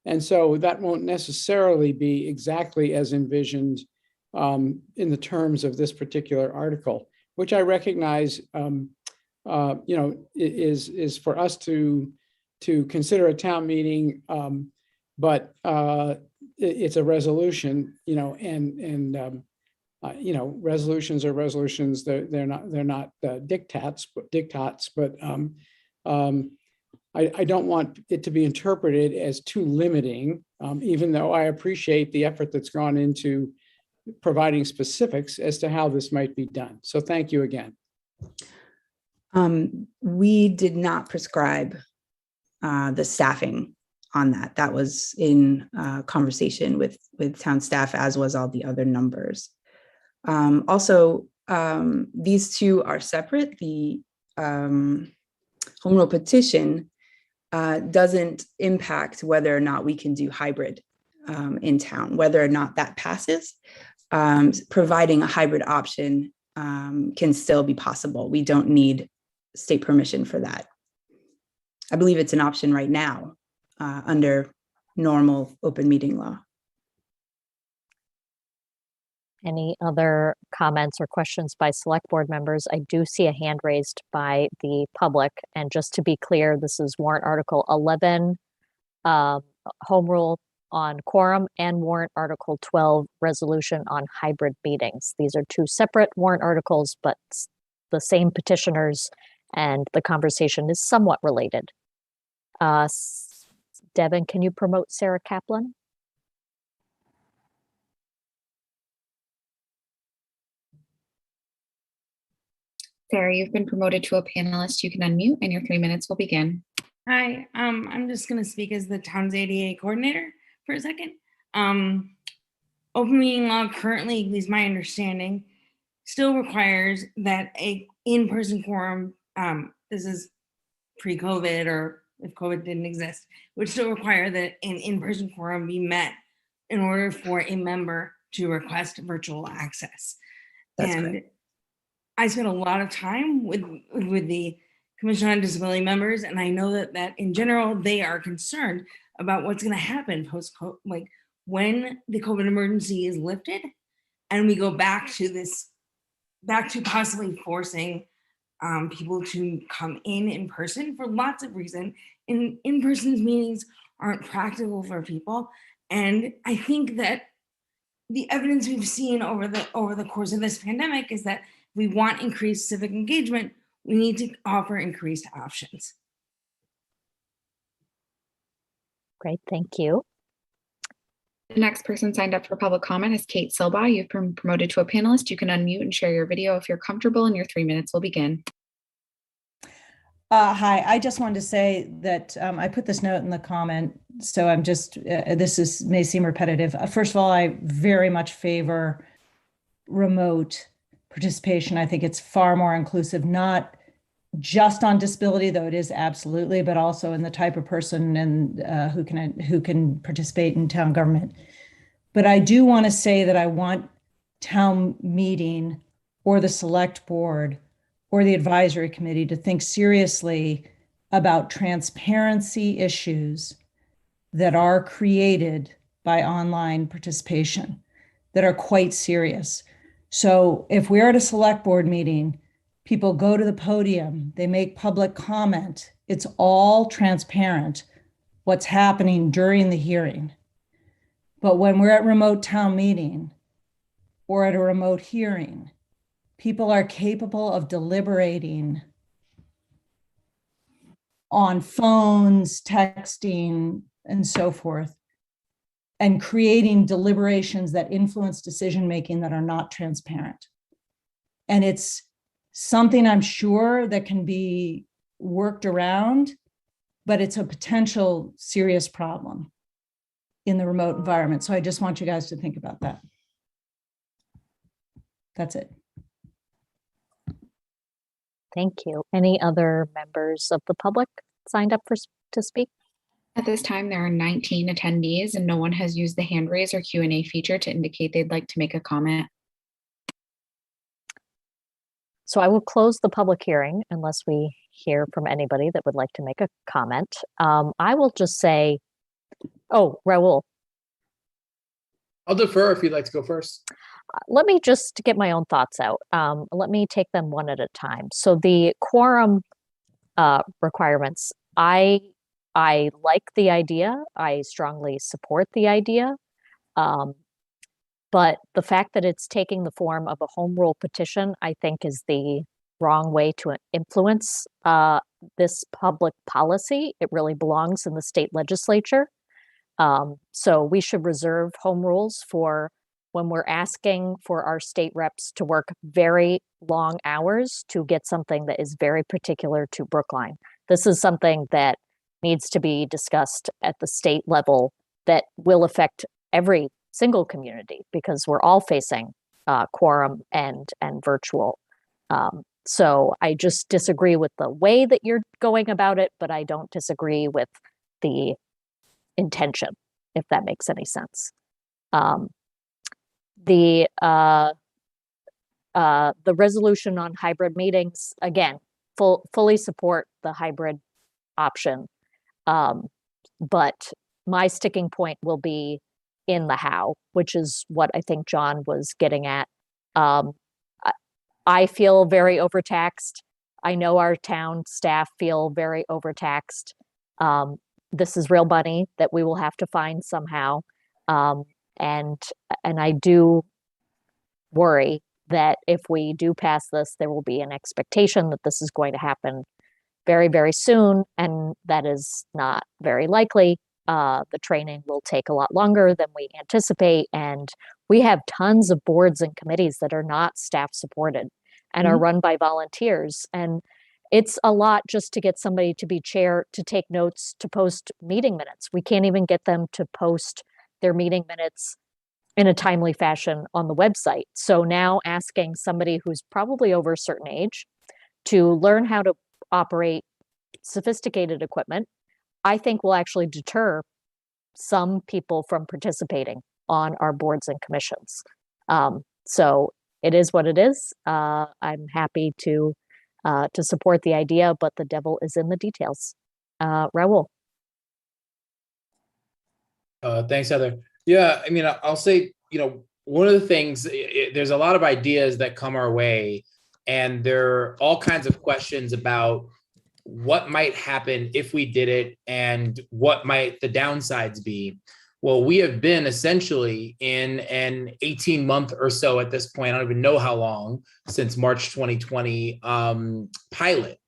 And so that won't necessarily be exactly as envisioned in the terms of this particular article, which I recognize, you know, is for us to consider a town meeting, but it's a resolution, you know, and you know, resolutions are resolutions. They're not diktats, but I don't want it to be interpreted as too limiting, even though I appreciate the effort that's gone into providing specifics as to how this might be done. So thank you again. We did not prescribe the staffing on that. That was in conversation with town staff, as was all the other numbers. Also, these two are separate. The home rule petition doesn't impact whether or not we can do hybrid in town, whether or not that passes. Providing a hybrid option can still be possible. We don't need state permission for that. I believe it's an option right now under normal open meeting law. Any other comments or questions by select board members? I do see a hand raised by the public. And just to be clear, this is warrant article 11, home rule on quorum, and warrant article 12, resolution on hybrid meetings. These are two separate warrant articles, but the same petitioners, and the conversation is somewhat related. Devin, can you promote Sarah Kaplan? Sarah, you've been promoted to a panelist. You can unmute and your 3 minutes will begin. Hi, I'm just going to speak as the town's ADA coordinator for a second. Open meeting law currently, at least my understanding, still requires that a in-person quorum, this is pre-COVID or if COVID didn't exist, would still require that an in-person quorum be met in order for a member to request virtual access. That's and correct. I spent a lot of time with the Commission on Disability members, and I know that in general, they are concerned about what's going to happen post-COVID, like when the COVID emergency is lifted and we go back to possibly forcing people to come in person for lots of reasons. In-person meetings aren't practical for people. And I think that the evidence we've seen over the course of this pandemic is that we want increased civic engagement. We need to offer increased options. Great, thank you. The next person signed up for public comment is Kate Silba. You've been promoted to a panelist. You can unmute and share your video if you're comfortable, and your 3 minutes will begin. Hi, I just wanted to say that I put this note in the comment, so I'm just, may seem repetitive. First of all, I very much favor remote participation. I think it's far more inclusive, not just on disability, though it is absolutely, but also in the type of person and who can participate in town government. But I do want to say that I want town meeting or the select board or the advisory committee to think seriously about transparency issues that are created by online participation that are quite serious. So if we're at a select board meeting, people go to the podium, they make public comment, it's all transparent what's happening during the hearing. But when we're at remote town meeting or at a remote hearing, people are capable of deliberating on phones, texting, and so forth, and creating deliberations that influence decision-making that are not transparent. And it's something I'm sure that can be worked around, but it's a potential serious problem in the remote environment. So I just want you guys to think about that. That's it. Thank you. Any other members of the public signed up to speak? At this time, there are 19 attendees, and no one has used the hand raise or Q&A feature to indicate they'd like to make a comment. So I will close the public hearing unless we hear from anybody that would like to make a comment. I will just say, oh, Raul. I'll defer if you'd like to go first. Let me just get my own thoughts out. Let me take them one at a time. So the quorum requirements, I like the idea. I strongly support the idea. But the fact that it's taking the form of a home rule petition, I think is the wrong way to influence this public policy. It really belongs in the state legislature. So we should reserve home rules for when we're asking for our state reps to work very long hours to get something that is very particular to Brookline. This is something that needs to be discussed at the state level that will affect every single community because we're all facing quorum and virtual. So I just disagree with the way that you're going about it, but I don't disagree with the intention, if that makes any sense. The resolution on hybrid meetings, again, fully support the hybrid option. But my sticking point will be in the how, which is what I think John was getting at. I feel very overtaxed. I know our town staff feel very overtaxed. This is real money that we will have to find somehow. And I do worry that if we do pass this, there will be an expectation that this is going to happen very, very soon, and that is not very likely. The training will take a lot longer than we anticipate, and we have tons of boards and committees that are not staff supported and are run by volunteers. And it's a lot just to get somebody to be chair, to take notes, to post meeting minutes. We can't even get them to post their meeting minutes in a timely fashion on the website. So now asking somebody who's probably over a certain age to learn how to operate sophisticated equipment, I think will actually deter some people from participating on our boards and commissions. So it is what it is. I'm happy to support the idea, but the devil is in the details. Raul. Thanks, Heather. Yeah, I mean, I'll say, one of the things, there's a lot of ideas that come our way, and there are all kinds of questions about what might happen if we did it and what might the downsides be. Well, we have been essentially in an 18-month or so at this point, I don't even know how long, since March 2020 pilot.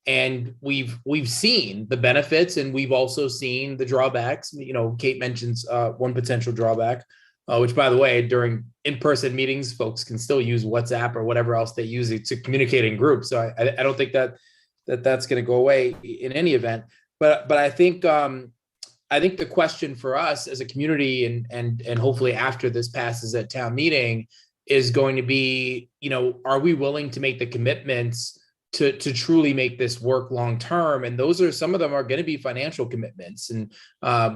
And we've seen the benefits, and we've also seen the drawbacks. You know, Kate mentions one potential drawback, which, by the way, during in-person meetings, folks can still use WhatsApp or whatever else they use to communicate in groups. So I don't think that's going to go away in any event. But I think the question for us as a community, and hopefully after this passes at town meeting, is going to be, you know, are we willing to make the commitments to truly make this work long term? And those are, some of them are going to be financial commitments, and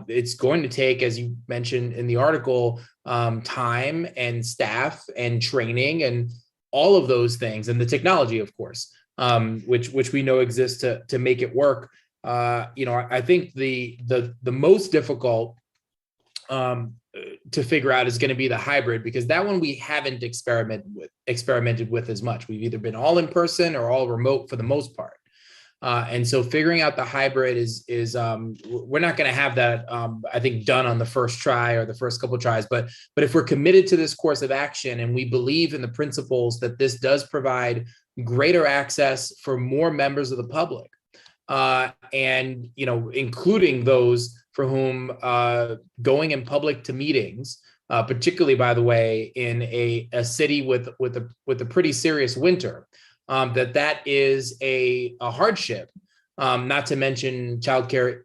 it's going to take, as you mentioned in the article, time and staff and training and all of those things, and the technology, of course, which we know exists to make it work. You know, I think the most difficult to figure out is going to be the hybrid, because that one we haven't experimented with as much. We've either been all in person or all remote for the most part. And so figuring out the hybrid is we're not going to have that, I think, done on the first try or the first couple of tries. But if we're committed to this course of action and we believe in the principles that this does provide greater access for more members of the public, and, you know, including those for whom going in public to meetings, particularly, by the way, in a city with a pretty serious winter, that is a hardship, not to mention childcare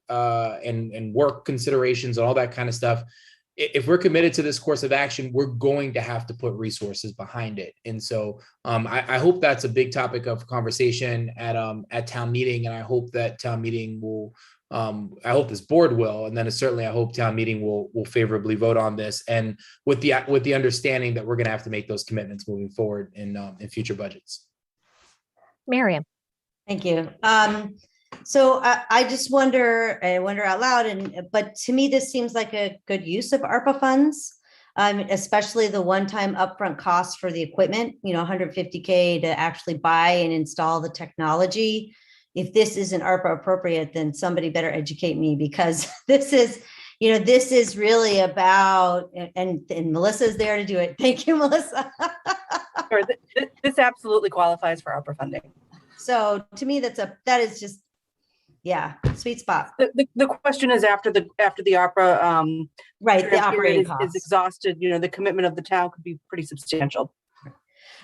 and work considerations and all that kind of stuff. If we're committed to this course of action, we're going to have to put resources behind it. And so I hope that's a big topic of conversation at town meeting. And I hope that town meeting will, I hope this board will, and then certainly I hope town meeting will favorably vote on this, and with the understanding that we're going to have to make those commitments moving forward in future budgets. Miriam. Thank you. So I just wonder out loud, but to me, this seems like a good use of ARPA funds, especially the one-time upfront cost for the equipment, you know, $150K to actually buy and install the technology. If this isn't ARPA appropriate, then somebody better educate me, because this is, you know, this is really about, and Melissa's there to do it. Thank you, Melissa. Sure, this absolutely qualifies for ARPA funding. So to me, that is just, yeah, sweet spot. The question is after the ARPA right, the operating cost is exhausted, you know, the commitment of the town could be pretty substantial.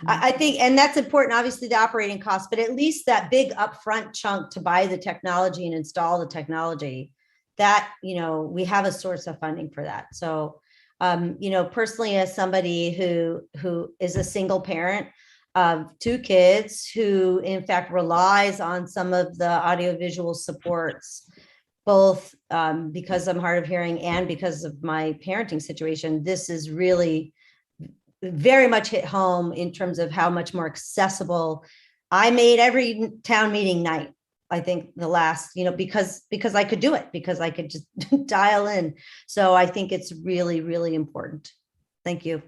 I think, and that's important, obviously the operating cost, but at least that big upfront chunk to buy the technology and install the technology, that, you know, we have a source of funding for that. So, you know, personally, as somebody who is a single parent of 2 kids, who in fact relies on some of the audiovisual supports, both because I'm hard of hearing and because of my parenting situation, this is really very much hit home in terms of how much more accessible. I made every town meeting night, I think the last, you know, because I could do it, because I could just dial in. So I think it's really, really important. Thank you.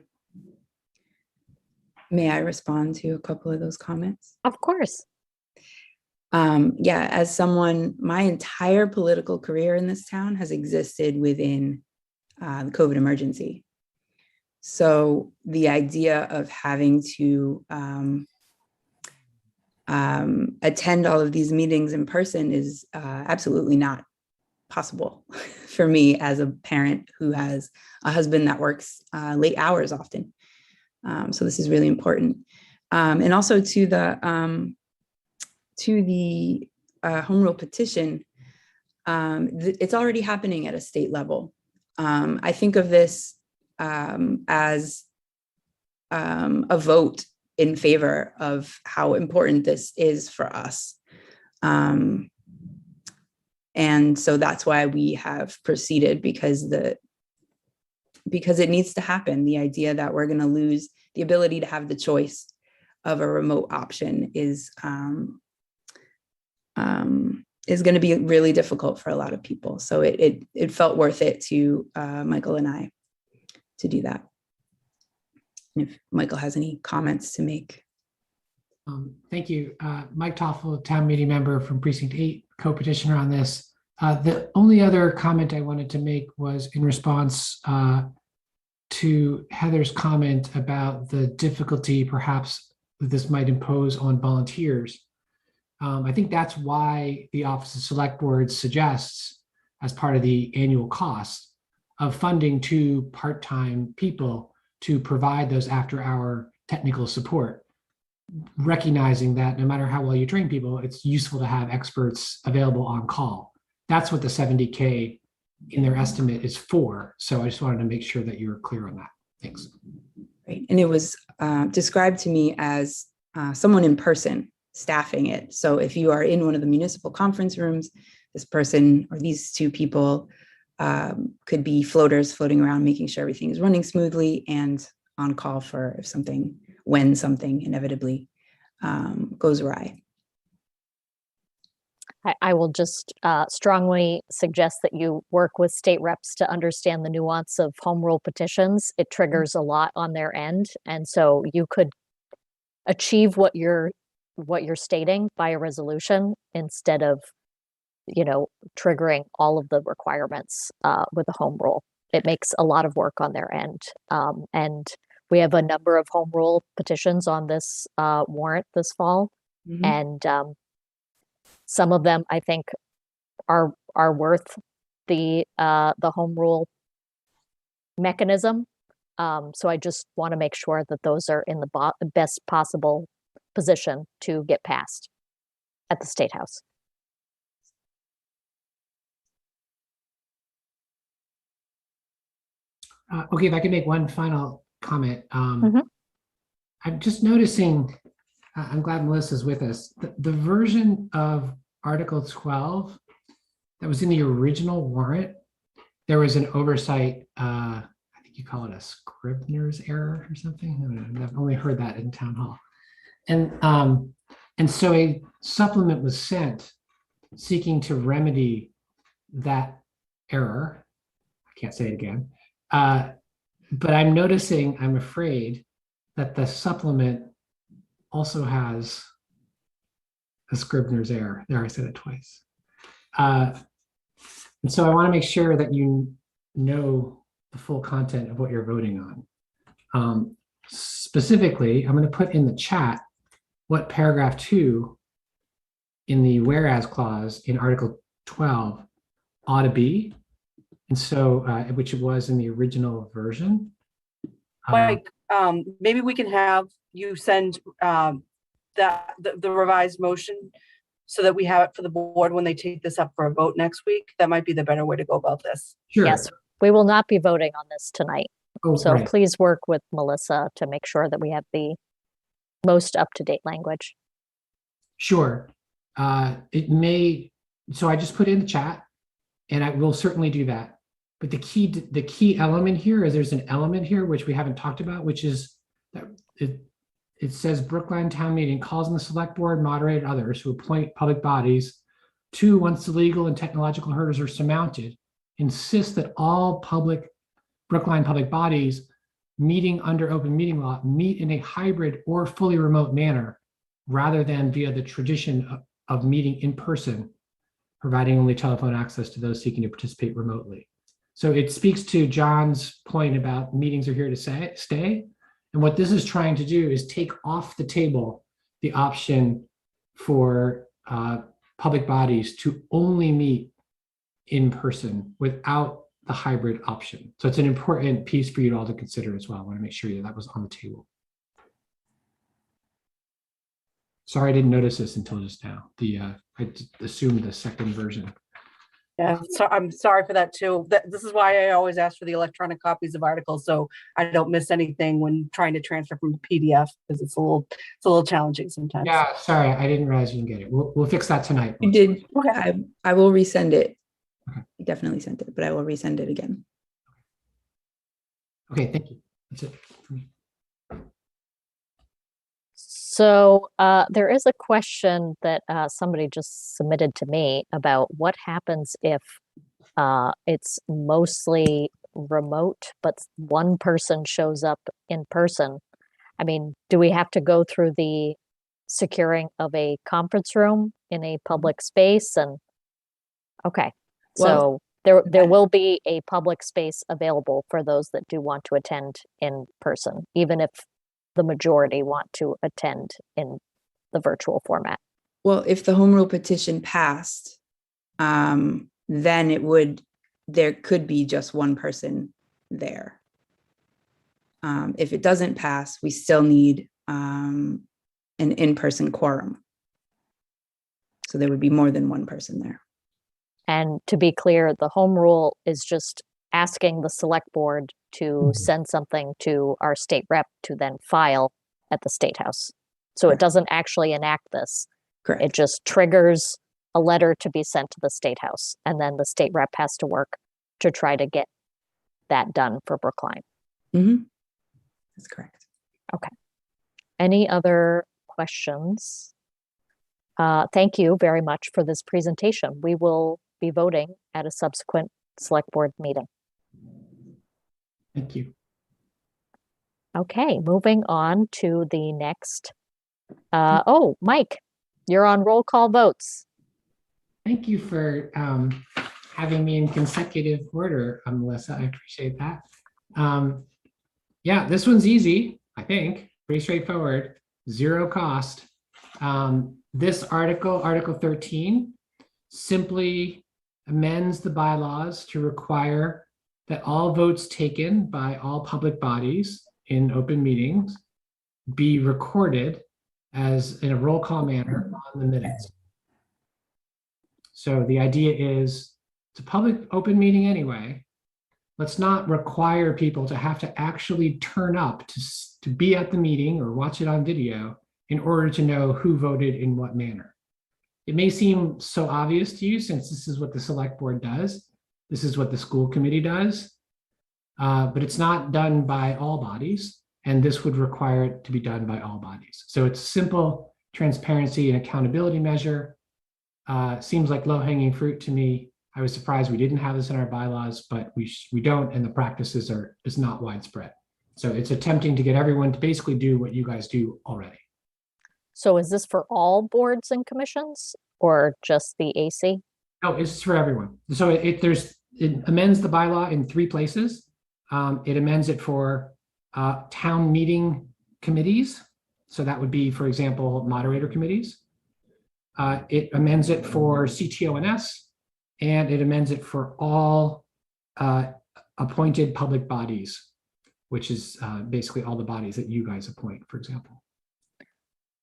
May I respond to a couple of those comments? Of course. Yeah, as someone, my entire political career in this town has existed within the COVID emergency. So the idea of having to attend all of these meetings in person is absolutely not possible for me as a parent who has a husband that works late hours often. So this is really important. And also to the home rule petition, it's already happening at a state level. I think of this as a vote in favor of how important this is for us. And so that's why we have proceeded, because it needs to happen. The idea that we're going to lose the ability to have the choice of a remote option is going to be really difficult for a lot of people. So it felt worth it to Michael and I to do that. If Michael has any comments to make. Thank you. Mike Toffel, town meeting member from Precinct 8, co-petitioner on this. The only other comment I wanted to make was in response to Heather's comment about the difficulty perhaps that this might impose on volunteers. I think that's why the Office of Select Board suggests, as part of the annual cost, of funding 2 part-time people to provide those after-hour technical support, recognizing that no matter how well you train people, it's useful to have experts available on call. That's what the 70K in their estimate is for. So I just wanted to make sure that you were clear on that. Thanks. Right. And it was described to me as someone in person staffing it. So if you are in one of the municipal conference rooms, this person or these 2 people could be floaters floating around, making sure everything is running smoothly and on call for if when something inevitably goes awry. I will just strongly suggest that you work with state reps to understand the nuance of home rule petitions. It triggers a lot on their end. And so you could achieve what you're stating by a resolution instead of, triggering all of the requirements with a home rule. It makes a lot of work on their end. And we have a number of home rule petitions on this warrant this fall. Mm-hmm. And some of them, I think, are worth the home rule mechanism. So I just want to make sure that those are in the best possible position to get passed at the State House. Okay, if I can make one final comment. I'm just noticing, I'm glad Melissa's with us, the version of Article 12 that was in the original warrant, there was an oversight, I think you call it a Scribner's error or something. I don't know, I've only heard that in town hall. And so a supplement was sent seeking to remedy that error. I can't say it again. But I'm noticing, I'm afraid that the supplement also has a Scribner's error. There, I said it twice. And so I want to make sure that you know the full content of what you're voting on. Specifically, I'm going to put in the chat what paragraph 2 in the whereas clause in Article 12 ought to be. And so, which it was in the original version. Like, maybe we can have you send the revised motion so that we have it for the board when they take this up for a vote next week. That might be the better way to go about this. Sure. Yes, we will not be voting on this tonight. So right. Please work with Melissa to make sure that we have the most up-to-date language. Sure. It may, so I just put it in the chat and I will certainly do that. But the key element here is there's an element here which we haven't talked about, which is that it says Brookline Town Meeting calls on the select board, moderated others who appoint public bodies to, once the legal and technological hurdles are surmounted, insist that all Brookline public bodies meeting under open meeting law meet in a hybrid or fully remote manner rather than via the tradition of meeting in person, providing only telephone access to those seeking to participate remotely. So it speaks to John's point about meetings are here to stay. And what this is trying to do is take off the table the option for public bodies to only meet in person without the hybrid option. So it's an important piece for you all to consider as well. I want to make sure that was on the table. Sorry, I didn't notice this until just now. I assumed the second version. Yeah, so I'm sorry for that too. This is why I always ask for the electronic copies of articles so I don't miss anything when trying to transfer from the PDF because it's a little challenging sometimes. Yeah, sorry, I didn't realize you didn't get it. We'll fix that tonight. You did. Okay. I will resend it. Okay. You definitely sent it, but I will resend it again. Okay, thank you. That's it for me. So there is a question that somebody just submitted to me about what happens if it's mostly remote, but one person shows up in person. I mean, do we have to go through the securing of a conference room in a public space? And okay, So there will be a public space available for those that do want to attend in person, even if the majority want to attend in the virtual format. Well, if the home rule petition passed, then there could be just one person there. If it doesn't pass, we still need an in-person quorum. So there would be more than one person there. And to be clear, the home rule is just asking the select board to send something to our state rep to then file at the State House. So it doesn't actually enact this. Correct. It just triggers a letter to be sent to the State House. And then the state rep has to work to try to get that done for Brookline. Mm-hmm. That's correct. Okay. Any other questions? Thank you very much for this presentation. We will be voting at a subsequent select board meeting. Thank you. Okay, moving on to the next. Mike, you're on roll call votes. Thank you for having me in consecutive order, Melissa. I appreciate that. Yeah, this one's easy, I think. Pretty straightforward, zero cost. This article, Article 13, simply amends the bylaws to require that all votes taken by all public bodies in open meetings be recorded as in a roll call manner on the minutes. So the idea is it's a public open meeting anyway. Let's not require people to have to actually turn up to be at the meeting or watch it on video in order to know who voted in what manner. It may seem so obvious to you since this is what the select board does. This is what the school committee does, but it's not done by all bodies, and this would require it to be done by all bodies. So it's simple transparency and accountability measure. Seems like low-hanging fruit to me. I was surprised we didn't have this in our bylaws, but we don't, and the practices is not widespread. So it's attempting to get everyone to basically do what you guys do already. So is this for all boards and commissions or just the AC? No, it's for everyone. So it amends the bylaw in 3 places. It amends it for town meeting committees. So that would be, for example, moderator committees. It amends it for CTO&S, and it amends it for all appointed public bodies, which is basically all the bodies that you guys appoint, for example.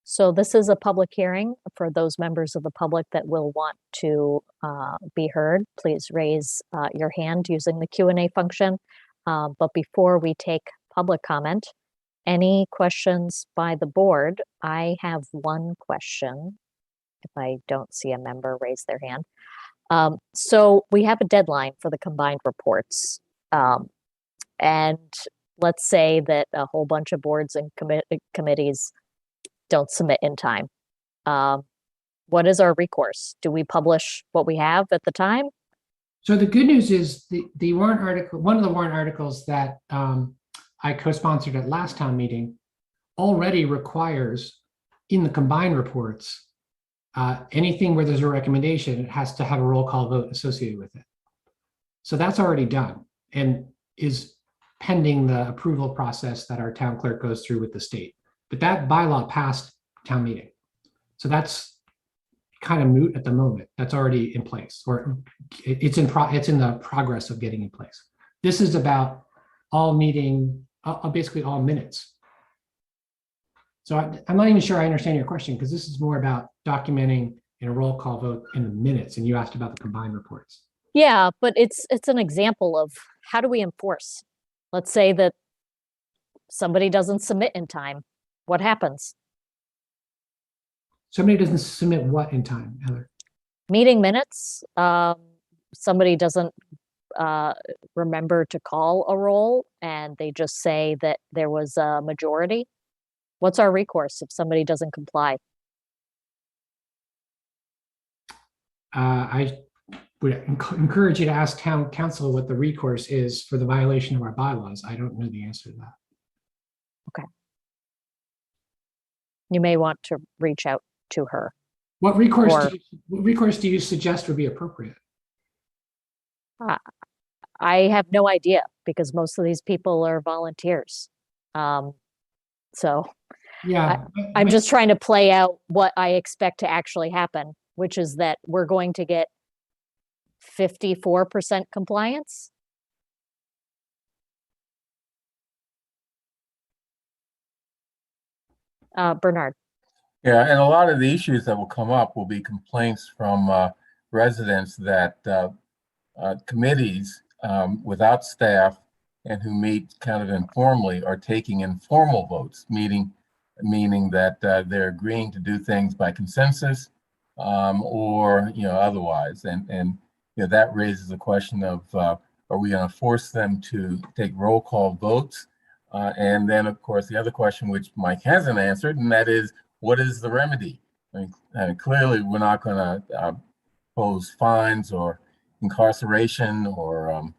So this is a public hearing for those members of the public that will want to be heard. Please raise your hand using the Q&A function. But before we take public comment, any questions by the board? I have one question. If I don't see a member raise their hand. So we have a deadline for the combined reports. And let's say that a whole bunch of boards and committees don't submit in time. What is our recourse? Do we publish what we have at the time? So the good news is the warrant article, one of the warrant articles that I co-sponsored at last town meeting already requires in the combined reports, anything where there's a recommendation, it has to have a roll call vote associated with it. So that's already done and is pending the approval process that our town clerk goes through with the state. But that bylaw passed town meeting. So that's kind of moot at the moment. That's already in place, or it's in the progress of getting in place. This is about all meeting, basically all minutes. So I'm not even sure I understand your question, because this is more about documenting in a roll call vote in the minutes, and you asked about the combined reports. Yeah, but it's an example of how do we enforce? Let's say that somebody doesn't submit in time. What happens? Somebody doesn't submit what in time, Heather? Meeting minutes. Somebody doesn't remember to call a roll, and they just say that there was a majority. What's our recourse if somebody doesn't comply? I would encourage you to ask town council what the recourse is for the violation of our bylaws. I don't know the answer to that. Okay. You may want to reach out to her. What recourse do you suggest would be appropriate? I have no idea because most of these people are volunteers. So Yeah. I'm just trying to play out what I expect to actually happen, which is that we're going to get 54% compliance. Bernard. Yeah, and a lot of the issues that will come up will be complaints from residents that committees without staff and who meet kind of informally are taking informal votes, meaning that they're agreeing to do things by consensus or otherwise, and that raises the question of are we going to force them to take roll call votes? And then, of course, the other question, which Mike hasn't answered, and that is, what is the remedy? I mean, clearly, we're not going to impose fines or incarceration or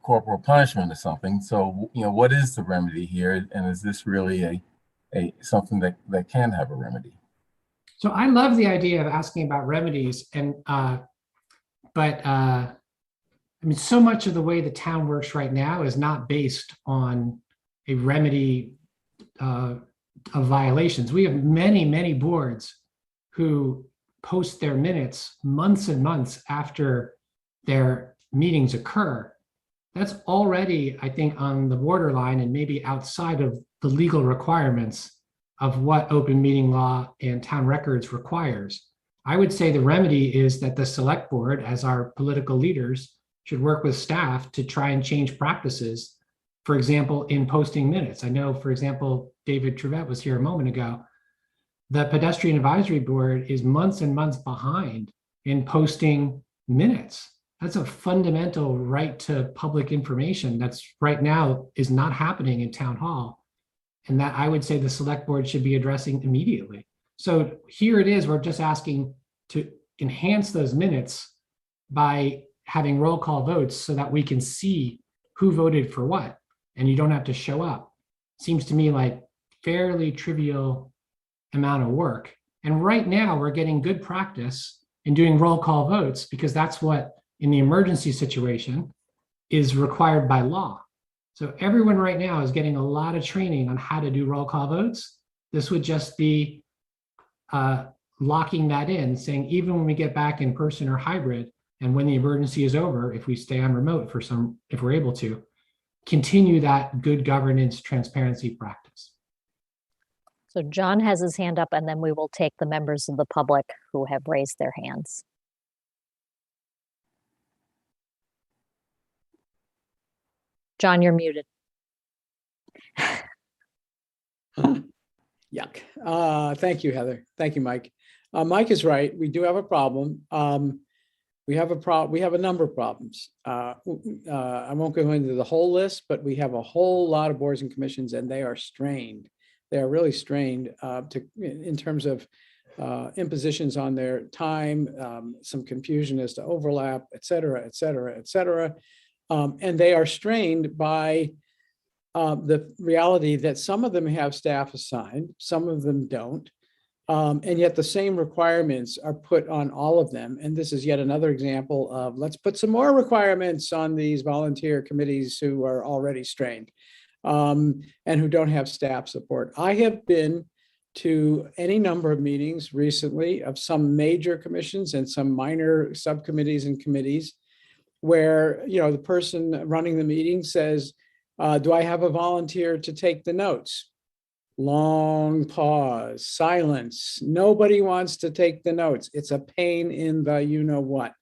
corporal punishment or something. So, what is the remedy here, and is this really a something that can have a remedy? So I love the idea of asking about remedies, and I mean, so much of the way the town works right now is not based on a remedy of violations. We have many, many boards who post their minutes months and months after their meetings occur. That's already, I think, on the borderline and maybe outside of the legal requirements of what open meeting law and town records requires. I would say the remedy is that the select board, as our political leaders, should work with staff to try and change practices. For example, in posting minutes. I know, for example, David Trevette was here a moment ago. The Pedestrian Advisory Board is months and months behind in posting minutes. That's a fundamental right to public information that's right now is not happening in town hall. And that I would say the select board should be addressing immediately. So here it is, we're just asking to enhance those minutes by having roll call votes so that we can see who voted for what, and you don't have to show up. Seems to me like fairly trivial amount of work. And right now we're getting good practice in doing roll call votes because that's what in the emergency situation is required by law. So everyone right now is getting a lot of training on how to do roll call votes. This would just be locking that in, saying even when we get back in person or hybrid, and when the emergency is over, if we stay on remote if we're able to, continue that good governance transparency practice. So John has his hand up, and then we will take the members of the public who have raised their hands. John, you're muted. Yuck. Thank you, Heather. Thank you, Mike. Mike is right. We do have a problem. We have a number of problems. I won't go into the whole list, but we have a whole lot of boards and commissions, and they are strained. They are really strained in terms of impositions on their time, some confusion as to overlap, et cetera, et cetera, et cetera. And they are strained by the reality that some of them have staff assigned, some of them don't. And yet the same requirements are put on all of them. And this is yet another example of let's put some more requirements on these volunteer committees who are already strained and who don't have staff support. I have been to any number of meetings recently of some major commissions and some minor subcommittees and committees where, the person running the meeting says, do I have a volunteer to take the notes? Long pause, silence. Nobody wants to take the notes. It's a pain in the you-know-what.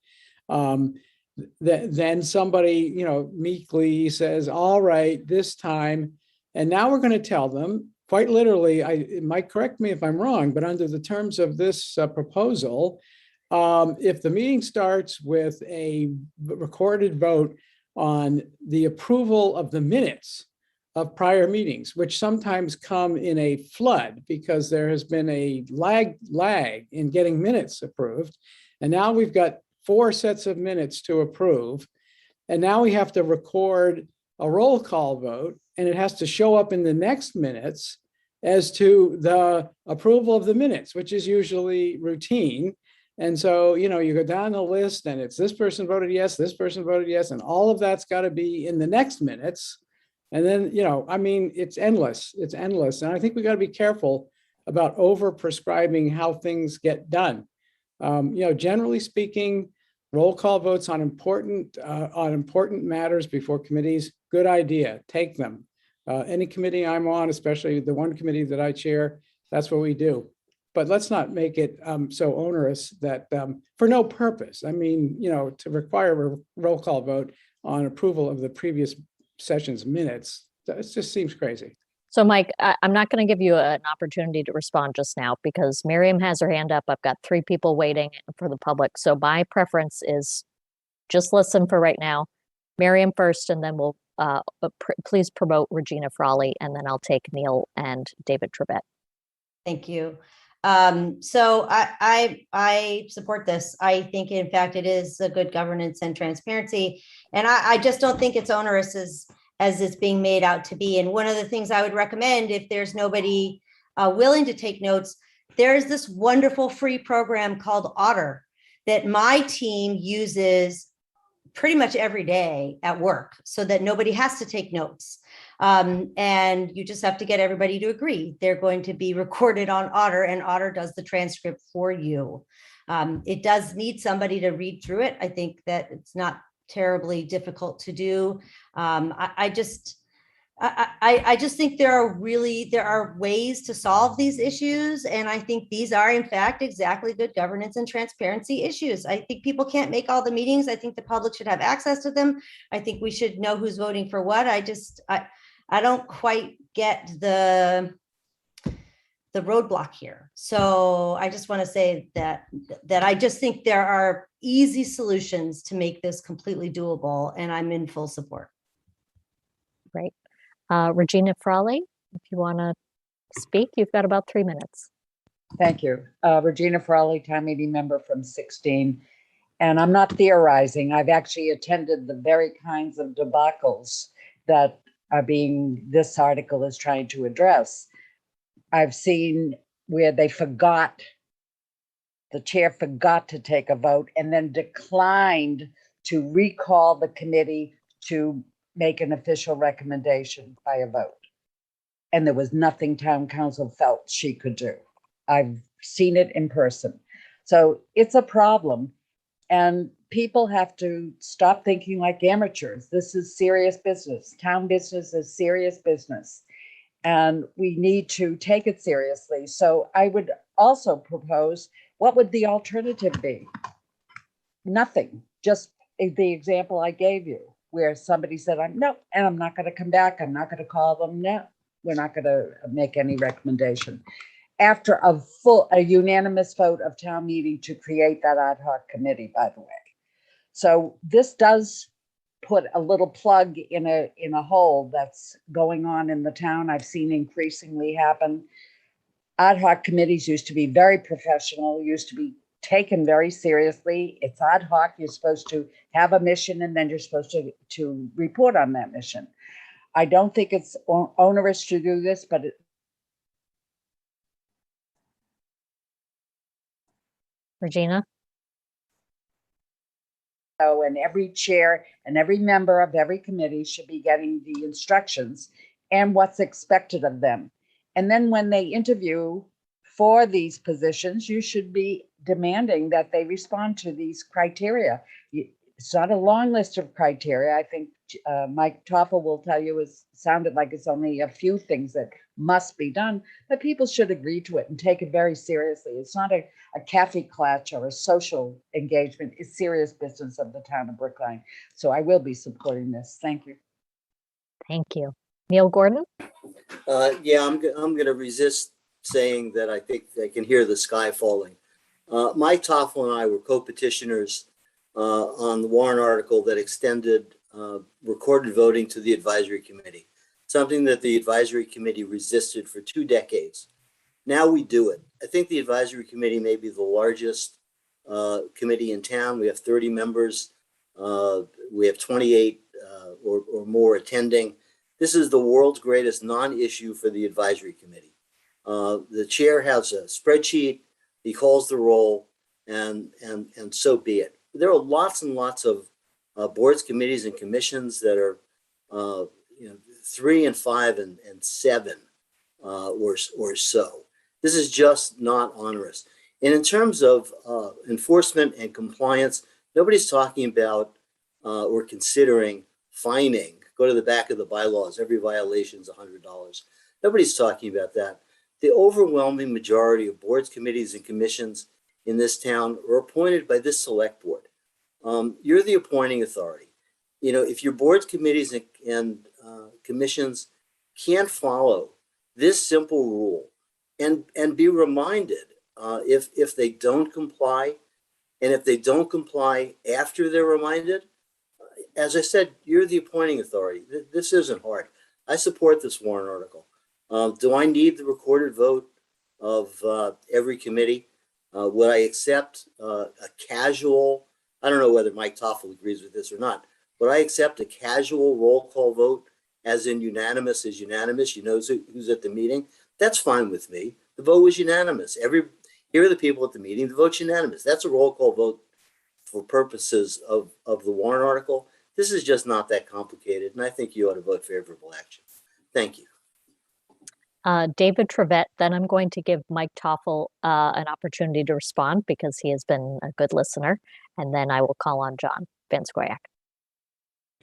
Then somebody, meekly says, all right, this time. And now we're going to tell them, quite literally, it might correct me if I'm wrong, but under the terms of this proposal, if the meeting starts with a recorded vote on the approval of the minutes of prior meetings, which sometimes come in a flood because there has been a lag in getting minutes approved. And now we've got 4 sets of minutes to approve. And now we have to record a roll call vote, and it has to show up in the next minutes as to the approval of the minutes, which is usually routine. And so, you know, you go down the list and it's this person voted yes, this person voted yes, and all of that's got to be in the next minutes. And then, you know, I mean, it's endless. It's endless. And I think we got to be careful about over prescribing how things get done. You know, generally speaking, roll call votes on important matters before committees, good idea, take them. Any committee I'm on, especially the one committee that I chair, that's what we do. But let's not make it so onerous that for no purpose. I mean, you know, to require a roll call vote on approval of the previous session's minutes, that just seems crazy. So Mike, I'm not going to give you an opportunity to respond just now because Miriam has her hand up. I've got 3 people waiting for the public. So my preference is just listen for right now. Miriam first, and then we'll please promote Regina Frawley, and then I'll take Neil and David Trevette. Thank you. So I support this. I think, in fact, it is a good governance and transparency. And I just don't think it's onerous as it's being made out to be. And one of the things I would recommend, if there's nobody willing to take notes, there's this wonderful free program called Otter that my team uses pretty much every day at work so that nobody has to take notes. And you just have to get everybody to agree. They're going to be recorded on Otter, and Otter does the transcript for you. It does need somebody to read through it. I think that it's not terribly difficult to do. I just think there are ways to solve these issues. And I think these are, in fact, exactly good governance and transparency issues. I think people can't make all the meetings. I think the public should have access to them. I think we should know who's voting for what. I don't quite get the roadblock here. So I just want to say that I just think there are easy solutions to make this completely doable, and I'm in full support. Great. Regina Frawley, if you want to speak, you've got about 3 minutes. Thank you. Regina Frawley, town meeting member from 16. And I'm not theorizing. I've actually attended the very kinds of debacles that this article is trying to address. I've seen where the chair forgot to take a vote and then declined to recall the committee to make an official recommendation by a vote. And there was nothing town council felt she could do. I've seen it in person. So it's a problem. And people have to stop thinking like amateurs. This is serious business. Town business is serious business. And we need to take it seriously. So I would also propose, what would the alternative be? Nothing, just the example I gave you, where somebody said, no, and I'm not going to come back. I'm not going to call them. No, we're not going to make any recommendation. After a unanimous vote of town meeting to create that ad hoc committee, by the way. So this does put a little plug in a hole that's going on in the town. I've seen increasingly happen. Ad hoc committees used to be very professional, used to be taken very seriously. It's ad hoc. You're supposed to have a mission, and then you're supposed to report on that mission. I don't think it's onerous to do this, but Regina? And every chair and every member of every committee should be getting the instructions and what's expected of them. And then when they interview for these positions, you should be demanding that they respond to these criteria. It's not a long list of criteria. I think Mike Toffel will tell you it sounded like it's only a few things that must be done, but people should agree to it and take it very seriously. It's not a cafe clutch or a social engagement. It's serious business of the town of Brookline. So I will be supporting this. Thank you. Thank you. Neil Gordon? Yeah, I'm going to resist saying that I think I can hear the sky falling. Mike Toffel and I were co-petitioners on the Warrant article that extended recorded voting to the advisory committee, something that the advisory committee resisted for 2 decades. Now we do it. I think the advisory committee may be the largest committee in town. We have 30 members. We have 28 or more attending. This is the world's greatest non-issue for the advisory committee. The chair has a spreadsheet. He calls the roll. and so be it. There are lots and lots of boards, committees, and commissions that are 3 and 5 and 7 or so. This is just not onerous. And in terms of enforcement and compliance, nobody's talking about or considering fining. Go to the back of the bylaws. Every violation is $100. Nobody's talking about that. The overwhelming majority of boards, committees, and commissions in this town are appointed by this select board. You're the appointing authority. If your boards, committees, and commissions can't follow this simple rule and be reminded if they don't comply, and if they don't comply after they're reminded, as I said, you're the appointing authority. This isn't hard. I support this warrant article. Do I need the recorded vote of every committee? Would I accept a casual, I don't know whether Mike Toffel agrees with this or not, but I accept a casual roll call vote, as in unanimous is unanimous. You know who's at the meeting. That's fine with me. The vote was unanimous. Here are the people at the meeting. The vote's unanimous. That's a roll call vote for purposes of the warrant article. This is just not that complicated, and I think you ought to vote favorable action. Thank you. David Trevette, then I'm going to give Mike Toffel an opportunity to respond because he has been a good listener, and then I will call on John Van Scoyac.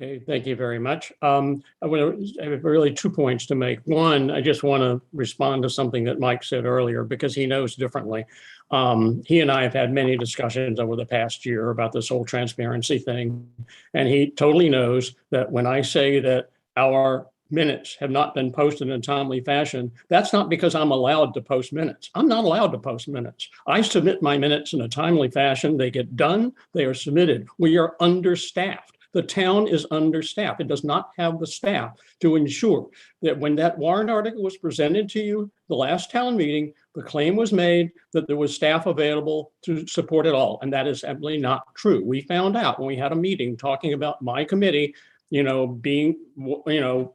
Okay, thank you very much. I have really 2 points to make. One, I just want to respond to something that Mike said earlier because he knows differently. He and I have had many discussions over the past year about this whole transparency thing. And he totally knows that when I say that our minutes have not been posted in a timely fashion, that's not because I'm allowed to post minutes. I'm not allowed to post minutes. I submit my minutes in a timely fashion. They get done. They are submitted. We are understaffed. The town is understaffed. It does not have the staff to ensure that when that warrant article was presented to you, the last town meeting, the claim was made that there was staff available to support it all. And that is absolutely not true. We found out when we had a meeting talking about my committee, being,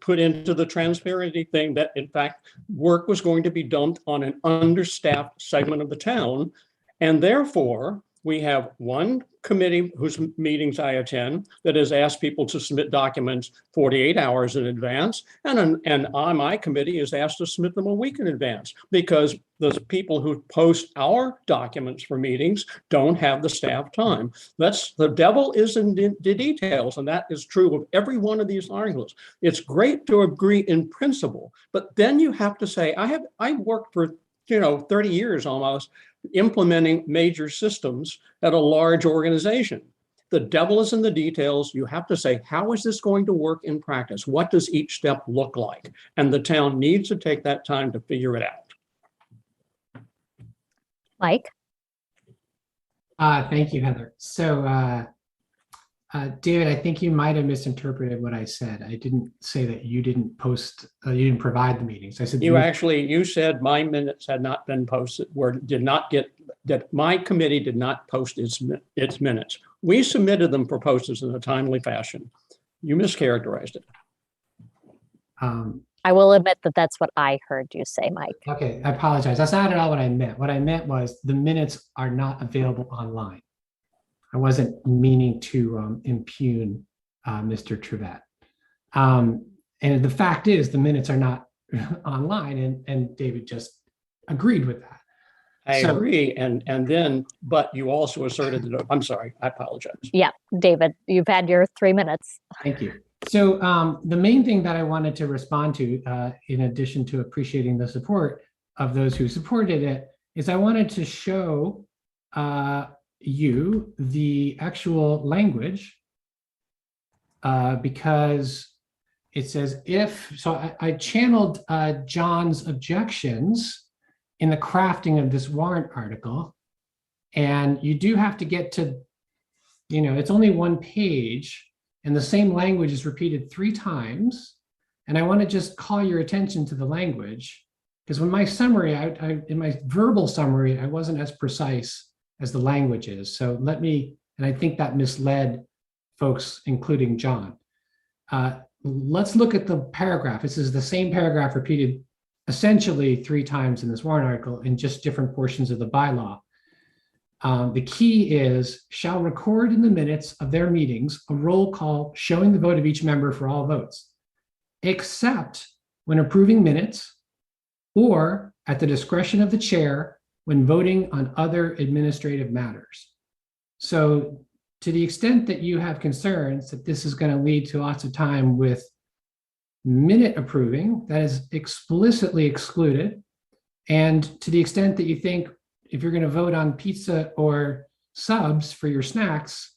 put into the transparency thing, that in fact, work was going to be dumped on an understaffed segment of the town. And therefore, we have one committee whose meetings I attend that has asked people to submit documents 48 hours in advance. And on my committee is asked to submit them a week in advance because the people who post our documents for meetings don't have the staff time. The devil is in the details, and that is true of every one of these articles. It's great to agree in principle, but then you have to say, I worked for 30 years almost implementing major systems at a large organization. The devil is in the details. You have to say, how is this going to work in practice? What does each step look like? And the town needs to take that time to figure it out. Mike? Thank you, Heather. So, David, I think you might have misinterpreted what I said. I didn't say that you didn't post, you didn't provide the meetings. I said you said my minutes had not been posted, that my committee did not post its minutes. We submitted them for posters in a timely fashion. You mischaracterized it. I will admit that that's what I heard you say, Mike. Okay, I apologize. That's not at all what I meant. What I meant was the minutes are not available online. I wasn't meaning to impugn Mr. Trevette. And the fact is the minutes are not online, and David just agreed with that. I agree, but you also asserted that, I'm sorry, I apologize. Yeah, David, you've had your 3 minutes. Thank you. So the main thing that I wanted to respond to, in addition to appreciating the support of those who supported it, is I wanted to show you the actual language because it says I channeled John's objections in the crafting of this warrant article, and you do have to get to, it's only one page and the same language is repeated 3 times. And I want to just call your attention to the language because when my summary, in my verbal summary, I wasn't as precise as the language is. So and I think that misled folks, including John. Let's look at the paragraph. This is the same paragraph repeated essentially 3 times in this warrant article in just different portions of the bylaw. The key is shall record in the minutes of their meetings a roll call showing the vote of each member for all votes, except when approving minutes or at the discretion of the chair when voting on other administrative matters. So to the extent that you have concerns that this is going to lead to lots of time with minute approving, that is explicitly excluded. And to the extent that you think if you're going to vote on pizza or subs for your snacks,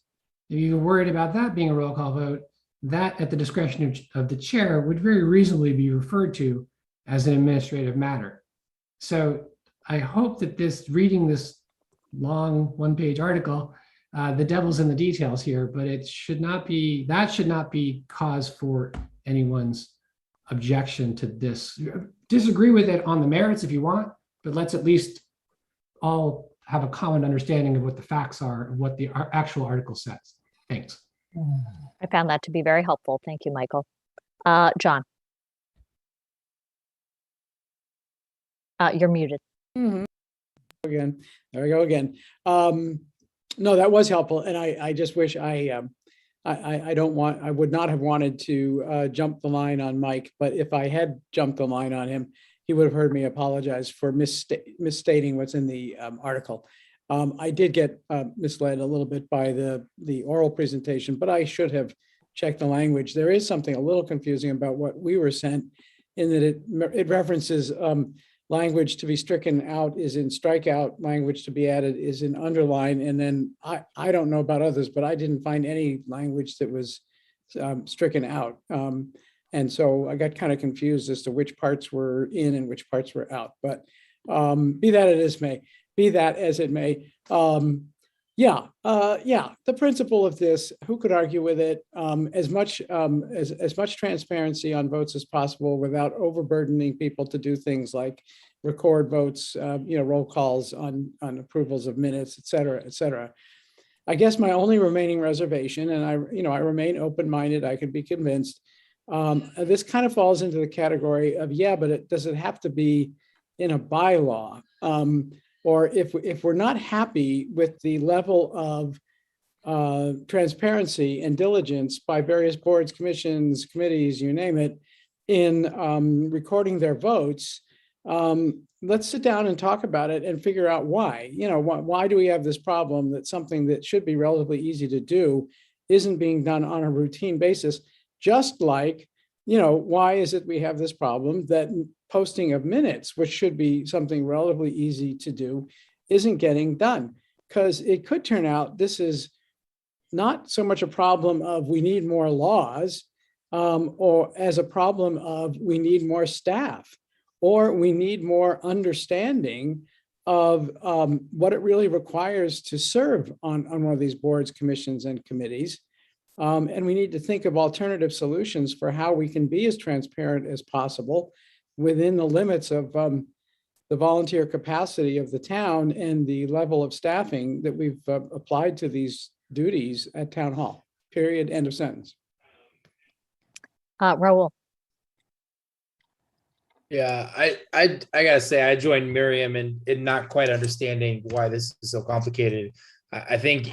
if you're worried about that being a roll call vote, that at the discretion of the chair would very reasonably be referred to as an administrative matter. So I hope that reading this long one-page article, the devil's in the details here, but that should not be cause for anyone's objection to this. Disagree with it on the merits if you want, but let's at least all have a common understanding of what the facts are and what the actual article says. Thanks. I found that to be very helpful. Thank you, Michael. John. You're muted. Again, there we go again. No, that was helpful. And I just wish I would not have wanted to jump the line on Mike, but if I had jumped the line on him, he would have heard me apologize for misstating what's in the article. I did get misled a little bit by the oral presentation, but I should have checked the language. There is something a little confusing about what we were sent in that it references language to be stricken out is in strikeout, language to be added is in underline. And then I don't know about others, but I didn't find any language that was stricken out. And so I got kind of confused as to which parts were in and which parts were out. But be that as it may, the principle of this, who could argue with it? As much transparency on votes as possible without overburdening people to do things like record votes, roll calls on approvals of minutes, et cetera, et cetera. I guess my only remaining reservation, and I remain open-minded, I could be convinced. This kind of falls into the category of, but does it have to be in a bylaw? Or if we're not happy with the level of transparency and diligence by various boards, commissions, committees, you name it, in recording their votes, let's sit down and talk about it and figure out why. Why do we have this problem that something that should be relatively easy to do isn't being done on a routine basis? Just like, why is it we have this problem that posting of minutes, which should be something relatively easy to do, isn't getting done? Because it could turn out this is not so much a problem of we need more laws, or as a problem of we need more staff, or we need more understanding of what it really requires to serve on one of these boards, commissions, and committees. And we need to think of alternative solutions for how we can be as transparent as possible within the limits of the volunteer capacity of the town and the level of staffing that we've applied to these duties at town hall, period, end of sentence. Raul. Yeah, I gotta say, I joined Miriam in not quite understanding why this is so complicated. I think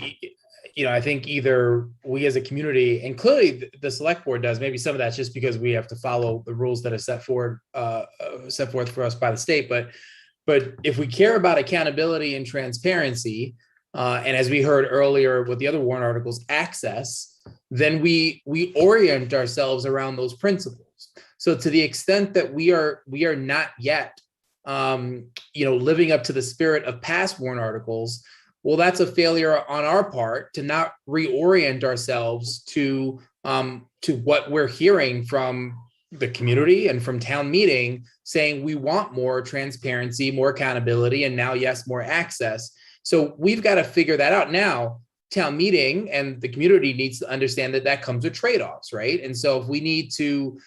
either we as a community, and clearly the select board does, maybe some of that's just because we have to follow the rules that are set forth for us by the state. But if we care about accountability and transparency, and as we heard earlier with the other warrant articles, access, then we orient ourselves around those principles. So to the extent that we are not yet, living up to the spirit of past warrant articles, well, that's a failure on our part to not reorient ourselves to what we're hearing from the community and from town meeting, saying we want more transparency, more accountability, and now, yes, more access. So we've got to figure that out now. Town meeting and the community needs to understand that comes with trade-offs, right? And so if we need to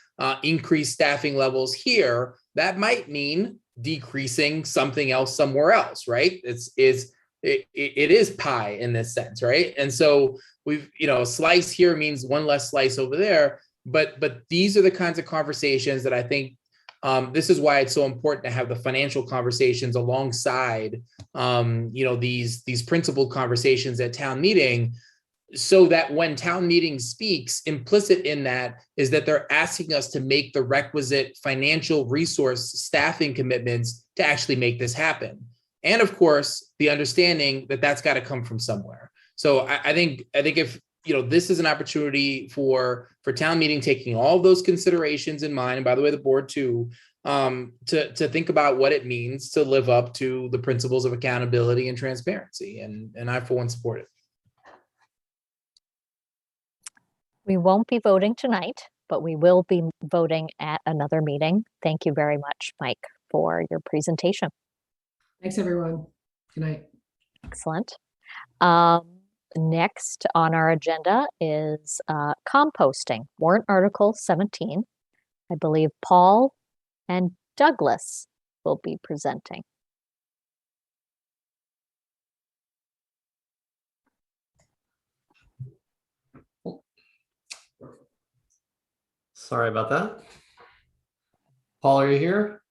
increase staffing levels here, that might mean decreasing something else somewhere else, right? It is pie in this sense, right? And so we've, a slice here means one less slice over there, but these are the kinds of conversations that I think This is why it's so important to have the financial conversations alongside, these principled conversations at town meeting, so that when town meeting speaks, implicit in that is that they're asking us to make the requisite financial resource staffing commitments to actually make this happen. And of course, the understanding that that's got to come from somewhere. So I think if, this is an opportunity for town meeting, taking all of those considerations in mind, and by the way, the board too, to think about what it means to live up to the principles of accountability and transparency. And I, for one, support it. We won't be voting tonight, but we will be voting at another meeting. Thank you very much, Mike, for your presentation. Thanks, everyone. Good night. Excellent. Next on our agenda is composting, warrant article 17. I believe Paul and Douglas will be presenting. Sorry about that. Paul, are you here?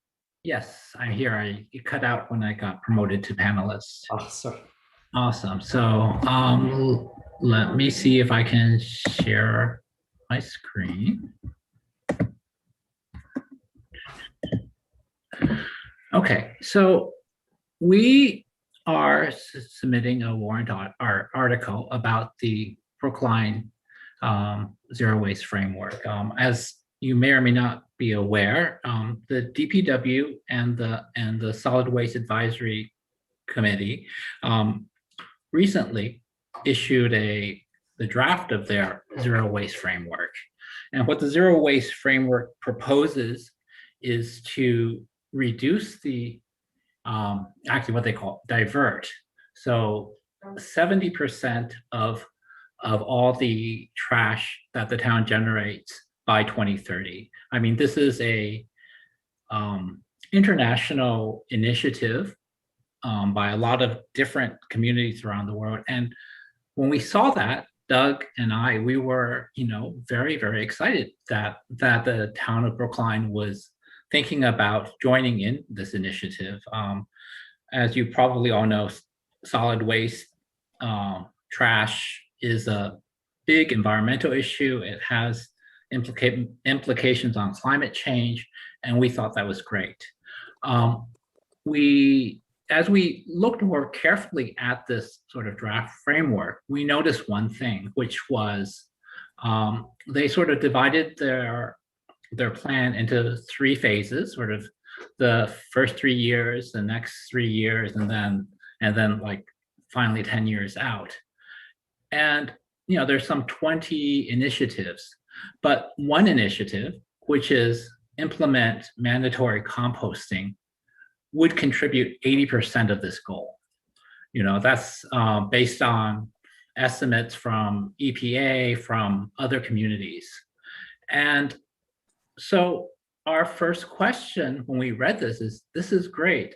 Yes, I'm here. It cut out when I got promoted to panelist. Oh, sorry. Awesome. So let me see if I can share my screen. Okay, so we are submitting a warrant article about the Brookline zero waste framework. As you may or may not be aware, the DPW and the Solid Waste Advisory Committee recently issued the draft of their zero waste framework. And what the zero waste framework proposes is to reduce the actually what they call divert. So 70% of all the trash that the town generates by 2030. I mean, this is a international initiative by a lot of different communities around the world. And when we saw that, Doug and I, we were, very, very excited that the town of Brookline was thinking about joining in this initiative. As you probably all know, solid waste trash is a big environmental issue. It has implications on climate change, and we thought that was great. As we looked more carefully at this sort of draft framework, we noticed one thing, which was they sort of divided their plan into 3 phases, sort of the first 3 years, the next 3 years, and then like finally 10 years out. And there's some 20 initiatives, but one initiative, which is implement mandatory composting, would contribute 80% of this goal. That's based on estimates from EPA, from other communities. And so our first question when we read this is great.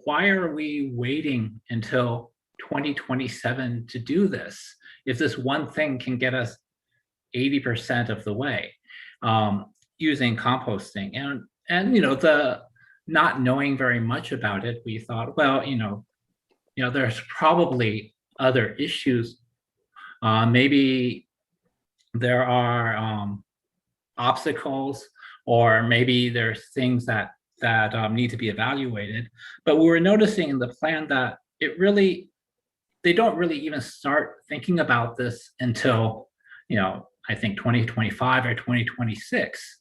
Why are we waiting until 2027 to do this if this one thing can get us 80% of the way using composting? And the not knowing very much about it, we thought, well, there's probably other issues. Maybe there are obstacles, or maybe there's things that need to be evaluated. But we were noticing in the plan that they don't really even start thinking about this until, I think 2025 or 2026.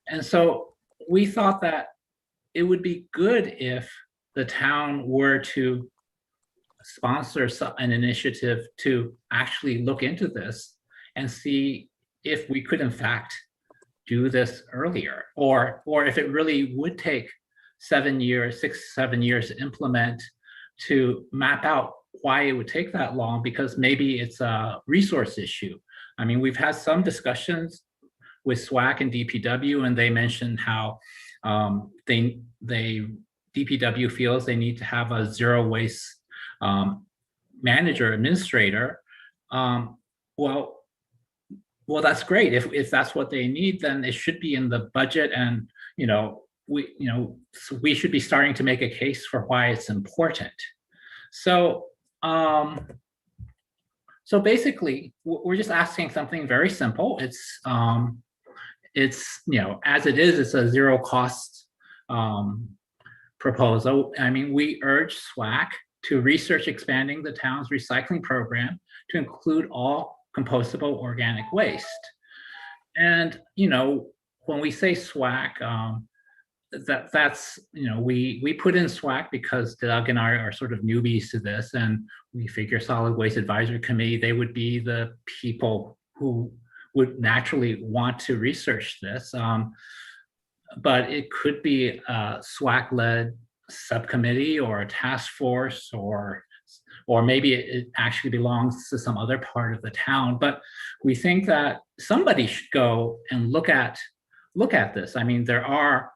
And so we thought that it would be good if the town were to sponsor an initiative to actually look into this and see if we could in fact do this earlier, or if it really would take 7 years, 6, 7 years to implement, to map out why it would take that long, because maybe it's a resource issue. I mean, we've had some discussions with SWAC and DPW, and they mentioned how DPW feels they need to have a zero waste manager, administrator. Well, that's great. If that's what they need, then it should be in the budget, and we should be starting to make a case for why it's important. So so basically, we're just asking something very simple. It's as it is, it's a zero cost proposal. I mean, we urge SWAC to research expanding the town's recycling program to include all compostable organic waste. And, when we say SWAC, that's we put in SWAC because Doug and I are sort of newbies to this, and we figure Solid Waste Advisory Committee, they would be the people who would naturally want to research this. But it could be a SWAC-led subcommittee or a task force, or maybe it actually belongs to some other part of the town. But we think that somebody should go and look at this. I mean, there are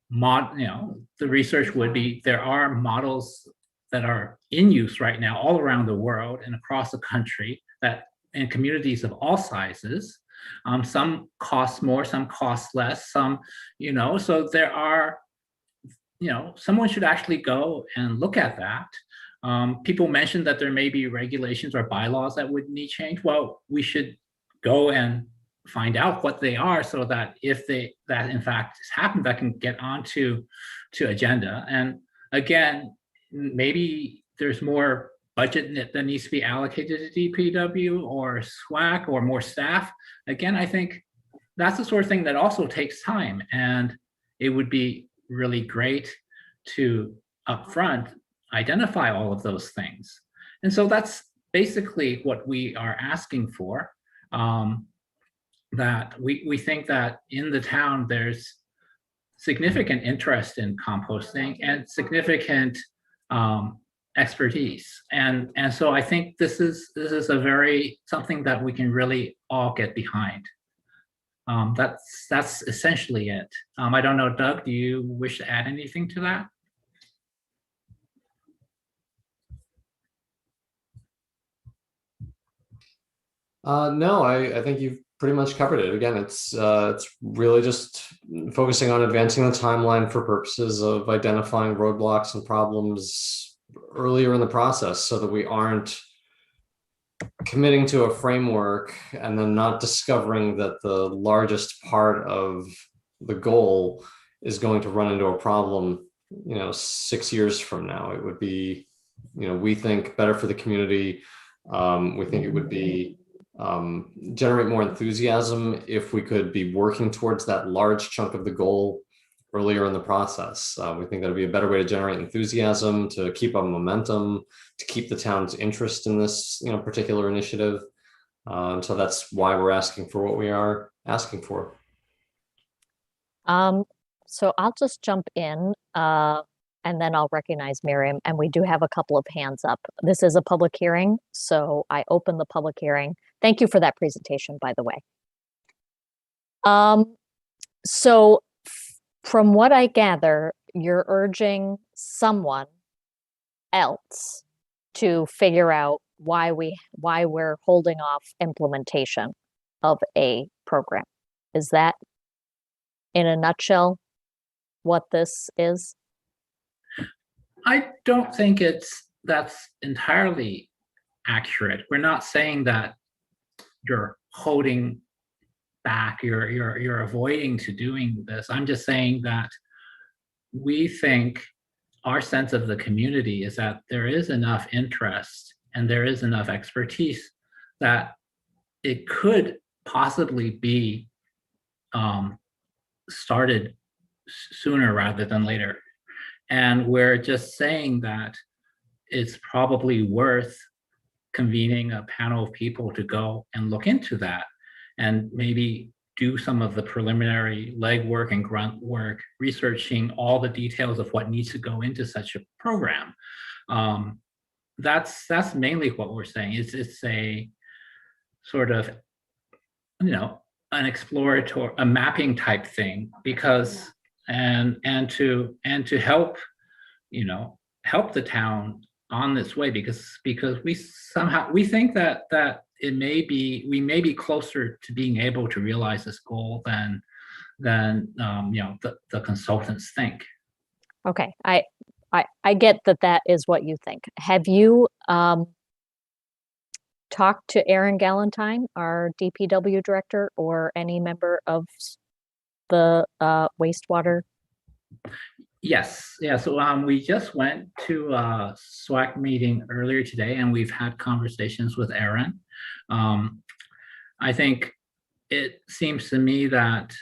the research would be, there are models that are in use right now all around the world and across the country that in communities of all sizes. Some cost more, some cost less, some, so there are, someone should actually go and look at that. People mentioned that there may be regulations or bylaws that would need change. Well, we should go and find out what they are, so that if that in fact has happened, that can get onto agenda. And again, maybe there's more budget that needs to be allocated to DPW or SWAC or more staff. Again, I think that's the sort of thing that also takes time, and it would be really great to upfront identify all of those things. And so that's basically what we are asking for. That we think that in the town there's significant interest in composting and significant expertise, and so I think this is something that we can really all get behind. That's essentially it. I don't know, Doug, do you wish to add anything to that? No, I think you've pretty much covered it. Again, it's really just focusing on advancing the timeline for purposes of identifying roadblocks and problems earlier in the process, so that we aren't committing to a framework and then not discovering that the largest part of the goal is going to run into a problem, 6 years from now. It would be, we think better for the community. We think it would be generate more enthusiasm if we could be working towards that large chunk of the goal earlier in the process. We think that would be a better way to generate enthusiasm, to keep up momentum, to keep the town's interest in this particular initiative. So that's why we're asking for what we are asking for. So I'll just jump in and then I'll recognize Miriam, and we do have a couple of hands up. This is a public hearing, so I open the public hearing. Thank you for that presentation, by the way. So from what I gather, you're urging someone else to figure out why we're holding off implementation of a program. Is that, in a nutshell, what this is? I don't think that's entirely accurate. We're not saying that you're holding back, you're avoiding to doing this. I'm just saying that we think our sense of the community is that there is enough interest and there is enough expertise that it could possibly be started sooner rather than later. And we're just saying that it's probably worth convening a panel of people to go and look into that and maybe do some of the preliminary legwork and grunt work, researching all the details of what needs to go into such a program. That's mainly what we're saying. It's a sort of, an exploratory, a mapping type thing, because and to help, help the town on this way, because we think that we may be closer to being able to realize this goal than than the consultants think. Okay, I get that that is what you think. Have you talked to Aaron Galantine, our DPW director, or any member of the wastewater? Yes, yeah. So we just went to a SWAC meeting earlier today, and we've had conversations with Aaron. I think it seems to me that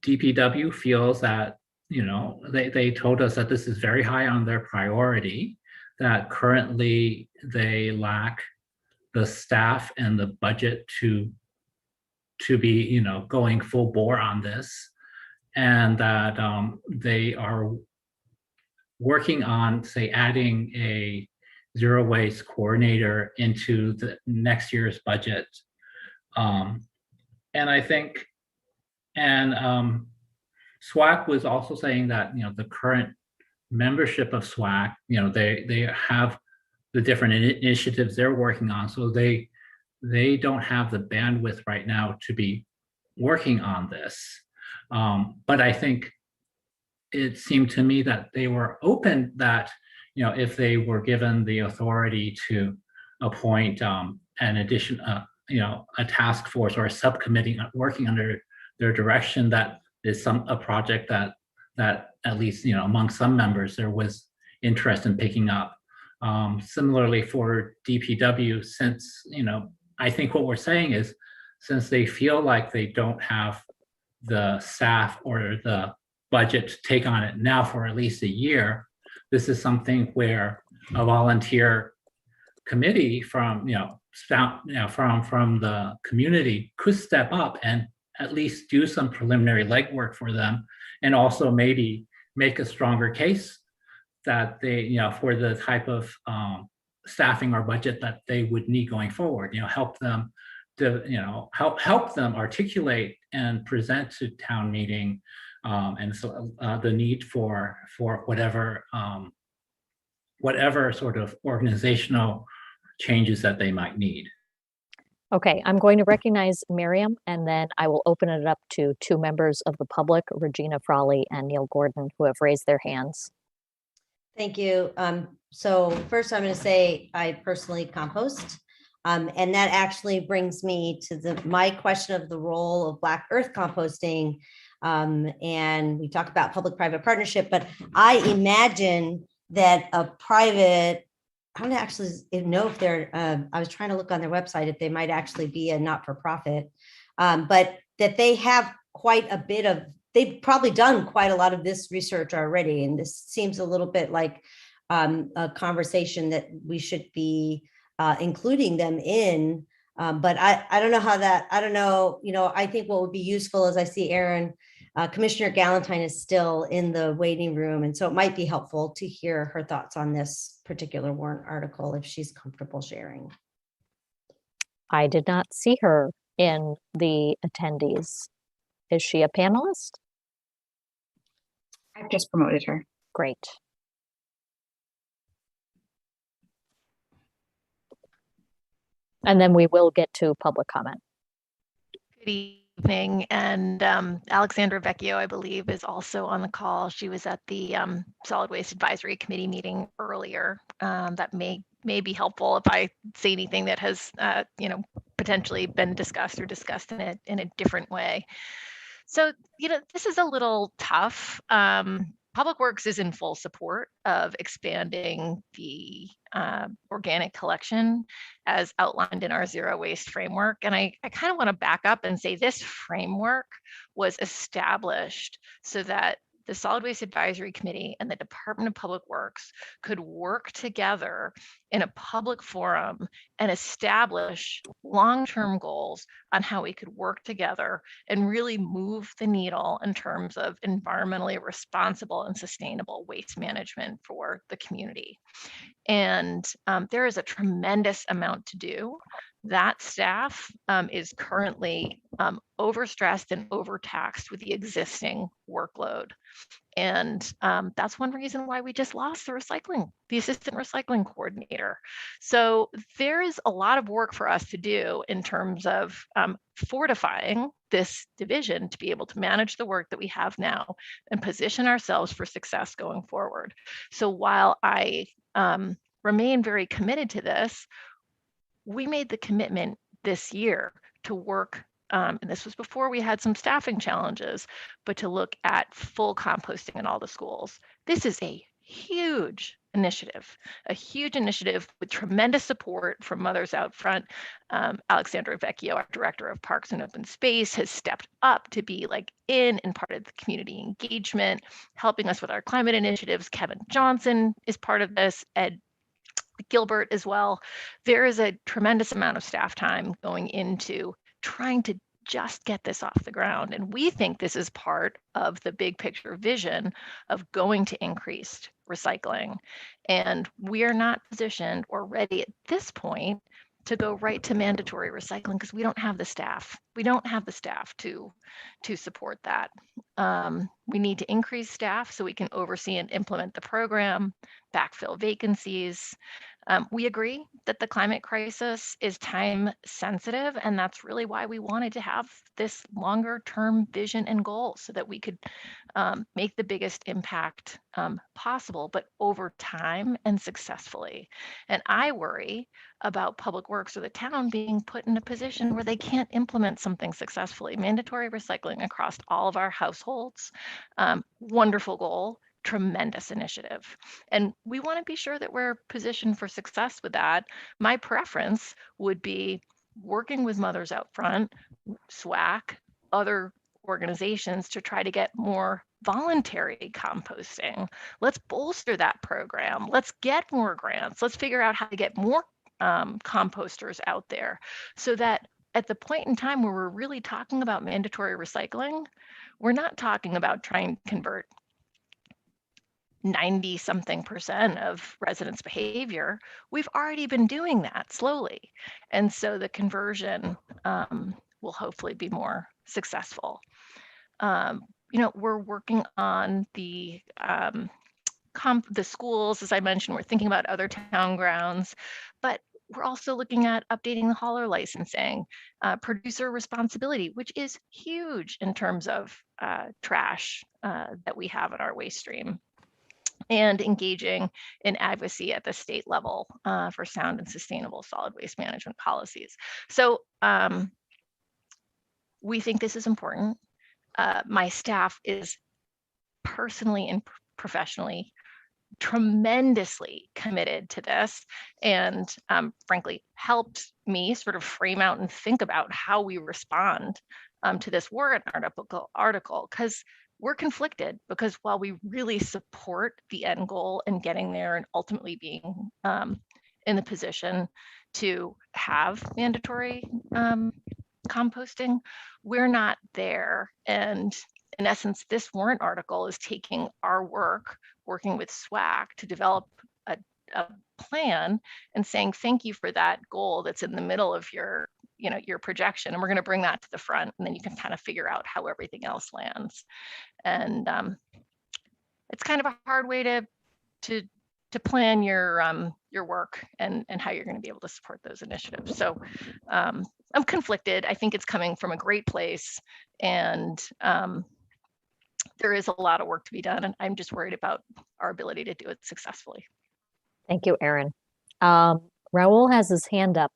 DPW feels that, they told us that this is very high on their priority, that currently they lack the staff and the budget to be, going full bore on this, and that they are working on, say, adding a zero waste coordinator into the next year's budget. And I think, and SWAC was also saying that, the current membership of SWAC, they have the different initiatives they're working on, so they don't have the bandwidth right now to be working on this. But I think it seemed to me that they were open that, if they were given the authority to appoint an addition, a task force or a subcommittee working under their direction, that is a project that at least, among some members, there was interest in picking up. Similarly for DPW, since, I think what we're saying is, since they feel like they don't have the staff or the budget to take on it now for at least a year, this is something where a volunteer committee from the community could step up and at least do some preliminary legwork for them, and also maybe make a stronger case that they, for the type of staffing or budget that they would need going forward. Help them to, help them articulate and present to town meeting, and so the need for whatever sort of organizational changes that they might need. Okay, I'm going to recognize Miriam, and then I will open it up to two members of the public, Regina Frawley and Neil Gordon, who have raised their hands. Thank you. So first I'm going to say I personally compost. And that actually brings me to my question of the role of Black Earth composting. And we talk about public-private partnership, but I imagine that a private, I don't actually know if they're, I was trying to look on their website if they might actually be a not-for-profit, but that they have quite a bit of, they've probably done quite a lot of this research already. And this seems a little bit like a conversation that we should be including them in. But I don't know how that, I don't know, I think what would be useful is I see Aaron, Commissioner Galantine is still in the waiting room. And so it might be helpful to hear her thoughts on this particular warrant article if she's comfortable sharing. I did not see her in the attendees. Is she a panelist? I've just promoted her. Great. And then we will get to public comment. Good evening, and Alexandra Vecchio, I believe, is also on the call. She was at the Solid Waste Advisory Committee meeting earlier. That may be helpful if I say anything that has potentially been discussed or discussed in a different way. So this is a little tough. Public Works is in full support of expanding the organic collection as outlined in our zero waste framework. And I kind of want to back up and say this framework was established so that the Solid Waste Advisory Committee and the Department of Public Works could work together in a public forum and establish long-term goals on how we could work together and really move the needle in terms of environmentally responsible and sustainable waste management for the community. And there is a tremendous amount to do. That staff is currently overstressed and overtaxed with the existing workload. And that's one reason why we just lost the assistant recycling coordinator. So there is a lot of work for us to do in terms of fortifying this division to be able to manage the work that we have now and position ourselves for success going forward. So while I remain very committed to this, we made the commitment this year to work, and this was before we had some staffing challenges, but to look at full composting in all the schools. This is a huge initiative with tremendous support from Mothers Out Front. Alexandra Vecchio, our Director of Parks and Open Space, has stepped up to be like in and part of the community engagement, helping us with our climate initiatives. Kevin Johnson is part of this, Ed Gilbert as well. There is a tremendous amount of staff time going into trying to just get this off the ground. And we think this is part of the big picture vision of going to increased recycling. And we are not positioned or ready at this point to go right to mandatory recycling because we don't have the staff. We don't have the staff to support that. We need to increase staff so we can oversee and implement the program, backfill vacancies. We agree that the climate crisis is time sensitive, and that's really why we wanted to have this longer term vision and goal so that we could make the biggest impact possible, but over time and successfully. And I worry about Public Works or the town being put in a position where they can't implement something successfully. Mandatory recycling across all of our households, wonderful goal, tremendous initiative. And we want to be sure that we're positioned for success with that. My preference would be working with Mothers Out Front, SWAC, other organizations to try to get more voluntary composting. Let's bolster that program. Let's get more grants. Let's figure out how to get more composters out there so that at the point in time where we're really talking about mandatory recycling, we're not talking about trying to convert 90-something% of residents' behavior. We've already been doing that slowly. And so the conversion will hopefully be more successful. We're working on the schools, as I mentioned, we're thinking about other town grounds, but we're also looking at updating the hauler licensing, producer responsibility, which is huge in terms of trash that we have in our waste stream, and engaging in advocacy at the state level for sound and sustainable solid waste management policies. So we think this is important. My staff is personally and professionally tremendously committed to this, and frankly helped me sort of frame out and think about how we respond to this warrant article, because we're conflicted, because while we really support the end goal and getting there and ultimately being in the position to have mandatory composting, we're not there. And in essence, this warrant article is taking our work, working with SWAC to develop a plan and saying, thank you for that goal that's in the middle of your projection. And we're going to bring that to the front, and then you can kind of figure out how everything else lands. And it's kind of a hard way to plan your work and how you're going to be able to support those initiatives. So I'm conflicted. I think it's coming from a great place, and there is a lot of work to be done, and I'm just worried about our ability to do it successfully. Thank you, Erin. Raul has his hand up,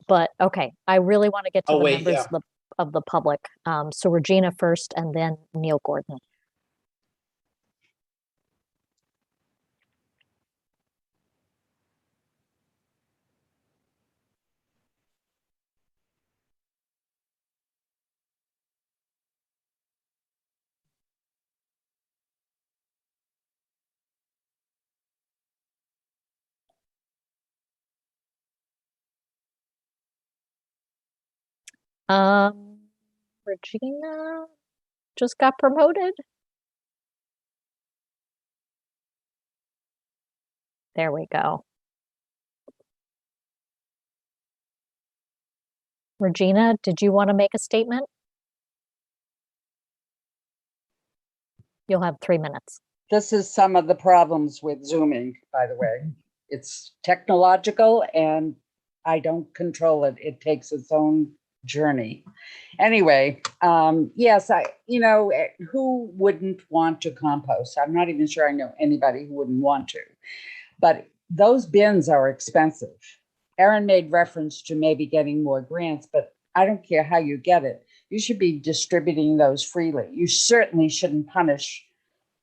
but okay, I really want to get to the members of the public. So Regina first, and then Neil Gordon. Regina just got promoted. There we go. Regina, did you want to make a statement? You'll have 3 minutes. This is some of the problems with Zooming, by the way. It's technological and I don't control it. It takes its own journey. Anyway, yes, who wouldn't want to compost? I'm not even sure I know anybody who wouldn't want to, but those bins are expensive. Erin made reference to maybe getting more grants, but I don't care how you get it. You should be distributing those freely. You certainly shouldn't punish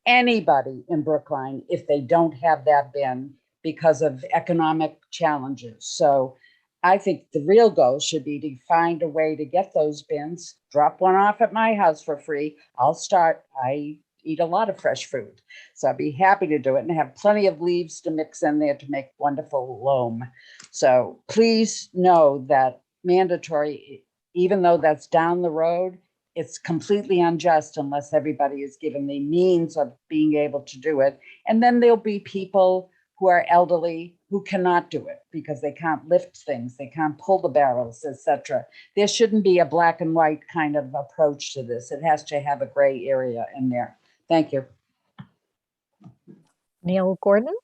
anybody in Brookline if they don't have that bin because of economic challenges. So I think the real goal should be to find a way to get those bins, drop one off at my house for free. I eat a lot of fresh food, so I'd be happy to do it and have plenty of leaves to mix in there to make wonderful loam. So please know that mandatory, even though that's down the road, it's completely unjust unless everybody is given the means of being able to do it. And then there'll be people who are elderly who cannot do it because they can't lift things, they can't pull the barrels, etc. There shouldn't be a black and white kind of approach to this. It has to have a gray area in there. Thank you. Neil Gordon?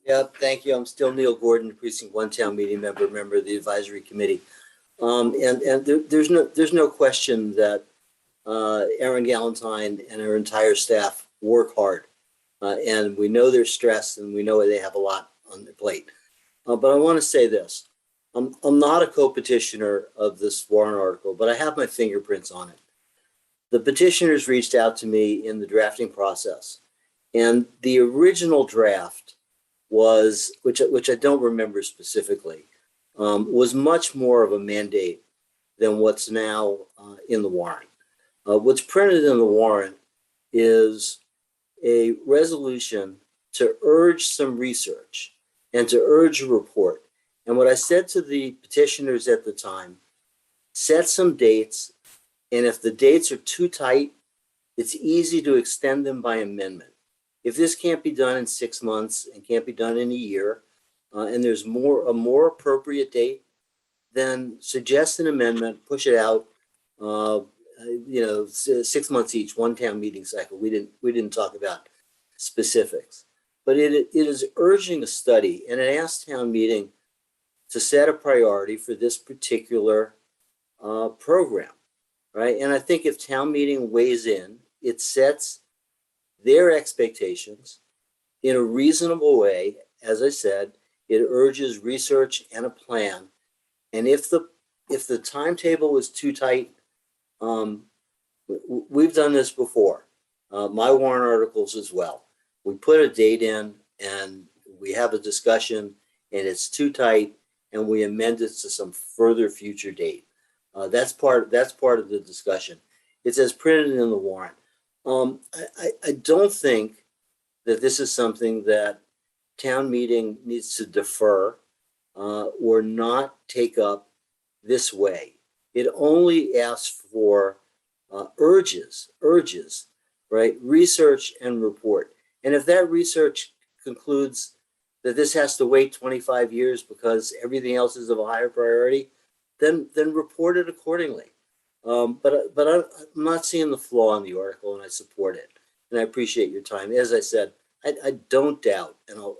Yeah, thank you. I'm still Neil Gordon, Precinct 1 Town Meeting member of the Advisory Committee. There's no question that Erin Galentine and her entire staff work hard. And we know they're stressed and we know they have a lot on their plate. But I want to say this. I'm not a co-petitioner of this warrant article, but I have my fingerprints on it. The petitioners reached out to me in the drafting process. And the original draft was, which I don't remember specifically, was much more of a mandate than what's now in the warrant. What's printed in the warrant is a resolution to urge some research and to urge a report. And what I said to the petitioners at the time, set some dates, and if the dates are too tight, it's easy to extend them by amendment. If this can't be done in 6 months and can't be done in a year, and there's a more appropriate date, then suggest an amendment, push it out, 6 months each, one town meeting cycle. We didn't talk about specifics, but it is urging a study, and it asks town meeting to set a priority for this particular program, right? And I think if town meeting weighs in, it sets their expectations in a reasonable way. As I said, it urges research and a plan. And if the timetable is too tight, we've done this before. My warrant articles as well. We put a date in and we have a discussion and it's too tight and we amend it to some further future date. That's part of the discussion. It's as printed in the warrant. I don't think that this is something that town meeting needs to defer or not take up this way. It only asks for urges, right? Research and report. And if that research concludes that this has to wait 25 years because everything else is of a higher priority, then report it accordingly. But I'm not seeing the flaw in the article, and I support it. And I appreciate your time. As I said, I don't doubt, and I'll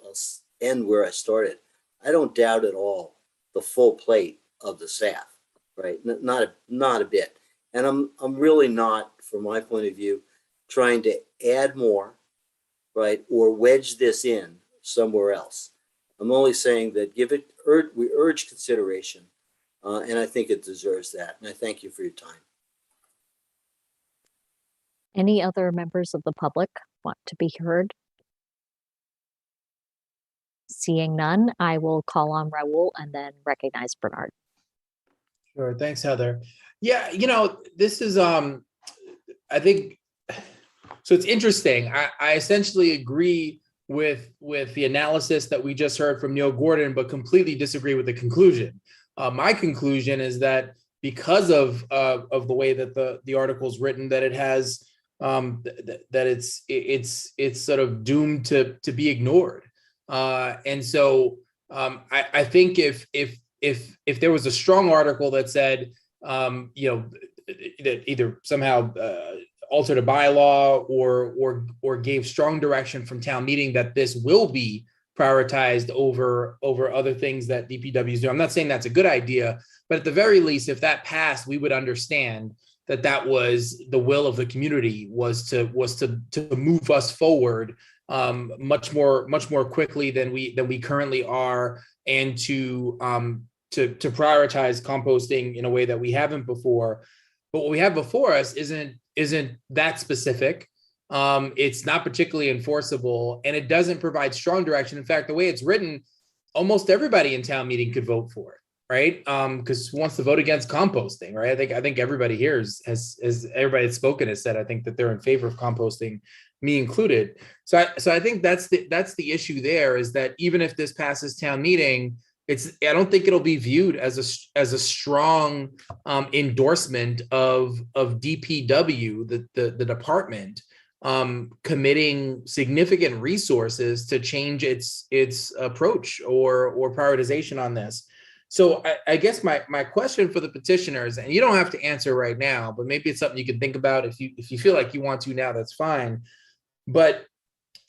end where I started. I don't doubt at all the full plate of the staff, right? Not a bit. And I'm really not, from my point of view, trying to add more, right, or wedge this in somewhere else. I'm only saying that we urge consideration, and I think it deserves that. And I thank you for your time. Any other members of the public want to be heard? Seeing none, I will call on Raul and then recognize Bernard. Sure. Thanks, Heather. Yeah, this is, I think, so it's interesting. I essentially agree with the analysis that we just heard from Neil Gordon, but completely disagree with the conclusion. My conclusion is that because of the way that the article is written, that it has that it's sort of doomed to be ignored. And so I think if there was a strong article that said, that either somehow altered a bylaw or gave strong direction from town meeting that this will be prioritized over other things that DPWs do. I'm not saying that's a good idea, but at the very least, if that passed, we would understand that was the will of the community, was to move us forward much more quickly than we currently are, and to prioritize composting in a way that we haven't before. But what we have before us isn't that specific. It's not particularly enforceable, and it doesn't provide strong direction. In fact, the way it's written, almost everybody in town meeting could vote for it, right? Because who wants to vote against composting, right? I think everybody here has everybody that's spoken has said, I think, that they're in favor of composting, me included. So I think that's the issue there, is that even if this passes town meeting, I don't think it'll be viewed as a strong endorsement of DPW, the department, committing significant resources to change its approach or prioritization on this. So I guess my question for the petitioners, and you don't have to answer right now, but maybe it's something you can think about. If you feel like you want to now, that's fine. But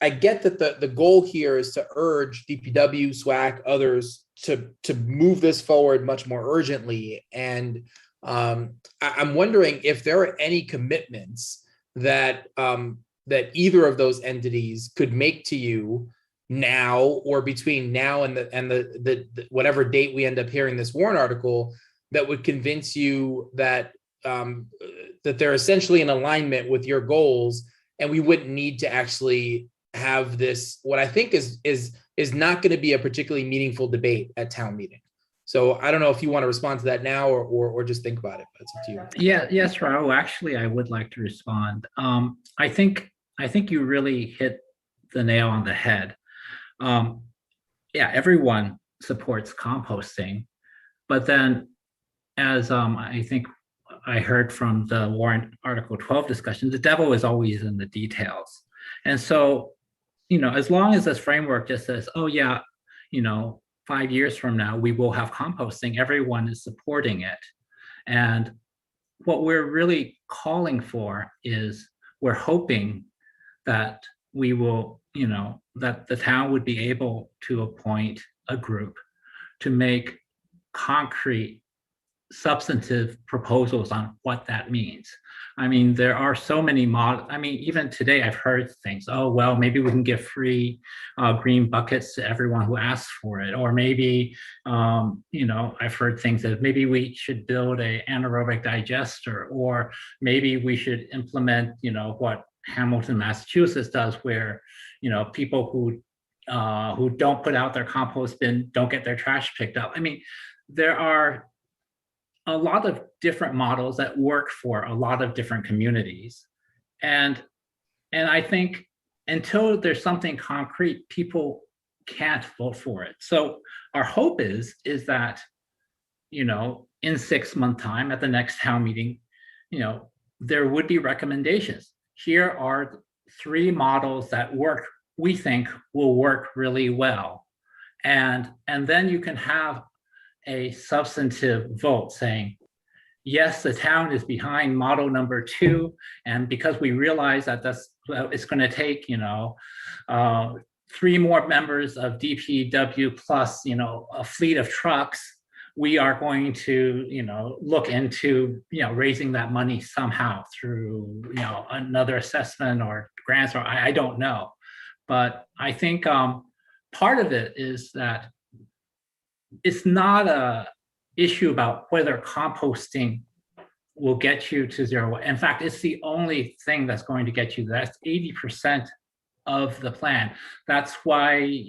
I get that the goal here is to urge DPW, SWAC, others to move this forward much more urgently. And I'm wondering if there are any commitments that either of those entities could make to you now, or between now and the whatever date we end up hearing this warrant article, that would convince you that that they're essentially in alignment with your goals, and we wouldn't need to actually have this, what I think is not going to be a particularly meaningful debate at town meeting. So I don't know if you want to respond to that now or just think about it, but it's up to you. Yeah, yes, Raul, actually, I would like to respond. I think you really hit the nail on the head. Yeah, everyone supports composting, but then as I think I heard from the Warrant Article 12 discussion, the devil is always in the details. And so, as long as this framework just says, oh yeah, 5 years from now, we will have composting, everyone is supporting it. And what we're really calling for is, we're hoping that we will, that the town would be able to appoint a group to make concrete, substantive proposals on what that means. I mean, there are so many models. I mean, even today I've heard things, oh, well, maybe we can give free green buckets to everyone who asks for it. Or maybe, I've heard things that maybe we should build a anaerobic digester, or maybe we should implement, what Hamilton, Massachusetts does, where, people who don't put out their compost bin don't get their trash picked up. I mean, there are a lot of different models that work for a lot of different communities. And I think until there's something concrete, people can't vote for it. So our hope is that, in 6 month time at the next town meeting, there would be recommendations. Here are 3 models that work, we think will work really well. And then you can have a substantive vote saying, yes, the town is behind model number 2, and because we realize that it's going to take 3 more members of DPW plus a fleet of trucks, we are going to look into raising that money somehow through another assessment or grants, or I don't know. But I think part of it is that it's not a issue about whether composting will get you to 0. In fact, it's the only thing that's going to get you. That's 80% of the plan. That's why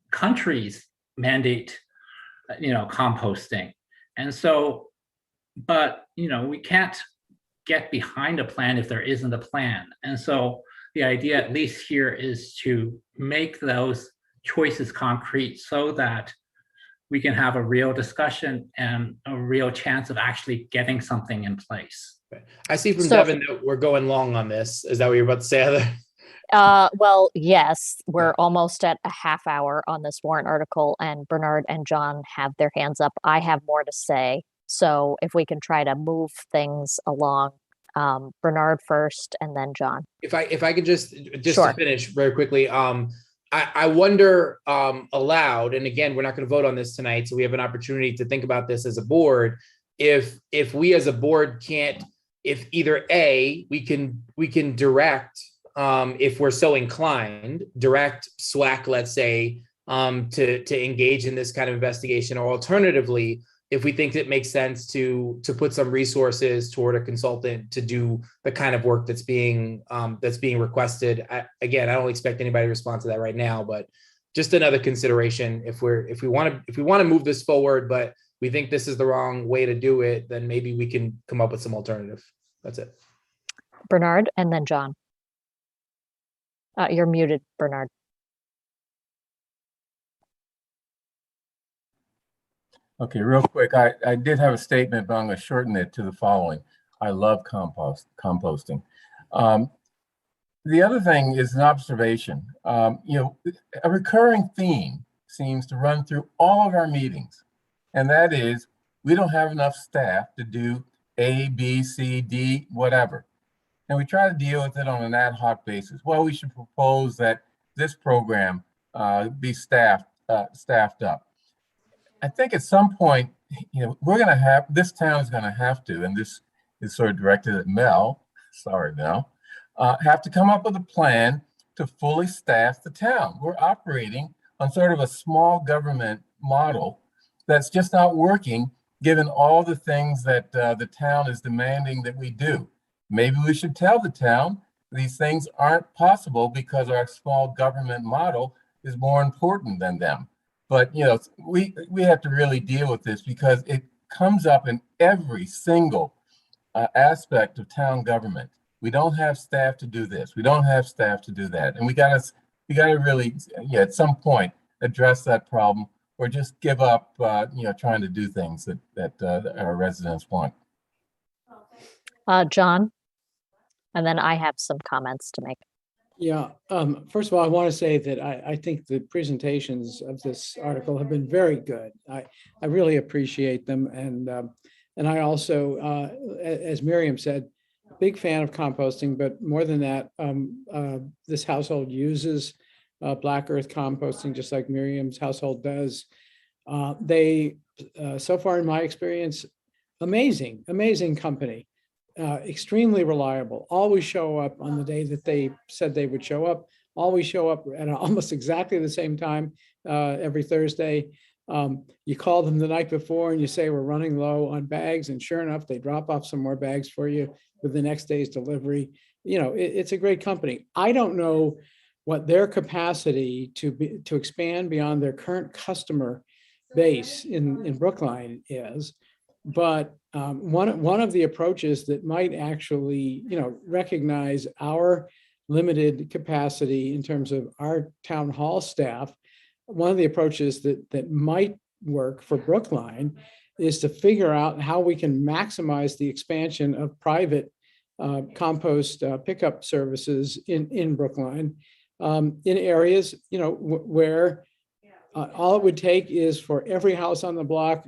countries mandate composting. And so, but we can't get behind a plan if there isn't a plan. And so the idea, at least here, is to make those choices concrete so that we can have a real discussion and a real chance of actually getting something in place. I see from Devin that we're going long on this. Is that what you're about to say, Heather? Well, yes, we're almost at a half hour on this warrant article, and Bernard and John have their hands up. I have more to say. So if we can try to move things along, Bernard first and then John. If I could just Sure. to finish very quickly, I wonder aloud, and again, we're not going to vote on this tonight, so we have an opportunity to think about this as a board. If we as a board can't, if either A, we can direct, if we're so inclined, direct SWAC, let's say, to engage in this kind of investigation, or alternatively, if we think it makes sense to put some resources toward a consultant to do the kind of work that's being requested. Again, I don't expect anybody to respond to that right now, but just another consideration. If we want to move this forward, but we think this is the wrong way to do it, then maybe we can come up with some alternative. That's it. Bernard, and then John. You're muted, Bernard. Okay, real quick, I did have a statement, but I'm going to shorten it to the following. I love composting. The other thing is an observation. A recurring theme seems to run through all of our meetings, and that is we don't have enough staff to do A, B, C, D, whatever. And we try to deal with it on an ad hoc basis. Well, we should propose that this program be staffed up. I think at some point, we're going to have, this town is going to have to, and this is sort of directed at Mel, sorry, Mel, have to come up with a plan to fully staff the town. We're operating on sort of a small government model that's just not working, given all the things that the town is demanding that we do. Maybe we should tell the town these things aren't possible because our small government model is more important than them. But we have to really deal with this because it comes up in every single aspect of town government. We don't have staff to do this. We don't have staff to do that, and we got to really, at some point, address that problem, or just give up, trying to do things that our residents want. John, and then I have some comments to make. Yeah, first of all, I want to say that I think the presentations of this article have been very good. I really appreciate them. And I also, as Miriam said, big fan of composting, but more than that, this household uses black earth composting, just like Miriam's household does. They, so far in my experience, amazing company. Extremely reliable, always show up on the day that they said they would show up, always show up at almost exactly the same time every Thursday. You call them the night before and you say, we're running low on bags, and sure enough, they drop off some more bags for you with the next day's delivery. It's a great company. I don't know what their capacity to expand beyond their current customer base in Brookline is. But one of the approaches that might actually, recognize our limited capacity in terms of our town hall staff, one of the approaches that might work for Brookline is to figure out how we can maximize the expansion of private compost pickup services in Brookline, in areas, where all it would take is for every house on the block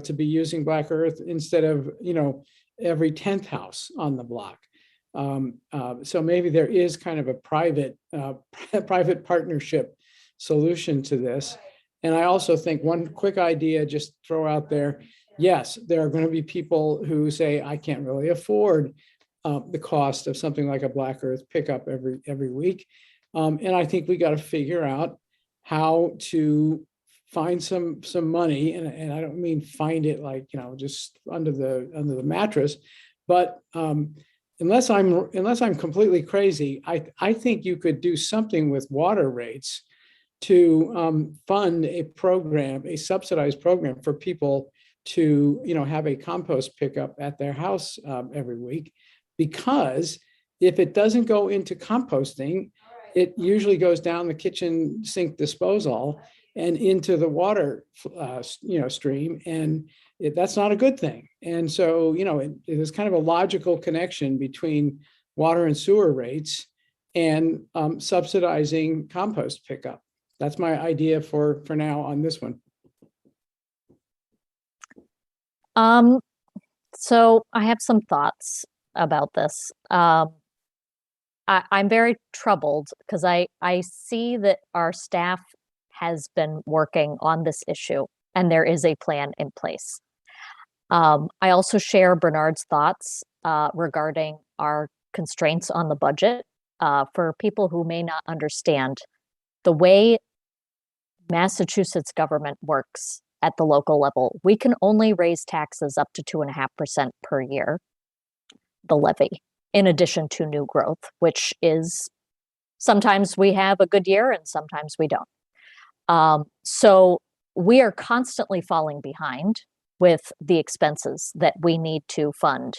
to be using black earth instead of, every 10th house on the block. So maybe there is kind of a private partnership solution to this. And I also think one quick idea, just throw out there, yes, there are going to be people who say, I can't really afford the cost of something like a black earth pickup every week. And I think we got to figure out how to find some money, and I don't mean find it like just under the mattress, but unless I'm completely crazy, I think you could do something with water rates to fund a subsidized program for people to have a compost pickup at their house every week, because if it doesn't go into composting, it usually goes down the kitchen sink disposal and into the water, stream, and that's not a good thing. And so, there's kind of a logical connection between water and sewer rates and subsidizing compost pickup. That's my idea for now on this one. So I have some thoughts about this. I'm very troubled because I see that our staff has been working on this issue and there is a plan in place. I also share Bernard's thoughts regarding our constraints on the budget. For people who may not understand, the way Massachusetts government works at the local level, we can only raise taxes up to 2.5% per year, the levy, in addition to new growth, which is sometimes we have a good year and sometimes we don't. So we are constantly falling behind with the expenses that we need to fund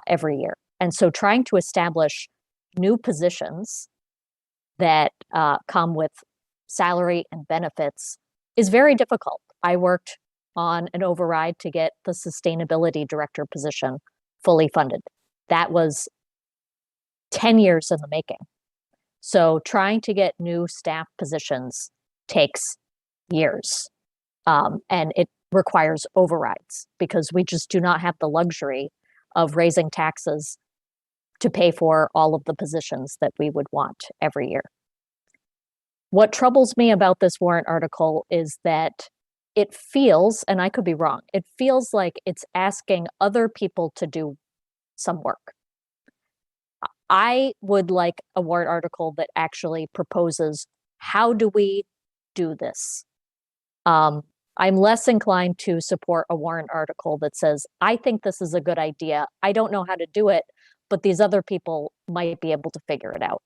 every year. And so trying to establish new positions that come with salary and benefits is very difficult. I worked on an override to get the sustainability director position fully funded. That was 10 years in the making. So trying to get new staff positions takes years. And it requires overrides because we just do not have the luxury of raising taxes to pay for all of the positions that we would want every year. What troubles me about this warrant article is that it feels, and I could be wrong, it feels like it's asking other people to do some work. I would like a warrant article that actually proposes, how do we do this? I'm less inclined to support a warrant article that says, I think this is a good idea. I don't know how to do it, but these other people might be able to figure it out.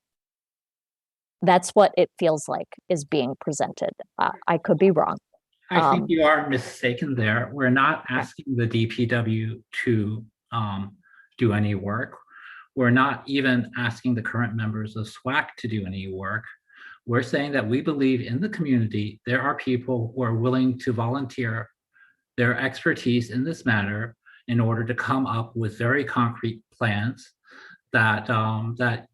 That's what it feels like is being presented. I could be wrong. I think you are mistaken there. We're not asking the DPW to do any work. We're not even asking the current members of SWAC to do any work. We're saying that we believe in the community, there are people who are willing to volunteer their expertise in this matter in order to come up with very concrete plans that that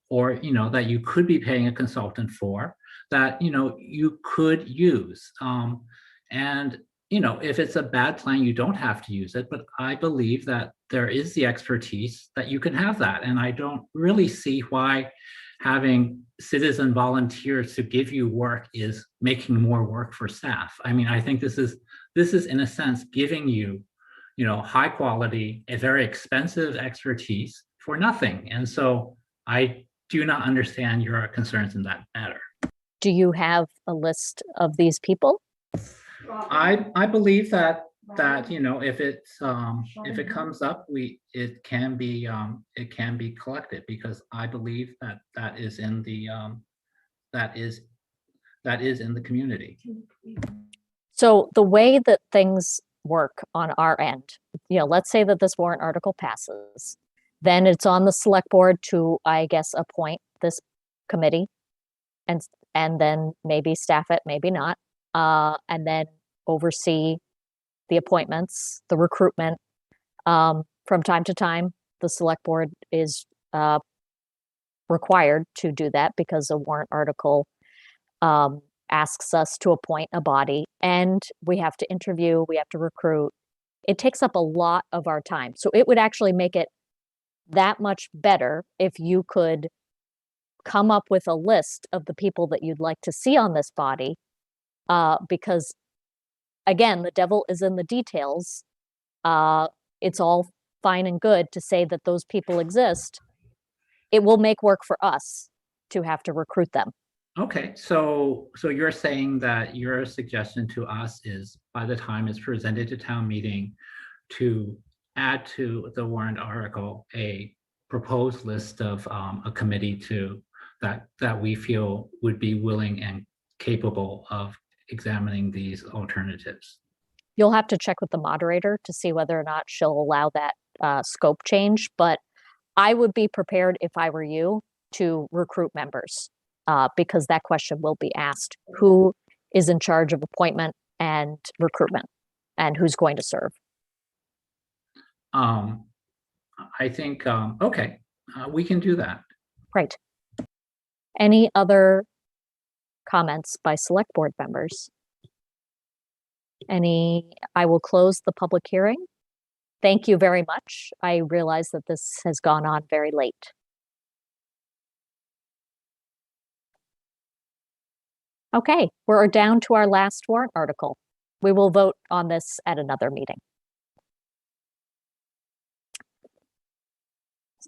you could be paying a consultant for, that you could use. And if it's a bad plan, you don't have to use it. But I believe that there is the expertise that you can have that. And I don't really see why having citizen volunteers to give you work is making more work for staff. I mean, I think this is in a sense giving you, high quality, a very expensive expertise for nothing. And so I do not understand your concerns in that matter. Do you have a list of these people? I believe that if it comes up, it can be collected, because I believe that is in the community. So the way that things work on our end, let's say that this warrant article passes, then it's on the select board to, I guess, appoint this committee, and then maybe staff it, maybe not, and then oversee the appointments, the recruitment. From time to time, the select board is required to do that because a warrant article asks us to appoint a body, and we have to interview, we have to recruit. It takes up a lot of our time. So it would actually make it that much better if you could come up with a list of the people that you'd like to see on this body, because again, the devil is in the details. It's all fine and good to say that those people exist. It will make work for us to have to recruit them. Okay, so you're saying that your suggestion to us is, by the time it's presented to town meeting, to add to the warrant article a proposed list of a committee that we feel would be willing and capable of examining these alternatives. You'll have to check with the moderator to see whether or not she'll allow that scope change, but I would be prepared, if I were you, to recruit members, because that question will be asked. Who is in charge of appointment and recruitment, and who's going to serve? I think, okay, we can do that. Great. Any other comments by select board members? I will close the public hearing. Thank you very much. I realize that this has gone on very late. Okay, we're down to our last warrant article. We will vote on this at another meeting.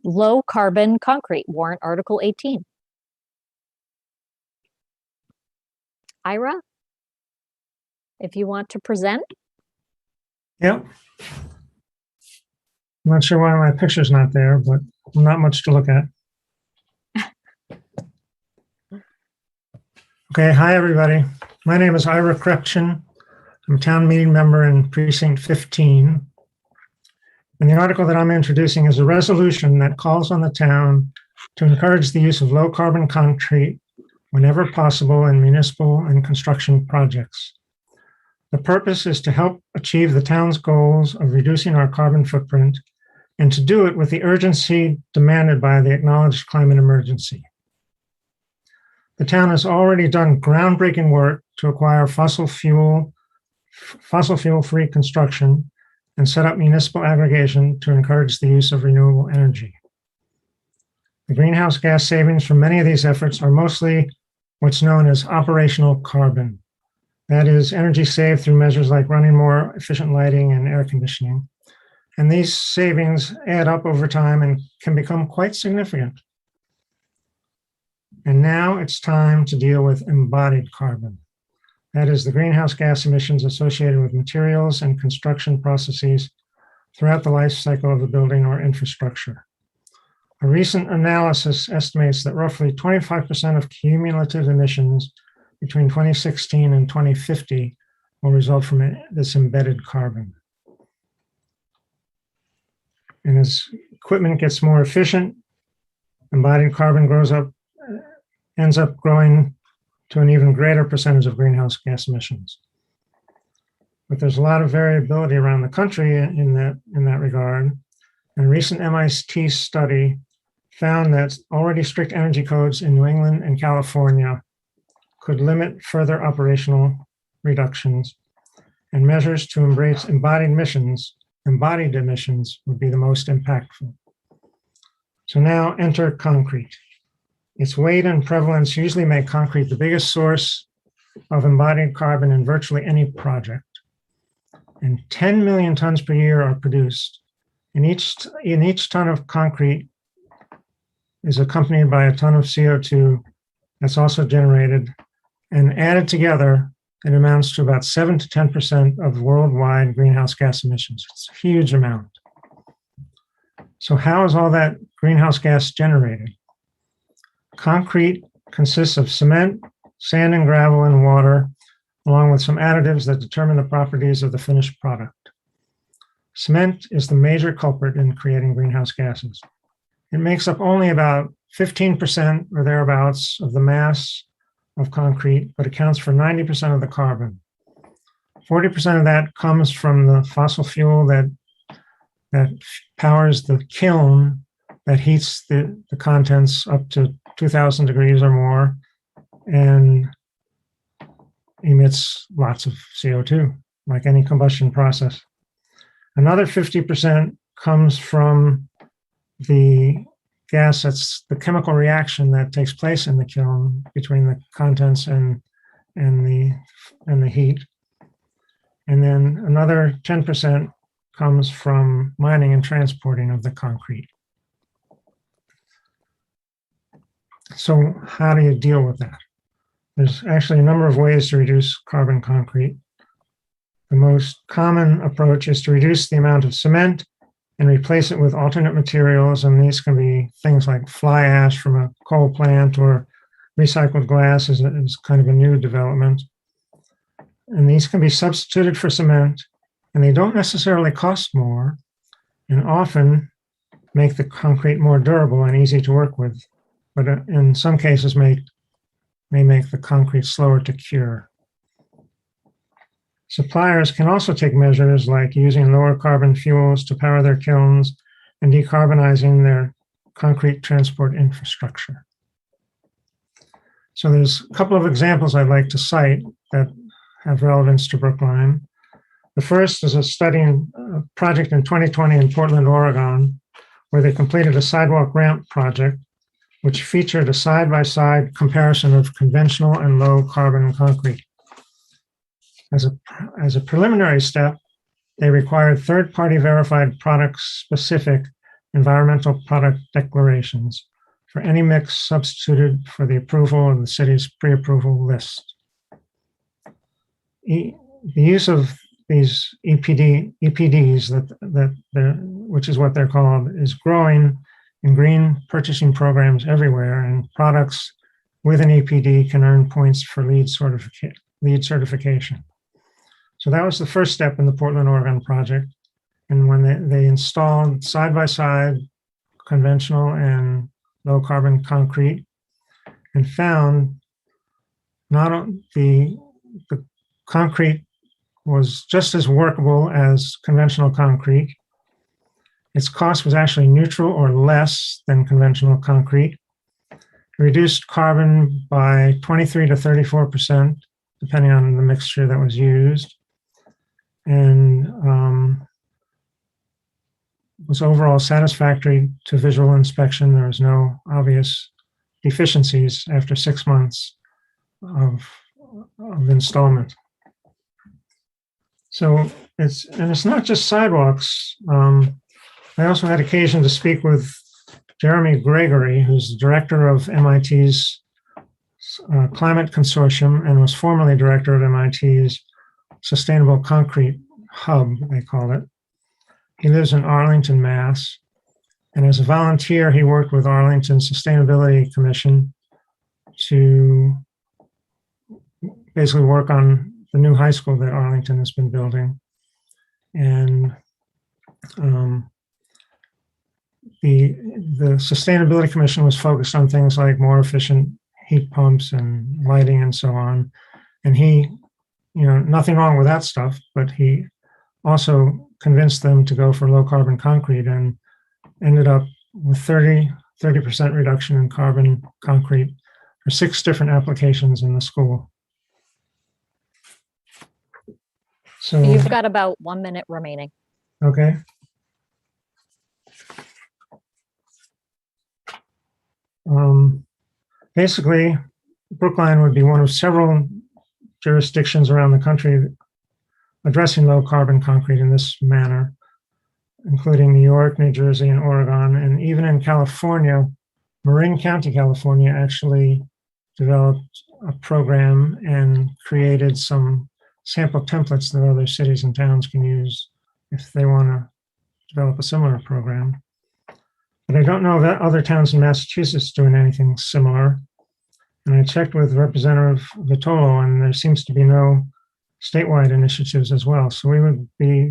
Low carbon concrete, warrant article 18. Ira, if you want to present. Yep. I'm not sure why my picture's not there, but not much to look at. Okay, hi everybody. My name is Ira Krepchen. I'm a town meeting member in precinct 15. And the article that I'm introducing is a resolution that calls on the town to encourage the use of low carbon concrete whenever possible in municipal and construction projects. The purpose is to help achieve the town's goals of reducing our carbon footprint and to do it with the urgency demanded by the acknowledged climate emergency. The town has already done groundbreaking work to acquire fossil fuel-free construction and set up municipal aggregation to encourage the use of renewable energy. The greenhouse gas savings from many of these efforts are mostly what's known as operational carbon. That is energy saved through measures like running more efficient lighting and air conditioning. And these savings add up over time and can become quite significant. And now it's time to deal with embodied carbon. That is the greenhouse gas emissions associated with materials and construction processes throughout the life cycle of a building or infrastructure. A recent analysis estimates that roughly 25% of cumulative emissions between 2016 and 2050 will result from this embedded carbon. And as equipment gets more efficient, embodied carbon ends up growing to an even greater percentage of greenhouse gas emissions. But there's a lot of variability around the country in that regard. And a recent MIT study found that already strict energy codes in New England and California could limit further operational reductions, and measures to embrace embodied emissions would be the most impactful. So now enter concrete. Its weight and prevalence usually make concrete the biggest source of embodied carbon in virtually any project. And 10 million tons per year are produced. In each ton of concrete is accompanied by a ton of CO2 that's also generated, and added together, it amounts to about 7 to 10% of worldwide greenhouse gas emissions. It's a huge amount. So how is all that greenhouse gas generated? Concrete consists of cement, sand and gravel, and water, along with some additives that determine the properties of the finished product. Cement is the major culprit in creating greenhouse gases. It makes up only about 15% or thereabouts of the mass of concrete, but accounts for 90% of the carbon. 40% of that comes from the fossil fuel that powers the kiln that heats the contents up to 2,000 degrees or more and emits lots of CO2, like any combustion process. Another 50% comes from the gas, that's the chemical reaction that takes place in the kiln between the contents and the heat. And then another 10% comes from mining and transporting of the concrete. So how do you deal with that? There's actually a number of ways to reduce carbon concrete. The most common approach is to reduce the amount of cement and replace it with alternate materials. And these can be things like fly ash from a coal plant, or recycled glass is kind of a new development. And these can be substituted for cement, and they don't necessarily cost more, and often make the concrete more durable and easy to work with, but in some cases may make the concrete slower to cure. Suppliers can also take measures like using lower carbon fuels to power their kilns and decarbonizing their concrete transport infrastructure. So there's a couple of examples I'd like to cite that have relevance to Brookline. The first is a project in 2020 in Portland, Oregon, where they completed a sidewalk ramp project which featured a side-by-side comparison of conventional and low carbon concrete. As a preliminary step, they required third-party verified product-specific environmental product declarations for any mix substituted for the approval of the city's pre-approval list. The use of these EPDs, which is what they're called, is growing in green purchasing programs everywhere, and products with an EPD can earn points for LEED certification. So that was the first step in the Portland, Oregon project. And when they installed side-by-side conventional and low carbon concrete, and found the concrete was just as workable as conventional concrete. Its cost was actually neutral or less than conventional concrete. It reduced carbon by 23 to 34%, depending on the mixture that was used, and was overall satisfactory to visual inspection. There was no obvious deficiencies after 6 months of installment. So it's not just sidewalks. I also had occasion to speak with Jeremy Gregory, who's the director of MIT's Climate Consortium and was formerly director of MIT's Sustainable Concrete Hub, they call it. He lives in Arlington, Mass. And as a volunteer, he worked with Arlington Sustainability Commission to basically work on the new high school that Arlington has been building. And the Sustainability Commission was focused on things like more efficient heat pumps and lighting and so on. And he, nothing wrong with that stuff, but he also convinced them to go for low carbon concrete and ended up with 30% reduction in carbon concrete for 6 different applications in the school. So you've got about 1 minute remaining. Okay. Basically, Brookline would be one of several jurisdictions around the country addressing low carbon concrete in this manner, including New York, New Jersey, and Oregon. And even in California, Marin County, California actually developed a program and created some sample templates that other cities and towns can use if they want to develop a similar program. But I don't know of other towns in Massachusetts doing anything similar. And I checked with Representative Vitolo, and there seems to be no statewide initiatives as well. So we would be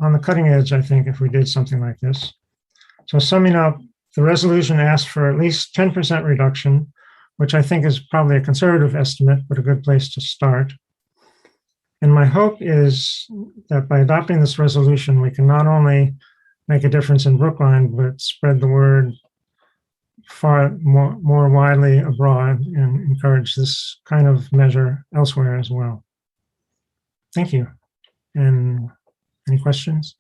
on the cutting edge, I think, if we did something like this. So summing up, the resolution asked for at least 10% reduction, which I think is probably a conservative estimate, but a good place to start. And my hope is that by adopting this resolution, we can not only make a difference in Brookline, but spread the word far more widely abroad and encourage this kind of measure elsewhere as well. Thank you. And any questions?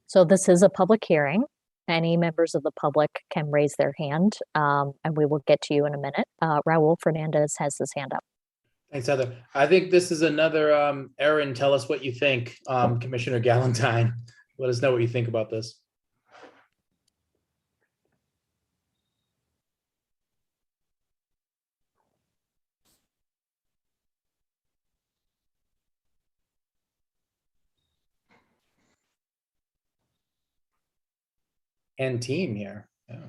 So this is a public hearing. Any members of the public can raise their hand, and we will get to you in a minute. Raul Fernandez has his hand up. Thanks, Heather. I think this is another, Erin, tell us what you think. Commissioner Galantine, let us know what you think about this. And team here. Yeah.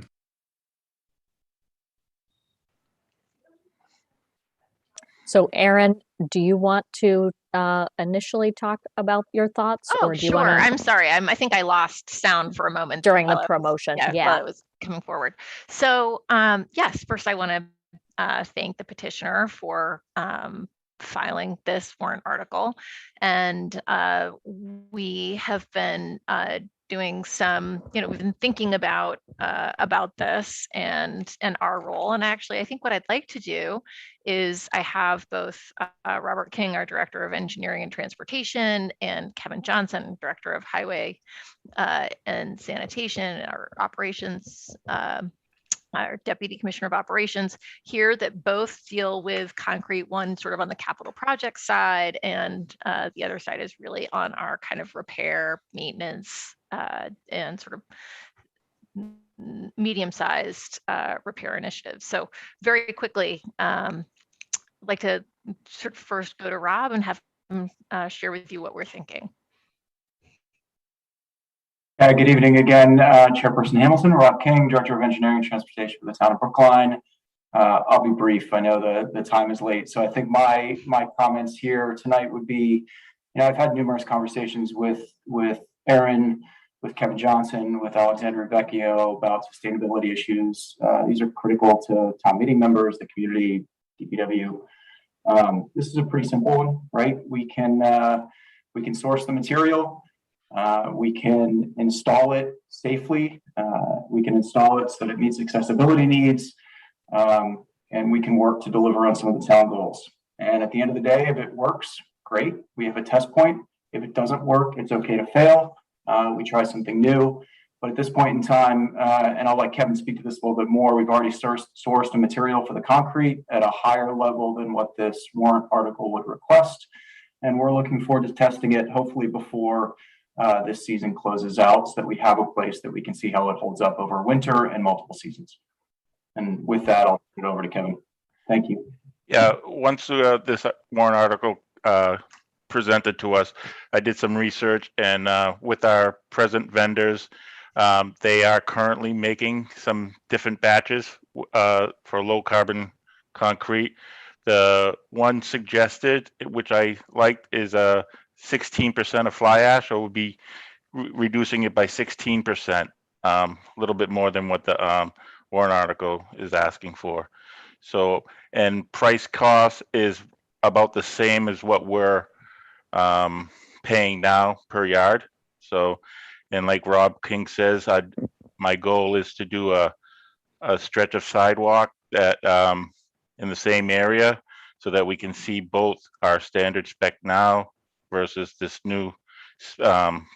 So Erin, do you want to initially talk about your thoughts? Oh, or do you sure. wanna... I'm sorry. I think I lost sound for a moment during the promotion. While it was coming forward. So yes, first I want to thank the petitioner for filing this warrant article. And we have been doing some, we've been thinking about this and our role. And actually, I think what I'd like to do is I have both Robert King, our Director of Engineering and Transportation, and Kevin Johnson, Director of Highway and Sanitation, our Operations our Deputy Commissioner of Operations here that both deal with concrete, one sort of on the capital project side, and the other side is really on our kind of repair, maintenance, and sort of medium-sized repair initiatives. So very quickly, I'd like to sort of first go to Rob and have him share with you what we're thinking. Good evening again, Chairperson Hamilton, Rob King, Director of Engineering and Transportation for the town of Brookline. I'll be brief. I know the time is late, so I think my comments here tonight would be, I've had numerous conversations with Aaron, with Kevin Johnson, with Alexandra Vecchio about sustainability issues. These are critical to town meeting members, the community, DPW. This is a pretty simple one, right? We can source the material. We can install it safely. We can install it so that it meets accessibility needs. And we can work to deliver on some of the town goals. And at the end of the day, if it works, great. We have a test point. If it doesn't work, it's okay to fail. We try something new. But at this point in time, and I'll let Kevin speak to this a little bit more, we've already sourced a material for the concrete at a higher level than what this warrant article would request. And we're looking forward to testing it, hopefully before this season closes out, so that we have a place that we can see how it holds up over winter and multiple seasons. And with that, I'll turn it over to Kevin. Thank you. Yeah, once this warrant article presented to us, I did some research, and with our present vendors, they are currently making some different batches for low carbon concrete. The one suggested, which I liked, is 16% of fly ash, or would be reducing it by 16%, a little bit more than what the warrant article is asking for. So, and price cost is about the same as what we're paying now per yard. So, and like Rob King says, my goal is to do a stretch of sidewalk that in the same area, so that we can see both our standard spec now versus this new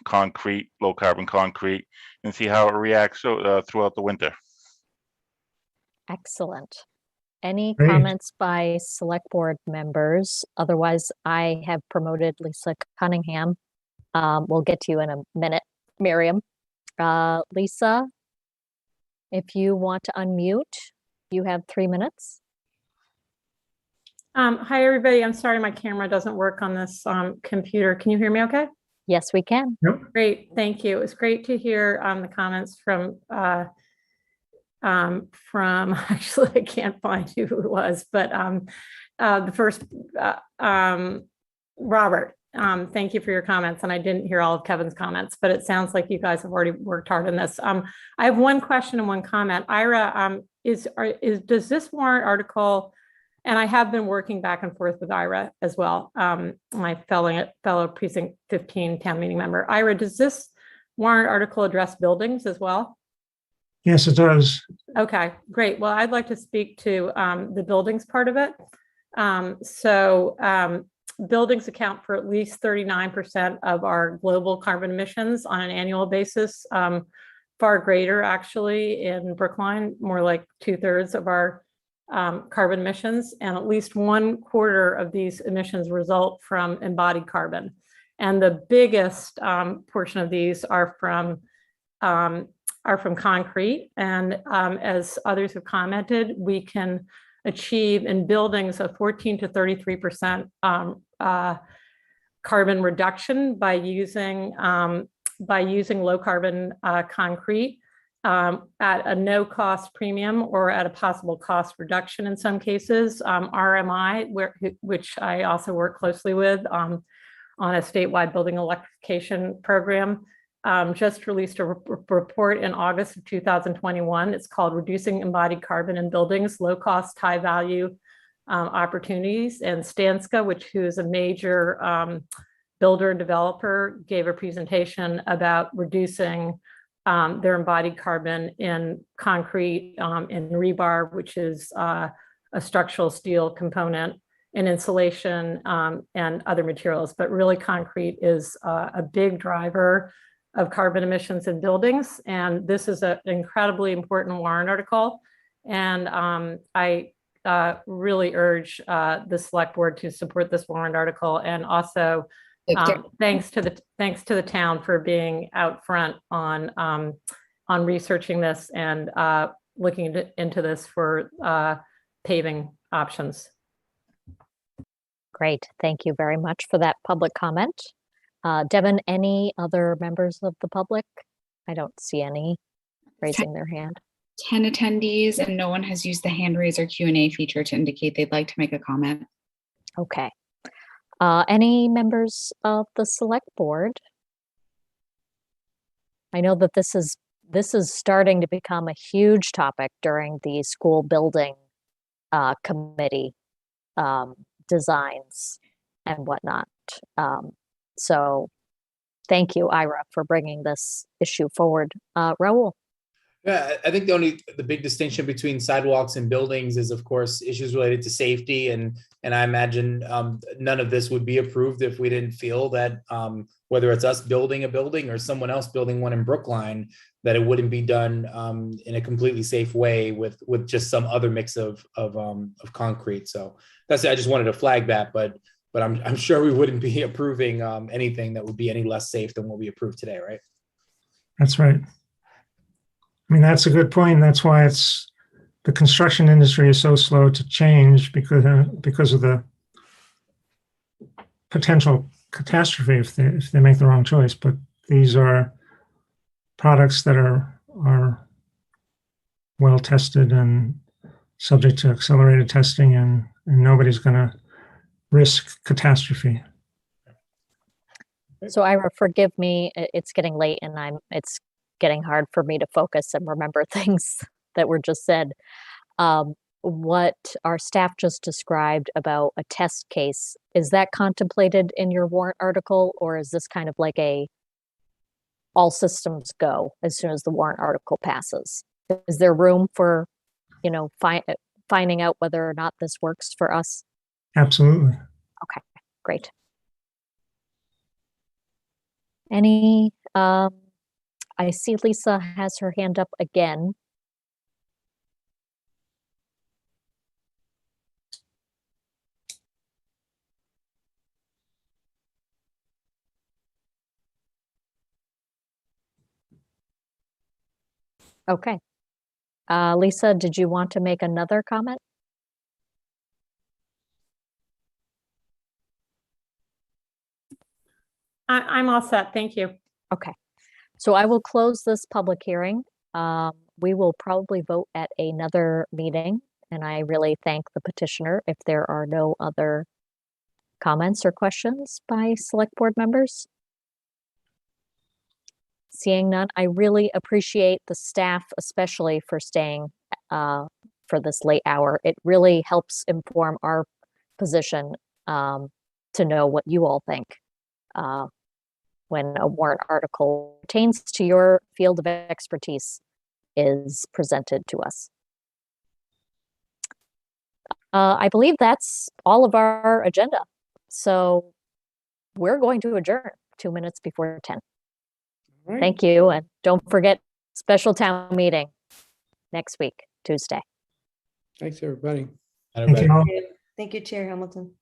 concrete, low carbon concrete, and see how it reacts throughout the winter. Excellent. Any Great. comments by select board members? Otherwise, I have promoted Lisa Cunningham. We'll get to you in a minute, Miriam. Lisa, if you want to unmute, you have 3 minutes. Hi, everybody. I'm sorry my camera doesn't work on this computer. Can you hear me okay? Yes, we can. Yep. Great. Thank you. It was great to hear the comments from actually, I can't find who it was, but the first, Robert, thank you for your comments. And I didn't hear all of Kevin's comments, but it sounds like you guys have already worked hard on this. I have one question and one comment. Ira, does this warrant article, and I have been working back and forth with Ira as well, my fellow precinct 15 town meeting member. Ira, does this warrant article address buildings as well? Yes, it does. Okay, great. Well, I'd like to speak to the buildings part of it. Buildings account for at least 39% of our global carbon emissions on an annual basis, far greater actually in Brookline, more like 2/3 of our carbon emissions, and at least 1/4 of these emissions result from embodied carbon. And the biggest portion of these are from concrete. And as others have commented, we can achieve in buildings a 14 to 33% carbon reduction by using low carbon concrete at a no cost premium or at a possible cost reduction in some cases. RMI, which I also work closely with on a statewide building electrification program, just released a report in August of 2021. It's called Reducing Embodied Carbon in Buildings, Low Cost, High Value Opportunities. And Stanska, who is a major builder and developer, gave a presentation about reducing their embodied carbon in concrete, in rebar, which is a structural steel component, in insulation and other materials. But really concrete is a big driver of carbon emissions in buildings. And this is an incredibly important warrant article. And I really urge the select board to support this warrant article. And also thanks to the town for being out front on researching this and looking into this for paving options. Great. Thank you very much for that public comment. Devin, any other members of the public? I don't see any raising their hand. 10 attendees and no one has used the hand raise or Q&A feature to indicate they'd like to make a comment. Okay. Any members of the select board? I know that this is starting to become a huge topic during the school building committee designs and whatnot. So thank you, Ira, for bringing this issue forward. Raul. Yeah, I think the big distinction between sidewalks and buildings is, of course, issues related to safety, and I imagine none of this would be approved if we didn't feel that whether it's us building a building or someone else building one in Brookline, that it wouldn't be done in a completely safe way with just some other mix of concrete. So that's it. I just wanted to flag that, but I'm sure we wouldn't be approving anything that would be any less safe than what we approved today, right? That's right. I mean, that's a good point. That's why the construction industry is so slow to change because of the potential catastrophe if they make the wrong choice. But these are products that are well tested and subject to accelerated testing, and nobody's going to risk catastrophe. So Ira, forgive me, it's getting late and it's getting hard for me to focus and remember things that were just said. What our staff just described about a test case, is that contemplated in your warrant article, or is this kind of like a all systems go as soon as the warrant article passes? Is there room for, finding out whether or not this works for us? Absolutely. Okay, great. Any, I see Lisa has her hand up again. Okay. Lisa, did you want to make another comment? I'm all set. Thank you. Okay. So I will close this public hearing. We will probably vote at another meeting, and I really thank the petitioner. If there are no other comments or questions by select board members. Seeing none, I really appreciate the staff, especially for staying for this late hour. It really helps inform our position to know what you all think when a warrant article pertains to your field of expertise is presented to us. I believe that's all of our agenda. So we're going to adjourn 2 minutes before 10. Right. Thank you. And don't forget, special town meeting next week, Tuesday. Thanks, everybody. Everybody. Thank you, Chair Hamilton.